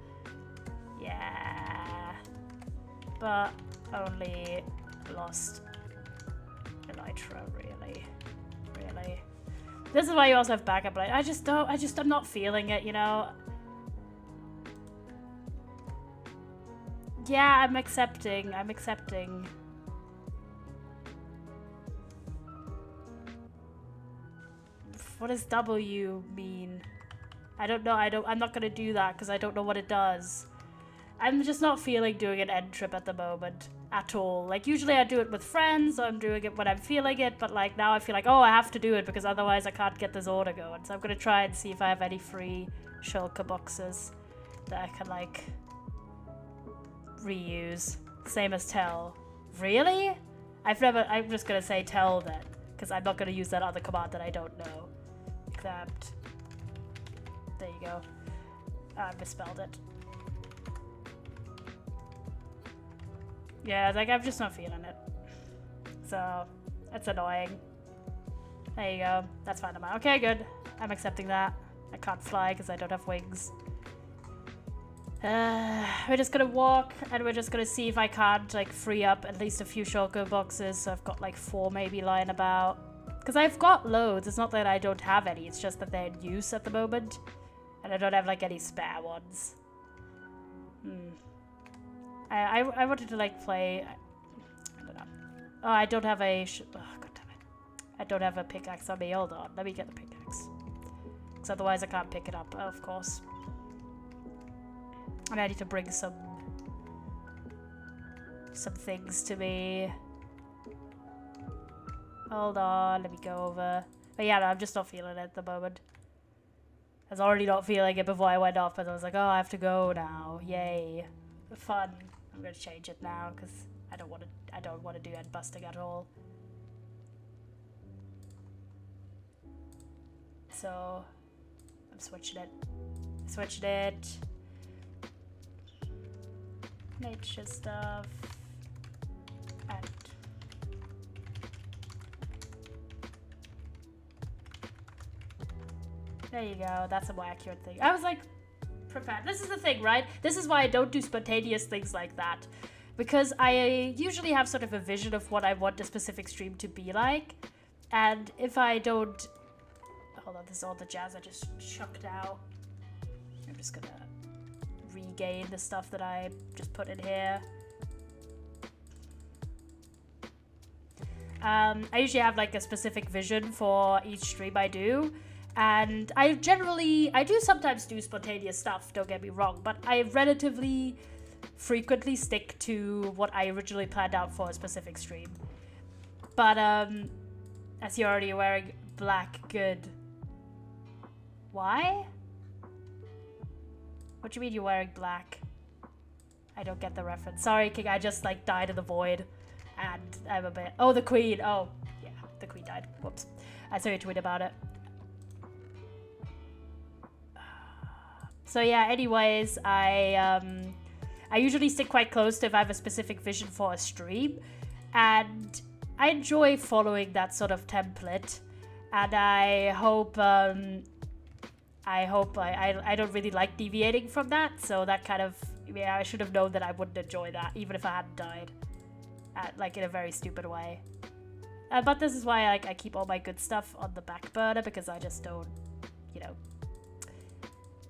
Speaker 2: Yeah. But only lost elytra, really. Really. This is why you also have backup light. I'm not feeling it, you know? Yeah, I'm accepting. What does W mean? I don't know. I'm not gonna do that because I don't know what it does. I'm just not feeling doing an end trip at the moment at all. Like, usually I do it with friends, or I'm doing it when I'm feeling it, but like now I feel like, oh, I have to do it because otherwise I can't get this order going. So I'm gonna try and see if I have any free shulker boxes that I can like reuse. Same as tell. Really? I'm just gonna say tell then, because I'm not gonna use that other command that I don't know. Except, there you go. I misspelled it. Yeah, like I'm just not feeling it. So, that's annoying. There you go. That's fine. Okay, good. I'm accepting that. I can't fly because I don't have wings. We're just gonna walk and we're just gonna see if I can't like free up at least a few shulker boxes. So I've got like 4 maybe lying about. Because I've got loads. It's not that I don't have any. It's just that they're in use at the moment. And I don't have like any spare ones. I wanted to like play... I don't know. Oh, I don't have a... oh, God damn it. I don't have a pickaxe on me. Hold on. Let me get the pickaxe. Because otherwise I can't pick it up, of course. And I need to bring some things to me. Hold on, let me go over. But yeah, no, I'm just not feeling it at the moment. I was already not feeling it before I went off, but I was like, oh, I have to go now. Yay. Fun. I'm gonna change it now because I don't want to do end busting at all. So I'm switching it. Nature stuff. And there you go. That's a more accurate thing. I was like prepared. This is the thing, right? This is why I don't do spontaneous things like that. Because I usually have sort of a vision of what I want a specific stream to be like. And if I don't... Hold on, this is all the jazz I just chucked out. I'm just gonna regain the stuff that I just put in here. I usually have like a specific vision for each stream I do. And I do sometimes do spontaneous stuff, don't get me wrong, but I relatively frequently stick to what I originally planned out for a specific stream. But, as you're already wearing black, good. Why? What do you mean you're wearing black? I don't get the reference. Sorry, King, I just like died in the void. And I'm a bit... Oh, the queen. Oh, yeah, the queen died. Whoops. I saw you tweet about it. So yeah, anyways, I usually stick quite close to if I have a specific vision for a stream. And I enjoy following that sort of template. And I hope... I don't really like deviating from that. So that kind of... Yeah, I should have known that I wouldn't enjoy that, even if I hadn't died. Like, in a very stupid way. But this is why I keep all my good stuff on the back burner, because I just don't, you know...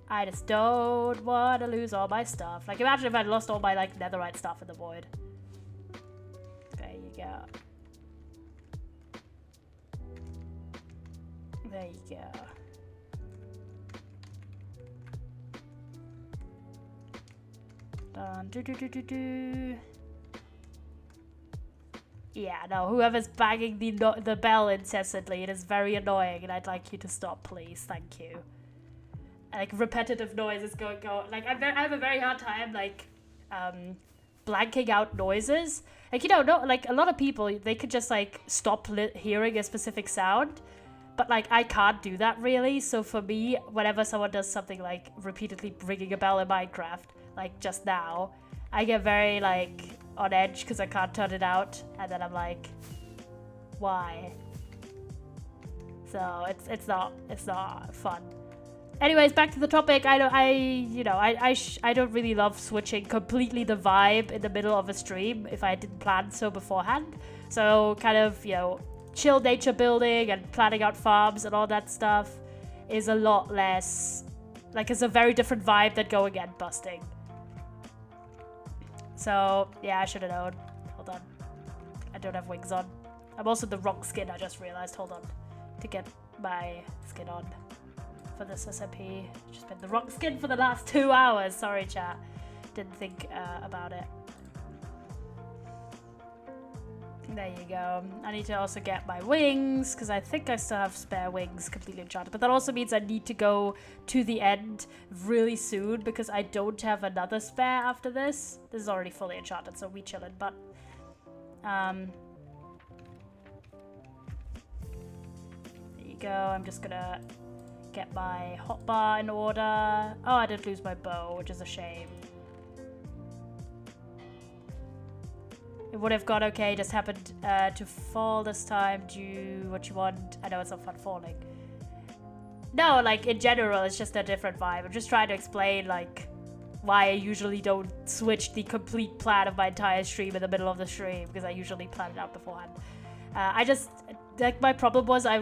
Speaker 2: I just don't want to lose all my stuff. Like, imagine if I'd lost all my, like, netherite stuff in the void. There you go. There you go. Done. Yeah, no, whoever's banging the bell incessantly, it is very annoying, and I'd like you to stop, please. Thank you. Like, repetitive noises go. Like, I have a very hard time, like, blanking out noises. Like, you know, like, a lot of people, they could just, like, stop hearing a specific sound. But, like, I can't do that, really. So, for me, whenever someone does something, like, repeatedly ringing a bell in Minecraft, like, just now, I get very, like, on edge because I can't turn it out. And then I'm like, why? So, it's not fun. Anyways, back to the topic. I don't really love switching completely the vibe in the middle of a stream if I didn't plan so beforehand. So kind of, you know, chill nature building and planning out farms and all that stuff is a lot less, like, it's a very different vibe than going and busting. So yeah, I should have known. Hold on, I don't have wings on. I'm also the wrong skin, I just realized. Hold on, to get my skin on for this SMP. Just been the wrong skin for the last 2 hours. Sorry, chat. Didn't think about it. There you go. I need to also get my wings, because I think I still have spare wings completely enchanted. But that also means I need to go to the end really soon, because I don't have another spare after this. This is already fully enchanted, so we chillin'. But, there you go. I'm just gonna get my hotbar in order. Oh, I did lose my bow, which is a shame. It would have gone okay, just happened to fall this time. Do what you want. I know it's not fun falling. No, like, in general, it's just a different vibe. I'm just trying to explain, like, why I usually don't switch the complete plan of my entire stream in the middle of the stream, because I usually plan it out beforehand. I just, like, my problem was I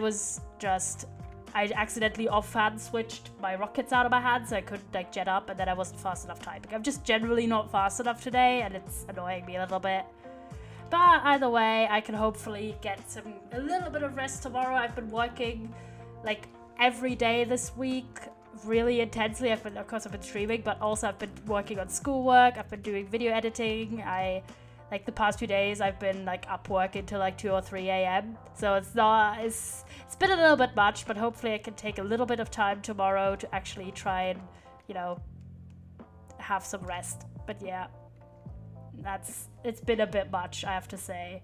Speaker 2: accidentally offhand switched my rockets out of my hand, so I couldn't, like, jet up, and then I wasn't fast enough typing. I'm just generally not fast enough today, and it's annoying me a little bit. But either way, I can hopefully get a little bit of rest tomorrow. I've been working, like, every day this week, really intensely. Of course, I've been streaming, but also I've been working on schoolwork. I've been doing video editing. Like, the past 2 days, I've been, like, up working till, like, 2 or 3 a.m. So it's been a little bit much, but hopefully I can take a little bit of time tomorrow to actually try and, you know, have some rest. But yeah, it's been a bit much, I have to say.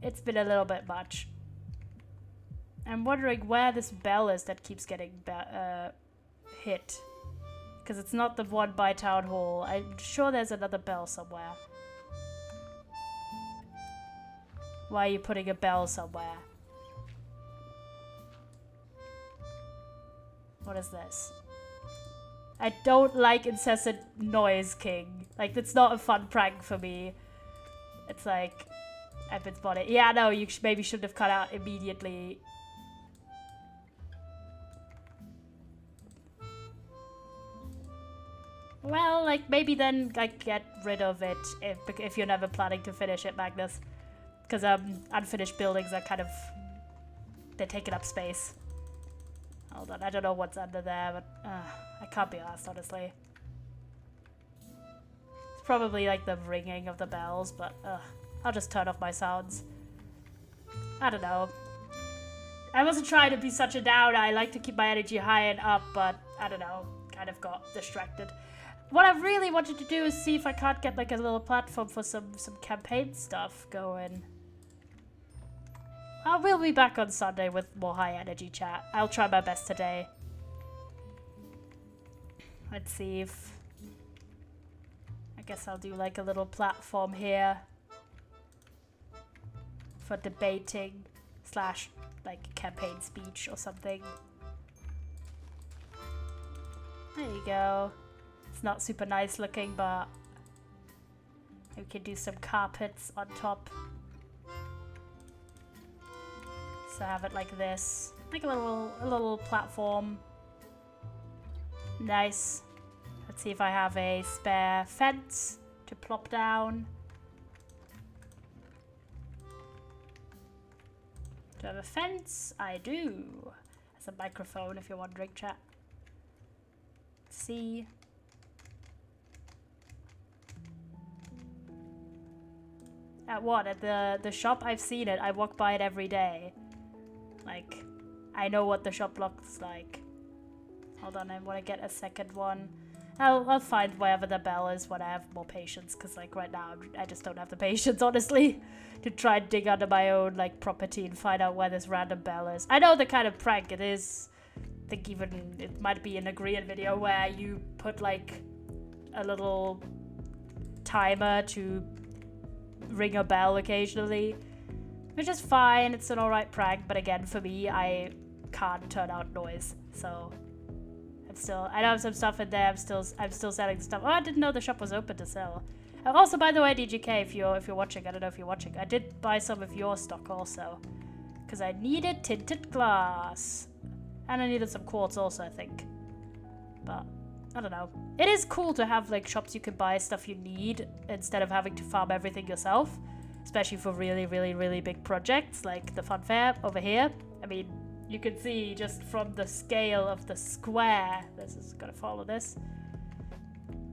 Speaker 2: It's been a little bit much. I'm wondering where this bell is that keeps getting hit. Because it's not the one by Town Hall. I'm sure there's another bell somewhere. Why are you putting a bell somewhere? What is this? I don't like incessant noise, King. Like, that's not a fun prank for me. It's like, I've been spotted. Yeah, no, you maybe shouldn't have cut out immediately. Well, like, maybe then, like, get rid of it if you're never planning to finish it, Magnus. Because, unfinished buildings are kind of... they're taking up space. Hold on, I don't know what's under there, but... I can't be asked, honestly. It's probably, like, the ringing of the bells, but, I'll just turn off my sounds. I don't know. I wasn't trying to be such a downer. I like to keep my energy high and up, but, I don't know. Kind of got distracted. what I really wanted to do is see if I can't get like a little platform for some campaign stuff going. We'll be back on Sunday with more high energy chat. I'll try my best today. Let's see if... I guess I'll do like a little platform here for debating slash like campaign speech or something. There you go. It's not super nice looking, but we can do some carpets on top. So have it like this, like a little platform. Nice. Let's see if I have a spare fence to plop down. Do I have a fence? I do. That's a microphone if you're wondering, chat. Let's see. At what? At the shop? I've seen it. I walk by it every day. Like, I know what the shop looks like. Hold on, I want to get a second one. I'll find wherever the bell is when I have more patience, because like right now I just don't have the patience, honestly, to try and dig under my own like property and find out where this random bell is. I know the kind of prank it is. I think even it might be an agreed video where you put like a little timer to ring a bell occasionally. Which is fine, it's an alright prank, but again, for me, I can't turn out noise, so I know some stuff in there. I'm still selling stuff. Oh, I didn't know the shop was open to sell. Also, by the way, DGK, if you're watching, I don't know if you're watching, I did buy some of your stock also, because I needed tinted glass, and I needed some quartz also, I think. But I don't know. It is cool to have like shops you can buy stuff you need instead of having to farm everything yourself. Especially for really, really, really big projects like the fun fair over here. I mean, you can see just from the scale of the square. This is gonna follow this.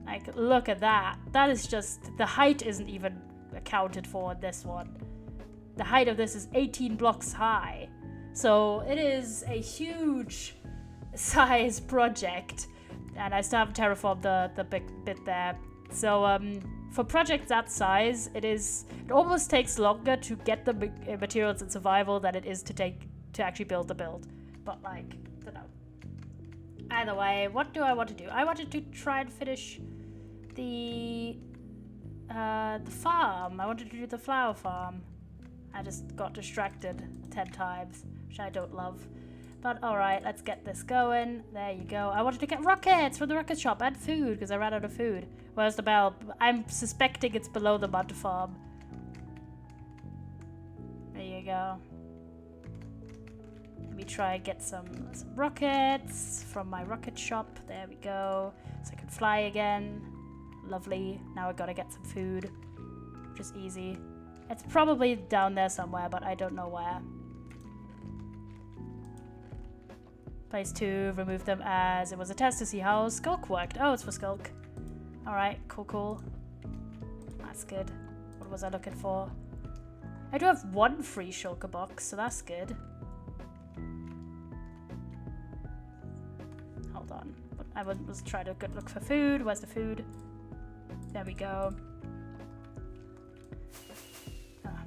Speaker 2: Like, look at that. That is just, the height isn't even accounted for in this one. The height of this is 18 blocks high. So it is a huge size project. And I still haven't terraformed the big bit there. So, for projects that size, it almost takes longer to get the materials in survival than it is to actually build the build. But like, I don't know. Either way, what do I want to do? I wanted to try and finish the farm. I wanted to do the flower farm. I just got distracted 10 times, which I don't love. But alright, let's get this going. There you go. I wanted to get rockets from the rocket shop and food because I ran out of food. Where's the bell? I'm suspecting it's below the mud farm. There you go. Let me try and get some rockets from my rocket shop. There we go. So I can fly again. Lovely. Now I gotta get some food, which is easy. It's probably down there somewhere, but I don't know where. Place 2, remove them as it was a test to see how Skulk worked. Oh, it's for Skulk. Alright, cool. That's good. What was I looking for? I do have one free shulker box, so that's good. Hold on. I was trying to look for food. Where's the food? There we go. Ah.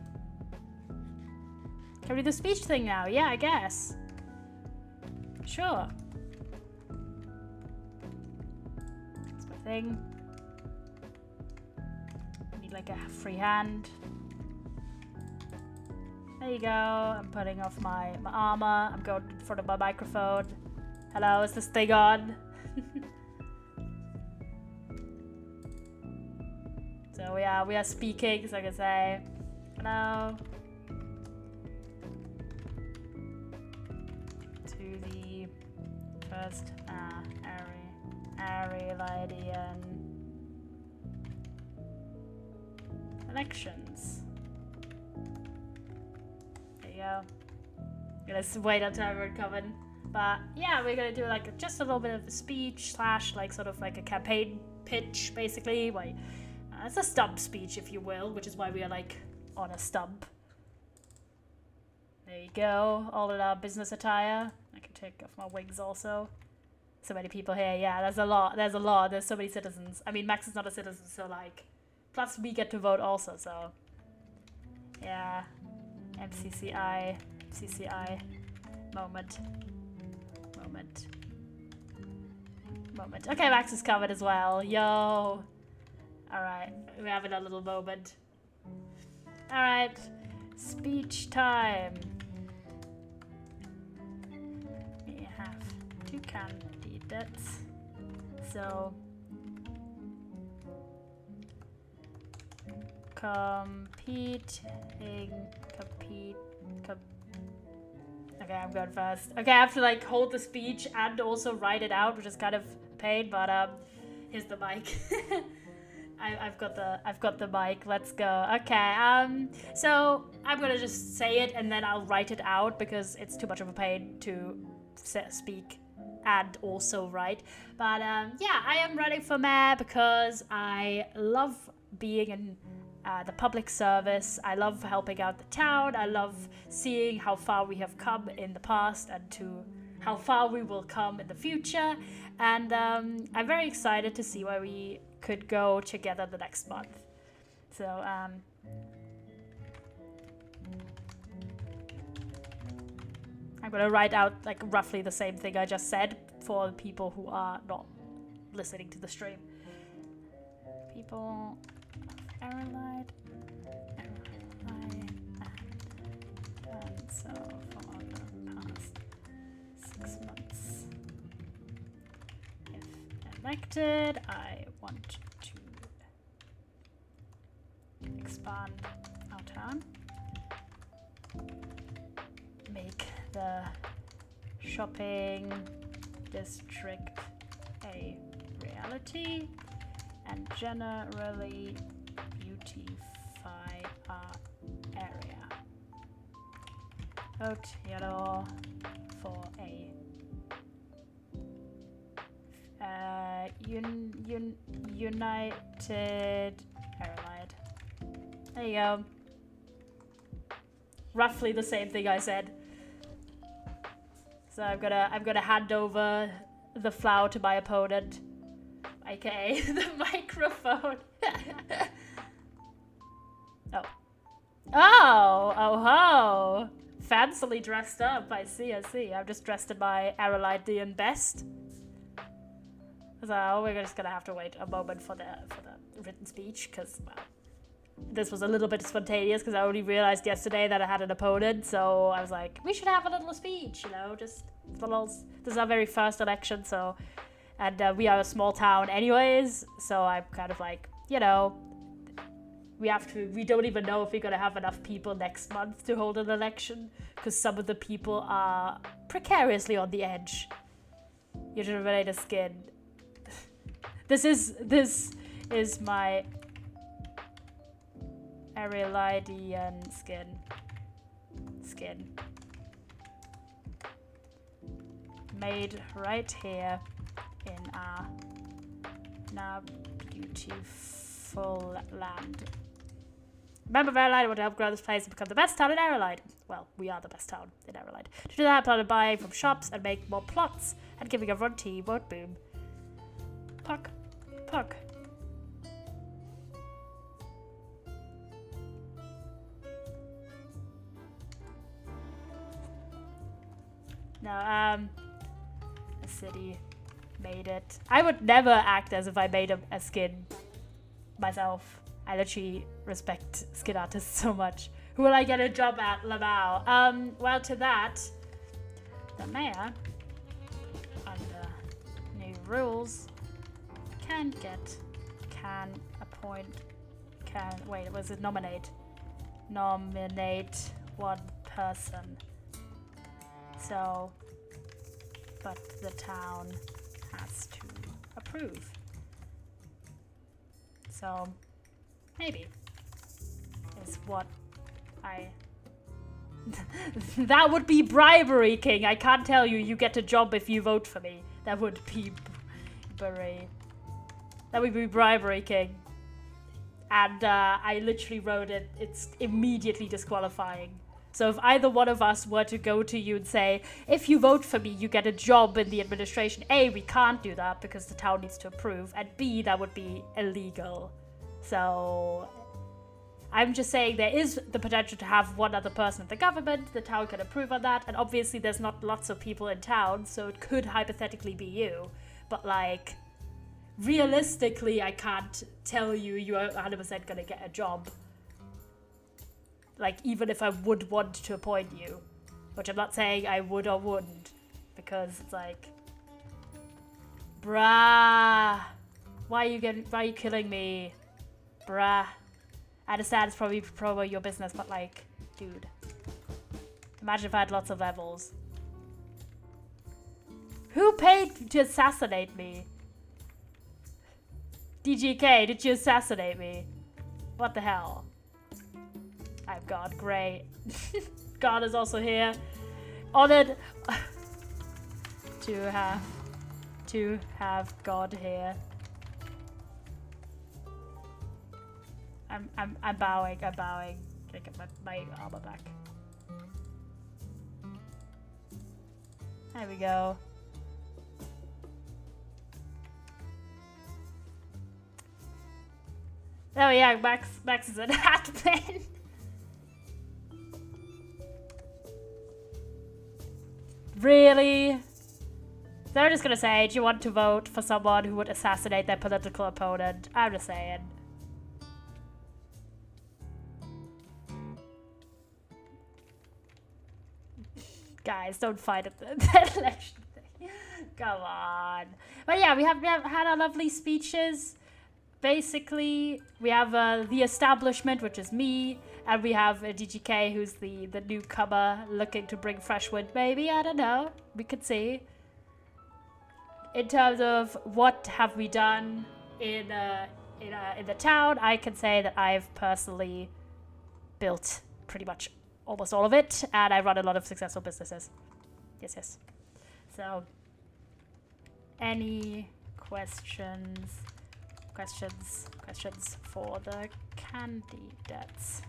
Speaker 2: Can we do the speech thing now? Yeah, I guess. Sure. That's my thing. I need like a free hand. There you go. I'm putting off my armor. I'm going in front of my microphone. Hello, is this thing on? So we are speaking, so I can say hello to the first Arelidian elections. There you go. Let's wait until everyone comes in. But yeah, we're gonna do like just a little bit of a speech slash like sort of like a campaign pitch, basically. It's a stump speech, if you will, which is why we are like on a stump. There you go, all in our business attire. I can take off my wigs also. So many people here. Yeah, there's a lot. There's so many citizens. I mean, Max is not a citizen, so like, plus we get to vote also. So yeah, MCCI, CCI, moment. Okay, Max is covered as well. Yo. All right, we're having a little moment. All right, speech time. We have 2 candidates. So compete. Okay, I'm going first. Okay, I have to like hold the speech and also write it out, which is kind of a pain, but here's the mic. I've got the mic. Let's go. Okay. So I'm gonna just say it and then I'll write it out because it's too much of a pain to speak and also write. But yeah, I am running for mayor because I love being in the public service. I love helping out the town. I love seeing how far we have come in the past and to how far we will come in the future. And I'm very excited to see where we could go together the next month. So I'm gonna write out like roughly the same thing I just said for the people who are not listening to the stream. People of Aralide, and so for the past 6 months. If elected, I want to expand our town, make the shopping district a reality, and generally beautify our area. Vote yellow for a United Aralide. There you go. Roughly the same thing I said. So I'm gonna hand over the flower to my opponent, aka the microphone. Oh, fancily dressed up. I see. I'm just dressed in my Aralidean best. So we're just gonna have to wait a moment for the written speech because, well, this was a little bit spontaneous because I only realized yesterday that I had an opponent. So I was like, we should have a little speech, you know, just a little. This is our very first election, so, and we are a small town anyways. So I'm kind of like, you know, we don't even know if we're gonna have enough people next month to hold an election because some of the people are precariously on the edge. You should have made a skin. This is my Aralidean skin. Made right here in our beautiful land. Remember, Aralide, I want to help grow this place and become the best town in Aralide. Well, we are the best town in Aralide. To do that, I plan on buying from shops and make more plots and giving everyone tea. Vote boom. Puck. No, a city made it. I would never act as if I made a skin myself. I literally respect skin artists so much. Who will I get a job at, Lamau? Well, to that, the mayor, under new rules, nominate one person. So, but the town has to approve. So, maybe is what I... That would be bribery, King. I can't tell you, you get a job if you vote for me. That would be bribery. That would be bribery, King. And I literally wrote it. It's immediately disqualifying. So if either one of us were to go to you and say, if you vote for me, you get a job in the administration, A, we can't do that because the town needs to approve, and B, that would be illegal. So I'm just saying there is the potential to have one other person in the government, the town can approve on that, and obviously there's not lots of people in town, so it could hypothetically be you. But like, realistically, I can't tell you you're 100% gonna get a job. Like, even if I would want to appoint you, which I'm not saying I would or wouldn't, because it's like, bruh, why are you killing me, bruh? I understand it's probably your business, but like, dude, imagine if I had lots of levels. Who paid to assassinate me? DGK, did you assassinate me? What the hell? I'm God, great. God is also here. Honored to have God here. I'm bowing. Gonna get my armor back. There we go. Oh yeah, Max is an admin. Really? They're just gonna say, do you want to vote for someone who would assassinate their political opponent? I'm just saying. Guys, don't fight at the election thing. Come on. But yeah, we have had our lovely speeches. Basically, we have the establishment, which is me, and we have DGK, who's the newcomer looking to bring fresh wind, maybe. I don't know. We could see. In terms of what have we done in the town, I can say that I've personally built pretty much almost all of it, and I run a lot of successful businesses. Yes. So, any questions for the candidates?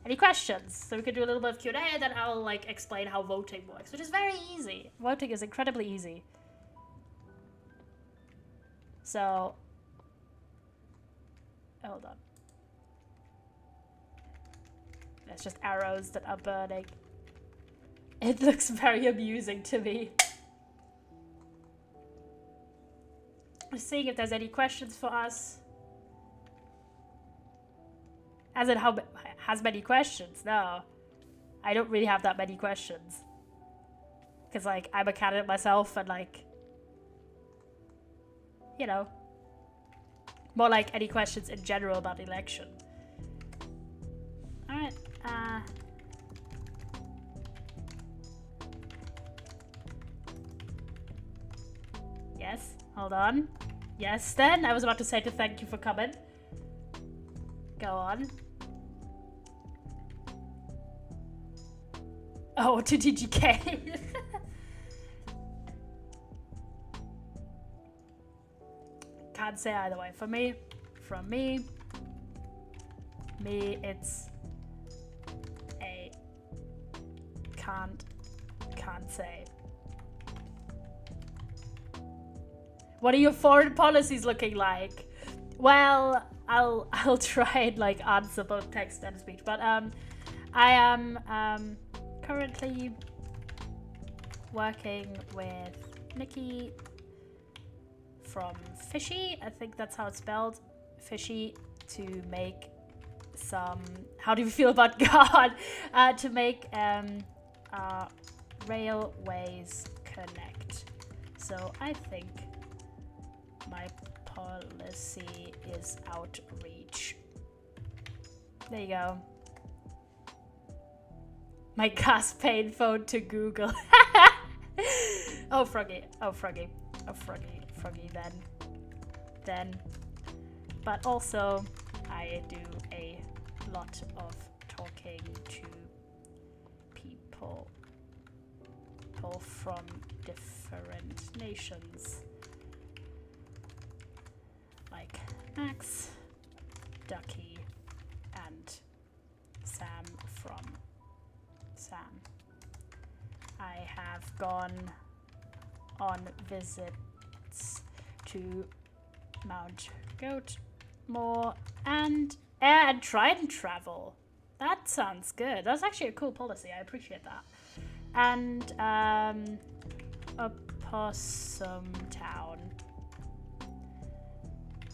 Speaker 2: Any questions? So we could do a little bit of Q&A, and then I'll like explain how voting works, which is very easy. Voting is incredibly easy. So, hold on. There's just arrows that are burning. It looks very amusing to me. Just seeing if there's any questions for us. As in, how has many questions? No. I don't really have that many questions. Because, like, I'm a candidate myself, and, like, you know, more like any questions in general about the election. Alright, yes, hold on. Yes, then. I was about to say to thank you for coming. Go on. Oh, to DGK. Can't say either way. For me, from me, it's a can't say. What are your foreign policies looking like? Well, I'll try and like answer both text and speech, but I am currently working with Nikki from Fishy, I think that's how it's spelled, Fishy, to make some, how do you feel about God? To make railways connect. So I think my policy is outreach. There you go. My gas paid phone to Google. Oh, Froggy. Oh, Froggy. Oh, Froggy. Froggy, then. But also, I do a lot of talking to people from different nations. Like Max, Ducky, and Sam Sam. I have gone on visits to Mount Goatmore and air and trident travel. That sounds good. That's actually a cool policy. I appreciate that. And Opossum Town.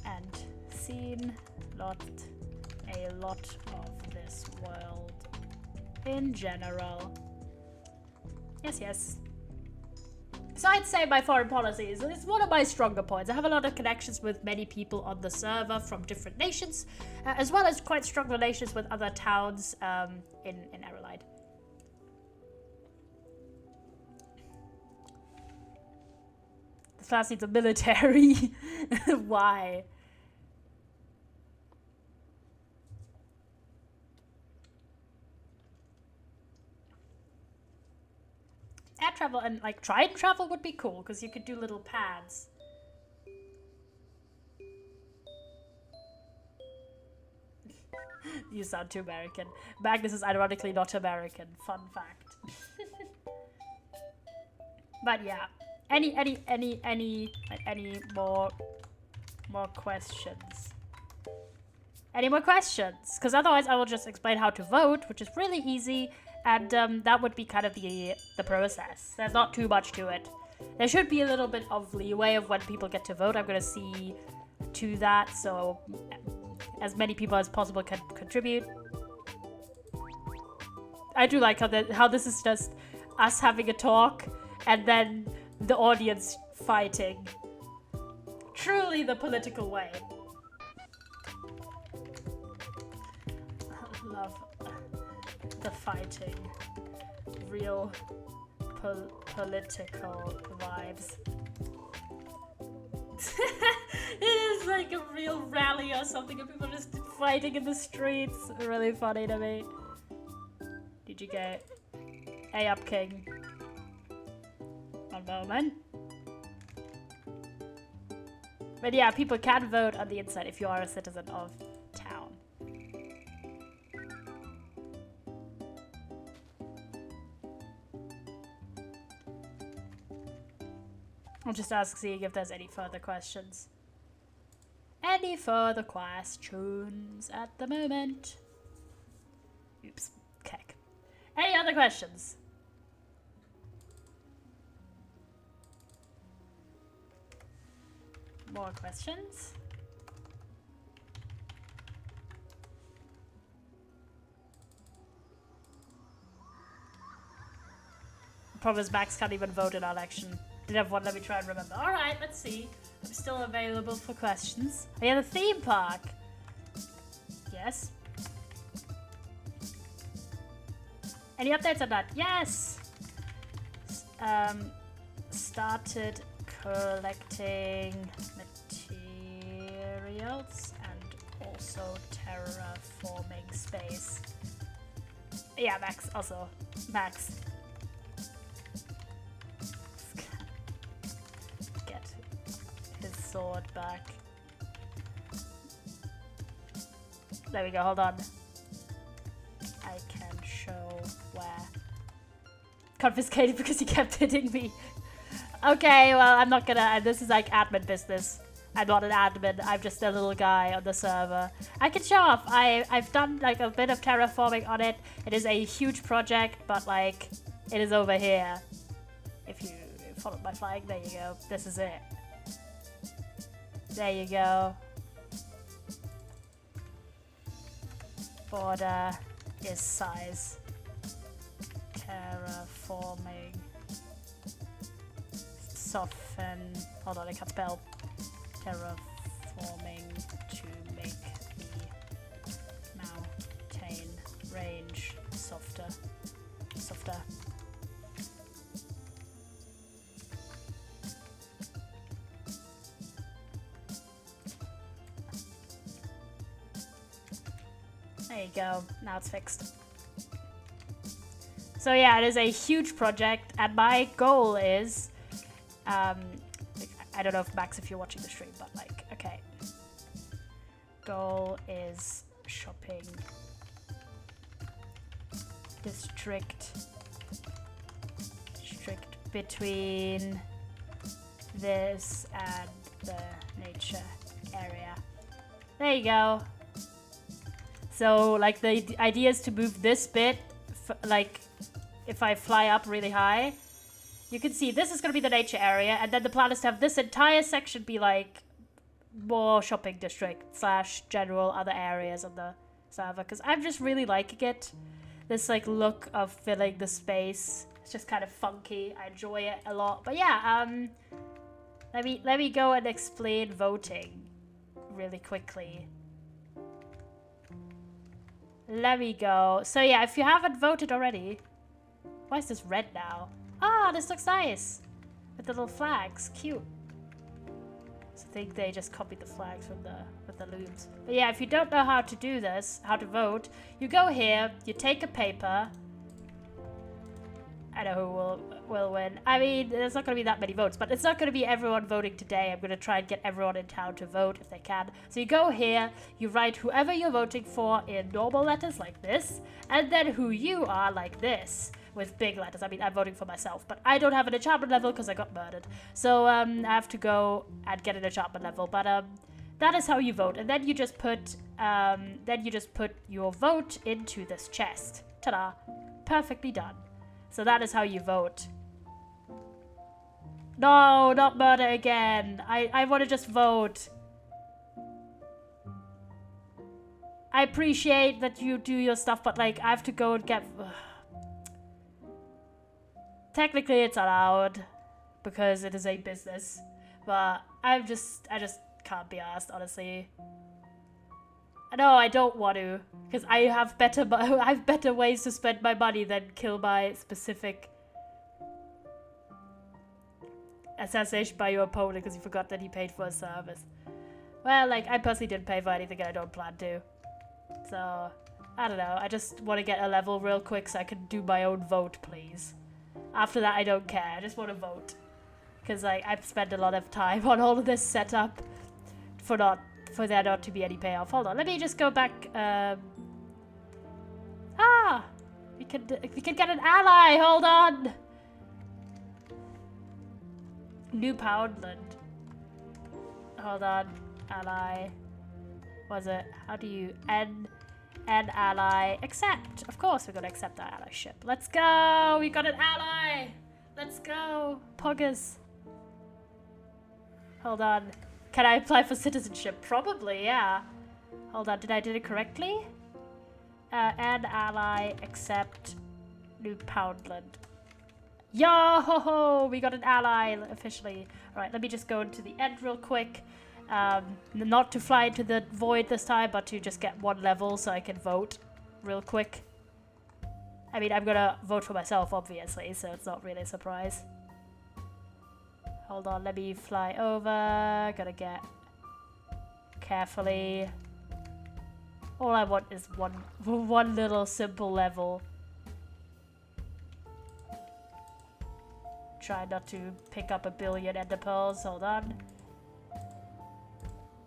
Speaker 2: And seen a lot of this world in general. Yes. So I'd say my foreign policy is one of my stronger points. I have a lot of connections with many people on the server from different nations, as well as quite strong relations with other towns in Aralide. This class needs a military. Why? Air travel and like trident travel would be cool because you could do little pads. You sound too American. Magnus is ironically not American. Fun fact. But yeah, any more questions? Any more questions? Because otherwise I will just explain how to vote, which is really easy. And that would be kind of the process. There's not too much to it. There should be a little bit of leeway of when people get to vote. I'm going to see to that, so as many people as possible can contribute. I do like how this is just us having a talk and then the audience fighting. Truly the political way. Love the fighting. Real political vibes. It is like a real rally or something and people are just fighting in the streets. Really funny to me. Did you get A up, King? One moment. But yeah, people can vote on the inside if you are a citizen of town. I'll just seeing if there's any further questions. Any further questions at the moment? Oops, keck. Any other questions? More questions? The problem is Max can't even vote in our election. Didn't have one, let me try and remember. Alright, let's see. I'm still available for questions. Are you at the theme park? Yes. Any updates on that? Yes! Started collecting materials and also terraforming space. Yeah, Max, also. Max. Get his sword back. There we go, hold on. I can show where. Confiscated because he kept hitting me. Okay, well, I'm not gonna. This is like admin business. I'm not an admin. I'm just a little guy on the server. I can show off. I've done like a bit of terraforming on it. It is a huge project, but like it is over here. If you follow my flag, there you go. This is it. There you go. Border is size. Terraforming. Soften. Hold on, I can't spell. Terraforming to make the mountain range softer. There you go. Now it's fixed. So yeah, it is a huge project, and my goal is, I don't know if Max, if you're watching the stream, but like, okay. Goal is shopping district between this and the nature area. There you go. So like the idea is to move this bit, like if I fly up really high, you can see this is going to be the nature area, and then the plan is to have this entire section be like more shopping district / general other areas on the server, because I'm just really liking it. This like look of filling the space. It's just kind of funky. I enjoy it a lot. But yeah, let me go and explain voting really quickly. Let me go. So yeah, if you haven't voted already, why is this red now? Ah, this looks nice with the little flags. Cute. So I think they just copied the flags from with the looms. But yeah, if you don't know how to do this, how to vote, you go here, you take a paper. I know who will win. I mean, there's not going to be that many votes, but it's not going to be everyone voting today. I'm going to try and get everyone in town to vote if they can. So you go here, you write whoever you're voting for in normal letters like this, and then who you are like this with big letters. I mean, I'm voting for myself, but I don't have an enchantment level because I got murdered. So I have to go and get an enchantment level. But that is how you vote, and then you just put your vote into this chest. Ta-da! Perfectly done. So that is how you vote. No, not murder again. I want to just vote. I appreciate that you do your stuff, but like I have to go and get... Technically it's allowed because it is a business, but I just can't be asked, honestly. No, I don't want to, because I have better ways to spend my money than kill my specific assassination by your opponent because you forgot that he paid for a service. Well, like, I personally didn't pay for anything and I don't plan to. So, I don't know. I just want to get a level real quick so I can do my own vote, please. After that, I don't care. I just want to vote. Because, like, I've spent a lot of time on all of this setup for there not to be any payoff. Hold on, let me just go back. We can get an ally. Hold on. New Poundland. Hold on, ally. Was it? How do you end ally? Accept. Of course, we're gonna accept our allyship. Let's go. We got an ally. Let's go, poggers. Hold on. Can I apply for citizenship? Probably, yeah. Hold on, did I do it correctly? Add ally, accept, New Poundland. Yo ho ho! We got an ally officially. Alright, let me just go into the end real quick. Not to fly into the void this time, but to just get one level so I can vote real quick. I mean, I'm gonna vote for myself, obviously, so it's not really a surprise. Hold on, let me fly over. Gotta get carefully. All I want is one little simple level. Try not to pick up a billion ender pearls. Hold on.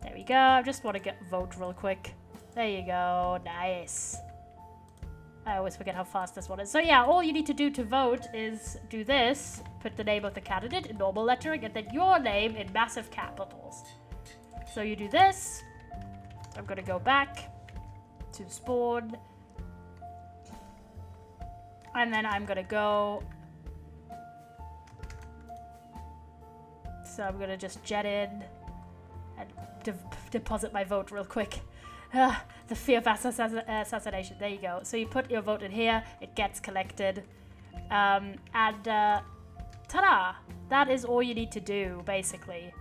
Speaker 2: There we go. I just want to vote real quick. There you go. Nice. I always forget how fast this one is. So yeah, all you need to do to vote is do this. Put the name of the candidate in normal lettering and then your name in massive capitals. So you do this. I'm going to go back to spawn. And then I'm going to go. So I'm going to just jet in and deposit my vote real quick. The fear of assassination. There you go. So you put your vote in here. It gets collected. Ta-da! That is all you need to do, basically.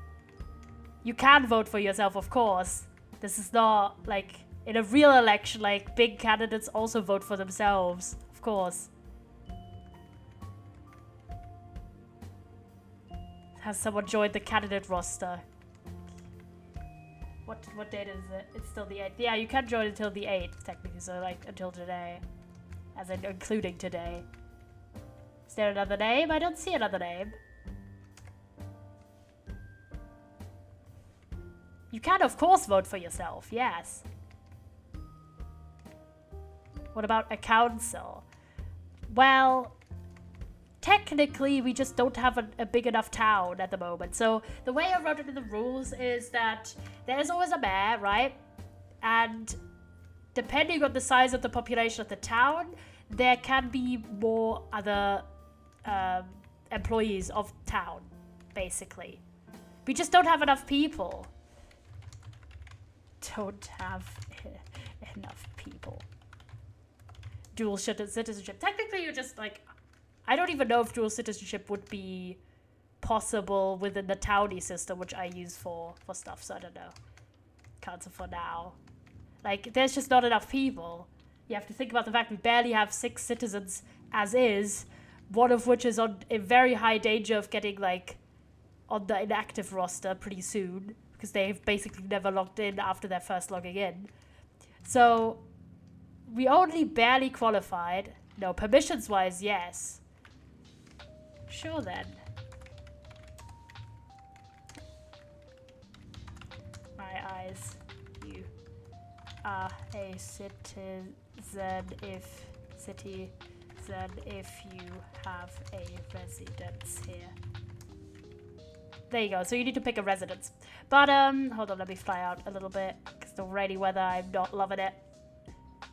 Speaker 2: You can vote for yourself, of course. This is not, like, in a real election, like, big candidates also vote for themselves. Of course. Has someone joined the candidate roster? What date is it? It's still the 8th. Yeah, you can join until the 8th, technically, so like until today. As in including today. Is there another name? I don't see another name. You can, of course, vote for yourself, yes. What about a council? well, technically we just don't have a big enough town at the moment. So the way I wrote it in the rules is that there's always a mayor, right? And depending on the size of the population of the town, there can be more other employees of town, basically. We just don't have enough people. Don't have enough people. Dual citizenship. Technically, you're just like... I don't even know if dual citizenship would be possible within the townie system, which I use for stuff, so I don't know. Cancel for now. Like, there's just not enough people. You have to think about the fact we barely have 6 citizens as is, one of which is on a very high danger of getting, like, on the inactive roster pretty soon, because they've basically never logged in after their first logging in. So, we only barely qualified. No, permissions-wise, yes. Sure then. My eyes. You are a citizen if you have a residence here. There you go. So you need to pick a residence. But hold on, let me fly out a little bit, because the rainy weather, I'm not loving it.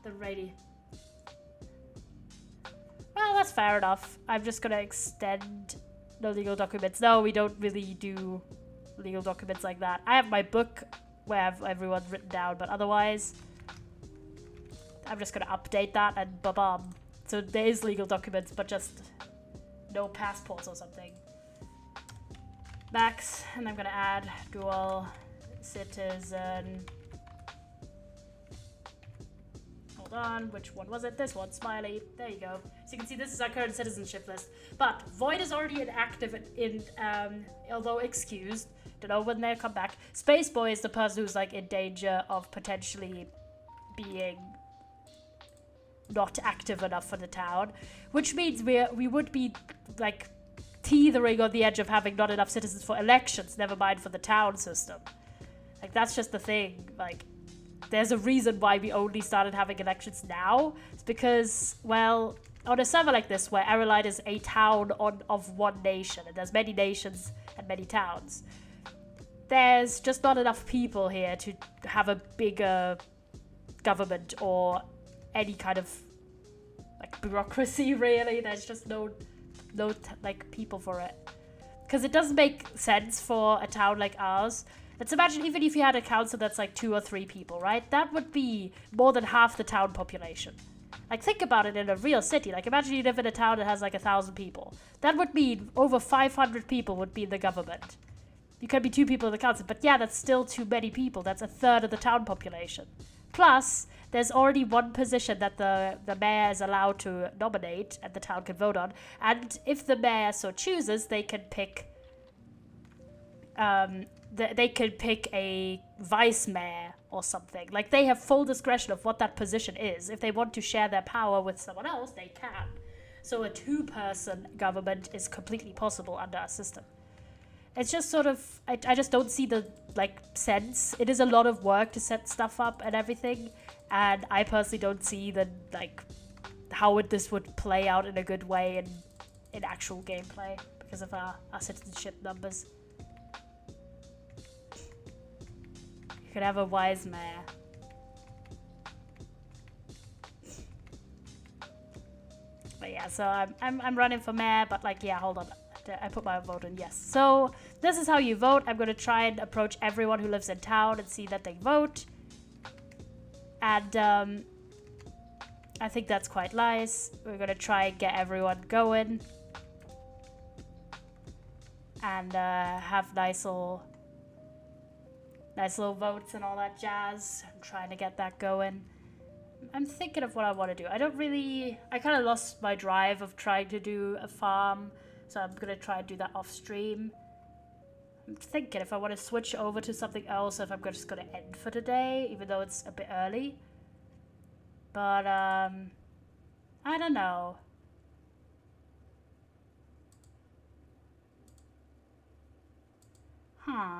Speaker 2: The rainy. Well, that's fair enough. I'm just gonna extend no legal documents. No, we don't really do legal documents like that. I have my book where I have everyone written down, but otherwise, I'm just gonna update that and ba-bam. So there is legal documents, but just no passports or something. Max, and I'm gonna add dual citizen. Hold on, which one was it? This one, Smiley. There you go. So you can see this is our current citizenship list. But Void is already inactive although excused. Don't know when they'll come back. Space Boy is the person who's like in danger of potentially being not active enough for the town, which means we would be like teetering on the edge of having not enough citizens for elections, never mind for the town system. Like, that's just the thing. Like, there's a reason why we only started having elections now. It's because, well, on a server like this where Aralite is a town of one nation and there's many nations and many towns, there's just not enough people here to have a bigger government or any kind of like bureaucracy, really. There's just no like people for it, because it doesn't make sense for a town like ours. Let's imagine even if you had a council that's like 2 or 3 people, right? That would be more than half the town population. Like, think about it in a real city. Like, imagine you live in a town that has like 1,000 people. That would mean over 500 people would be in the government. You could be 2 people in the council, but yeah, that's still too many people. That's 1/3 of the town population. Plus, there's already one position that the mayor is allowed to nominate and the town can vote on. And if the mayor so chooses, they can pick a vice mayor or something. Like, they have full discretion of what that position is. If they want to share their power with someone else, they can. So a 2-person government is completely possible under our system. It's just sort of, I just don't see the, like, sense. It is a lot of work to set stuff up and everything, and I personally don't see the, like, how this would play out in a good way in actual gameplay because of our citizenship numbers. You could have a wise mayor. But yeah, so I'm running for mayor, but like, yeah, hold on. I put my vote in yes. So this is how you vote. I'm going to try and approach everyone who lives in town and see that they vote. And I think that's quite nice. We're going to try and get everyone going. And have nice little votes and all that jazz. I'm trying to get that going. I'm thinking of what I want to do. I kind of lost my drive of trying to do a farm. So I'm going to try and do that off stream. I'm thinking if I want to switch over to something else, if I'm just going to end for today, even though it's a bit early. But, I don't know.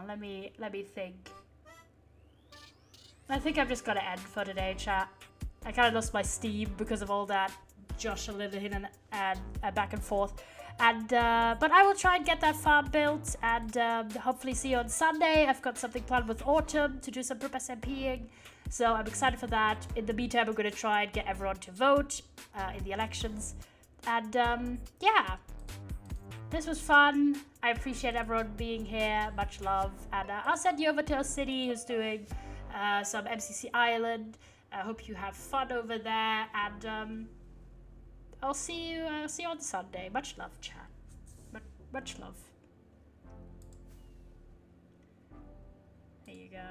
Speaker 2: Let me think. I think I'm just going to end for today, chat. I kind of lost my steam because of all that Josh a little in and back and forth. And but I will try and get that farm built, and hopefully see you on Sunday. I've got something planned with Autumn to do some Prrp SMPing, so I'm excited for that. In the meantime, I'm going to try and get everyone to vote in the elections. And yeah, this was fun. I appreciate everyone being here. Much love. And I'll send you over to our city who's doing some MCC Island. I hope you have fun over there. And I'll see you on Sunday. Much love, chat. Much love. There you go.